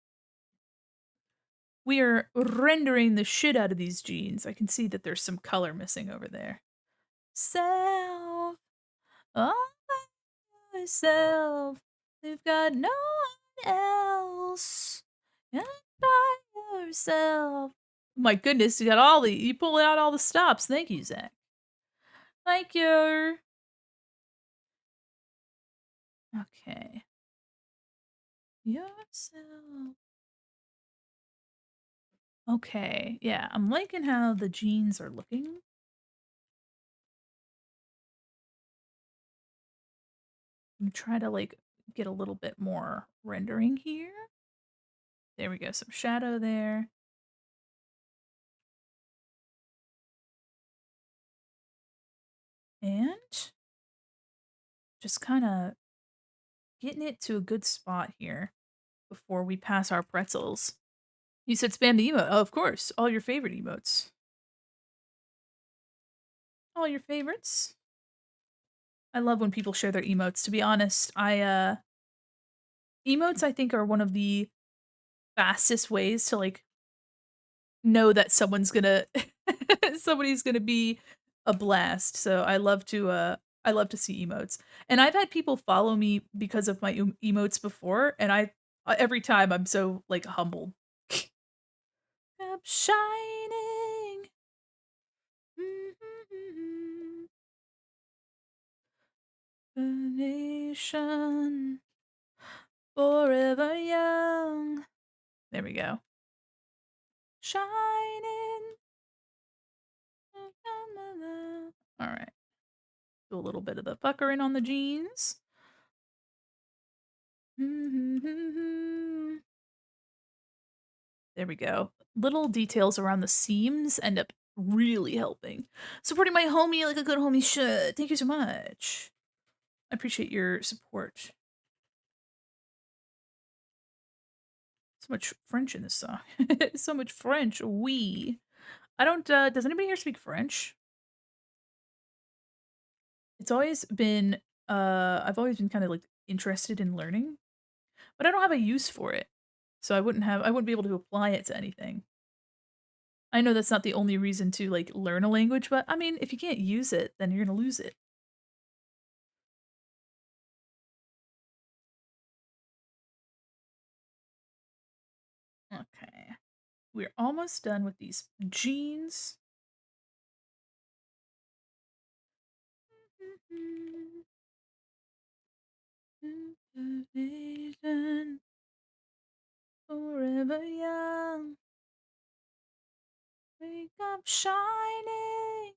We are rendering the shit out of these jeans. I can see that there's some color missing over there. Self, all by myself. You've got no one else. And by yourself. My goodness, you pull out all the stops. Thank you, Zach. Thank you. Okay. Yourself. Okay, yeah, I'm liking how the jeans are looking. I'm try to like get a little bit more rendering here. There we go, some shadow there. And just kind of getting it to a good spot here before we pass our pretzels. You said spam the emote. Oh, of course. All your favorite emotes. All your favorites. I love when people share their emotes. To be honest, emotes I think are one of the fastest ways to like know that somebody's gonna be a blast. So I love to see emotes. And I've had people follow me because of my emotes before, and every time I'm so like humbled. Up shining. Mm-hmm. A nation forever young. There we go. Shining. All right. Do a little bit of the puckering on the jeans. There we go. Little details around the seams end up really helping. Supporting my homie like a good homie should. Thank you so much. I appreciate your support. So much French in this song. So much French. Oui. I don't, does anybody here speak French? It's always been, I've always been kind of like interested in learning, but I don't have a use for it. So I wouldn't be able to apply it to anything. I know that's not the only reason to like learn a language, but I mean, if you can't use it, then you're gonna lose it. Okay. We're almost done with these jeans. Forever young. Wake up shining.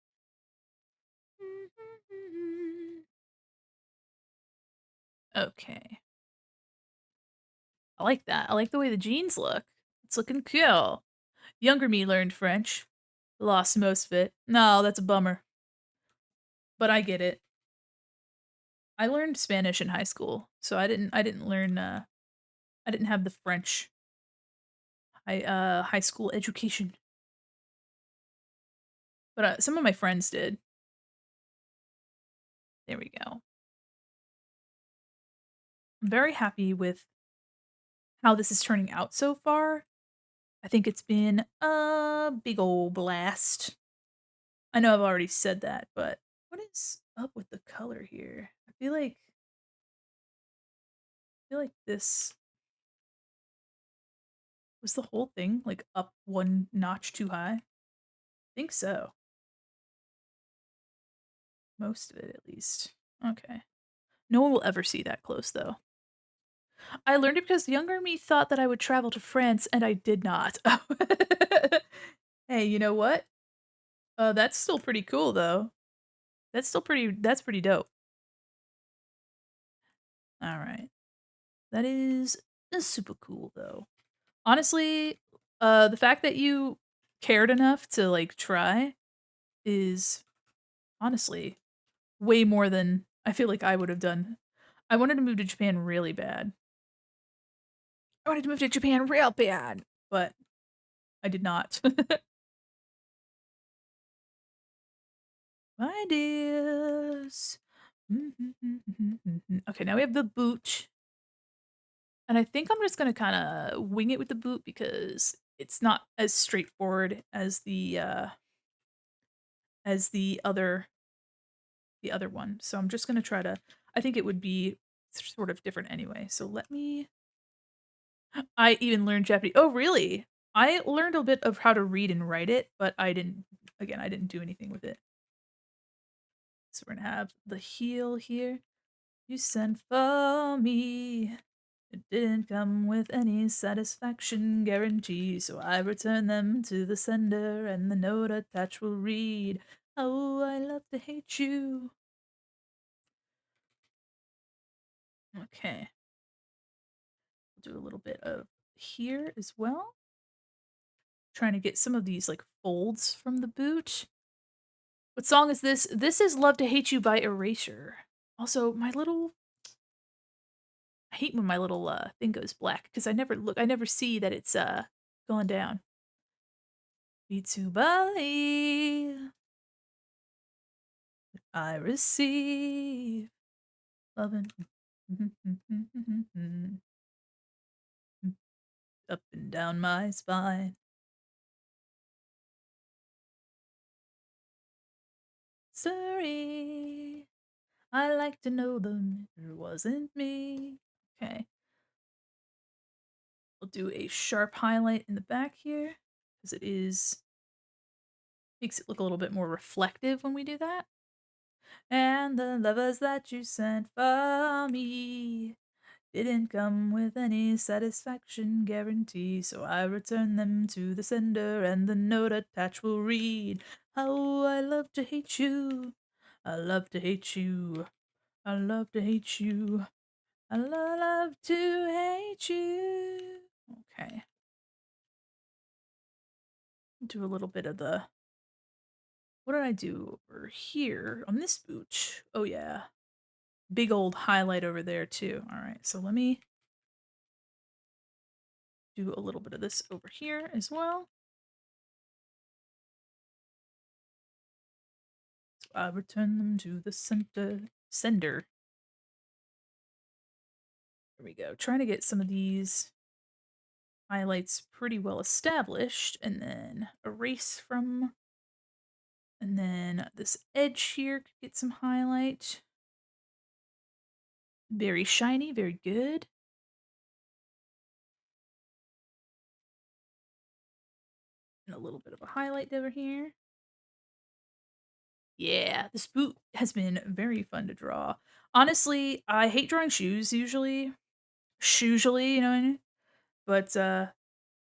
Okay. I like that. I like the way the jeans look. It's looking cool. Younger me learned French. Lost most of it. No, that's a bummer. But I get it. I learned Spanish in high school, so I didn't learn I didn't have the French high school education. But some of my friends did. There we go. I'm very happy with how this is turning out so far. I think it's been a big old blast. I know I've already said that, but what is up with the color here? I feel like this was the whole thing like up one notch too high. I think so. Most of it at least. Okay. No one will ever see that close though. I learned it because younger me thought that I would travel to France and I did not. Hey, you know what? That's still pretty cool though. That's pretty dope. All right. That's super cool though. Honestly, the fact that you cared enough to like try is honestly way more than I feel like I would have done. I wanted to move to Japan really bad. I wanted to move to Japan real bad, but I did not. My dears. Okay, now we have the boot. And I think I'm just gonna kind of wing it with the boot because it's not as straightforward as the other one. So I'm just gonna try to I think it would be sort of different anyway. So let me I even learned Japanese. Oh, really? I learned a bit of how to read and write it, but I didn't do anything with it. So we're gonna have the heel here. You sent for me. It didn't come with any satisfaction guarantee, so I return them to the sender, and the note attached will read, "Oh, I love to hate you." Okay, we'll do a little bit of here as well. Trying to get some of these like folds from the boot. What song is this? This is Love to Hate You by Erasure. Also, my little I hate when my little thing goes black because I never see that it's going down. Vtubers I receive loving up and down my spine. Sorry, I like to know them. It wasn't me. Okay, we'll do a sharp highlight in the back here because it is makes it look a little bit more reflective when we do that. And the lovers that you sent for me didn't come with any satisfaction guarantee, so I return them to the sender, and the note attached will read, "Oh, I love to hate you. I love to hate you. I love to hate you. I love to hate you." Okay. Do a little bit of the. What did I do over here on this boot? Oh, yeah. Big old highlight over there, too. All right, so let me do a little bit of this over here as well. So I return them to the sender. There we go. Trying to get some of these highlights pretty well established, and then erase from, and then this edge here could get some highlight. Very shiny, very good. And a little bit of a highlight over here. Yeah, this boot has been very fun to draw. Honestly, I hate drawing shoes usually. Usually, you know what I mean? But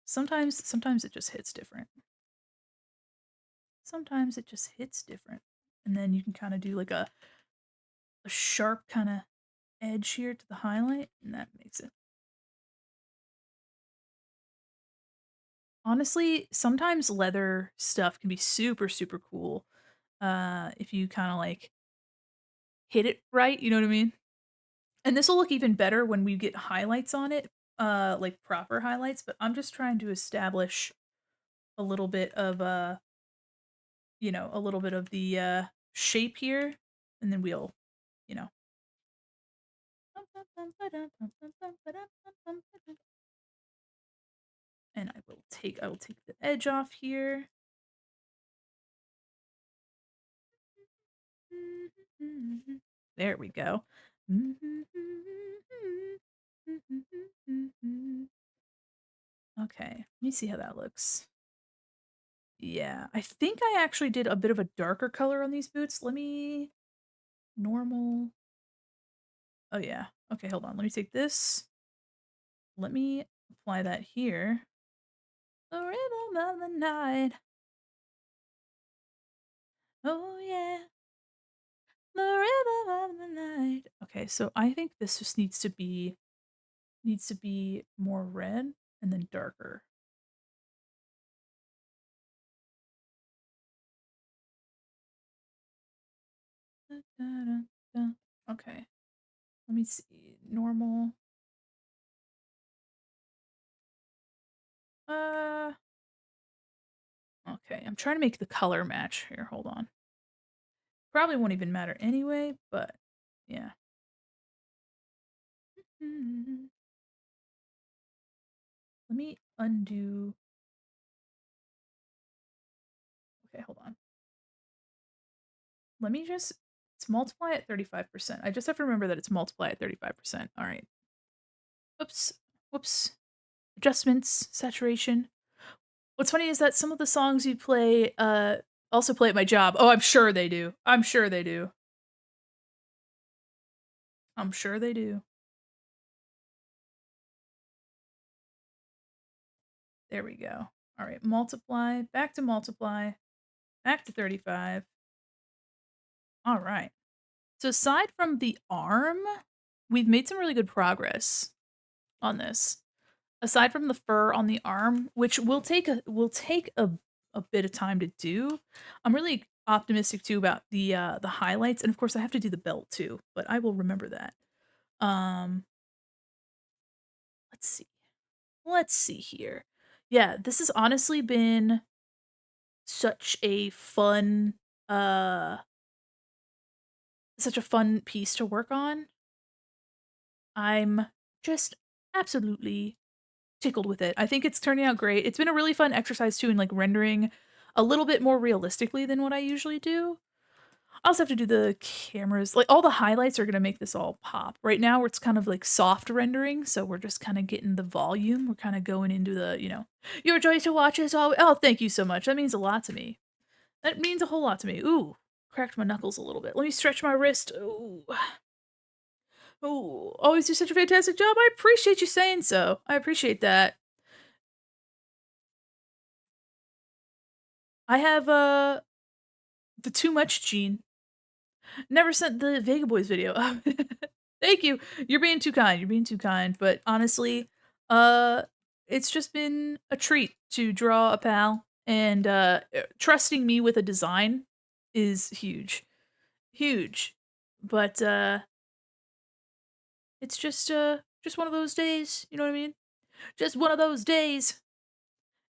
sometimes it just hits different. Sometimes it just hits different. And then you can kind of do like a sharp kind of edge here to the highlight, and that makes it. Honestly, sometimes leather stuff can be super, super cool. If you kind of like hit it right, you know what I mean? And this will look even better when we get highlights on it, like proper highlights, but I'm just trying to establish a little bit of a little bit of the shape here, and then we'll, you know. And I will take the edge off here. There we go. Okay, let me see how that looks. Yeah, I think I actually did a bit of a darker color on these boots. Let me normal. Oh yeah. Okay, hold on. Let me take this. Let me apply that here. The rhythm of the night. Oh yeah. The rhythm of the night. Okay, so I think this just needs to be more red and then darker. Okay. Let me see. Normal. Uh okay. I'm trying to make the color match here. Hold on. Probably won't even matter anyway, but yeah. Let me undo. Okay, hold on. Let me just it's multiply at 35%. I just have to remember that it's multiply at 35%. All right. Whoops. Whoops. Adjustments, saturation. What's funny is that some of the songs you play also play at my job. Oh, I'm sure they do. I'm sure they do. I'm sure they do. There we go. All right, multiply, back to multiply, back to 35. All right. So aside from the arm, we've made some really good progress on this. Aside from the fur on the arm, which will take a bit of time to do, I'm really optimistic too about the highlights, and of course I have to do the belt too, but I will remember that. Um, let's see. Let's see here. Yeah, this has honestly been such a fun uh such a fun piece to work on. I'm just absolutely tickled with it. I think it's turning out great. It's been a really fun exercise too in like rendering a little bit more realistically than what I usually do. I also have to do the cameras. Like all the highlights are gonna make this all pop. Right now it's kind of like soft rendering, so we're just kind of getting the volume. We're kind of going into the, your joy to watch is all. Oh, thank you so much. That means a lot to me. That means a whole lot to me. Ooh, cracked my knuckles a little bit. Let me stretch my wrist. Ooh. Ooh, always do such a fantastic job. I appreciate you saying so. I appreciate that. I have the too much gene. Never sent the Vega Boys video. Thank you. You're being too kind. You're being too kind. But honestly, uh, it's just been a treat to draw a pal, and trusting me with a design is huge, huge. But it's just one of those days. You know what I mean? Just one of those days.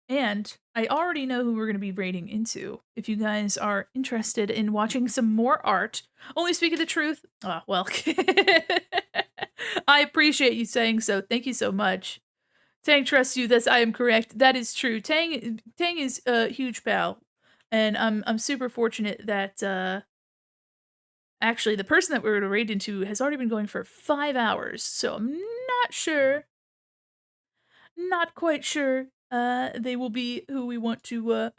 And I already know who we're going to be raiding into. If you guys are interested in watching some more art, only speaking the truth. Ah, well, I appreciate you saying so. Thank you so much. Tang trusts you. This I am correct. That is true. Tang is a huge pal, and I'm super fortunate that actually the person that we're going to raid into has already been going for 5 hours. So I'm not sure not quite sure, they will be who we want to,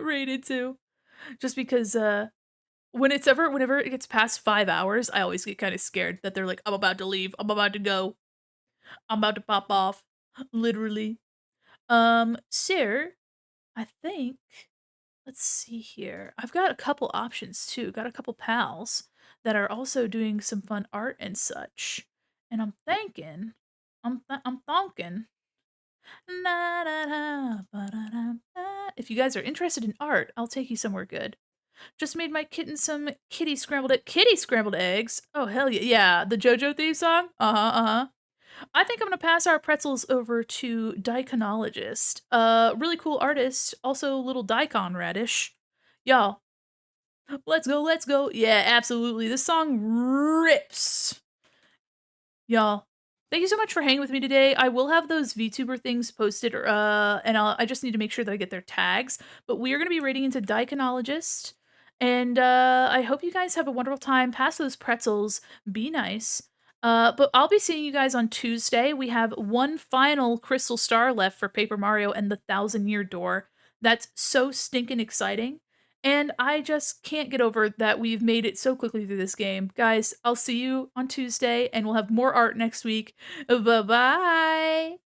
raid into. Just because, whenever it gets past 5 hours, I always get kinda scared that they're like, "I'm about to leave. I'm about to go. I'm about to pop off." Literally. So, I think let's see here. I've got a couple options too. Got a couple pals that are also doing some fun art and such, and I'm thinking Na, da, da, ba, da, da, ba. If you guys are interested in art, I'll take you somewhere good. Just made my kitten some kitty scrambled eggs. Oh hell yeah. Yeah, the JoJo theme song? Uh-huh, uh-huh. I think I'm gonna pass our pretzels over to Diconologist. Really cool artist, also a little daikon radish. Y'all, let's go, let's go. Yeah, absolutely. This song rips. Y'all, thank you so much for hanging with me today. I will have those VTuber things posted, and I just need to make sure that I get their tags. But we are going to be raiding into Diconologist, and I hope you guys have a wonderful time. Pass those pretzels. Be nice. But I'll be seeing you guys on Tuesday. We have one final Crystal Star left for Paper Mario and the Thousand-Year Door. That's so stinking exciting. And I just can't get over that we've made it so quickly through this game. Guys, I'll see you on Tuesday, and we'll have more art next week. Bye-bye.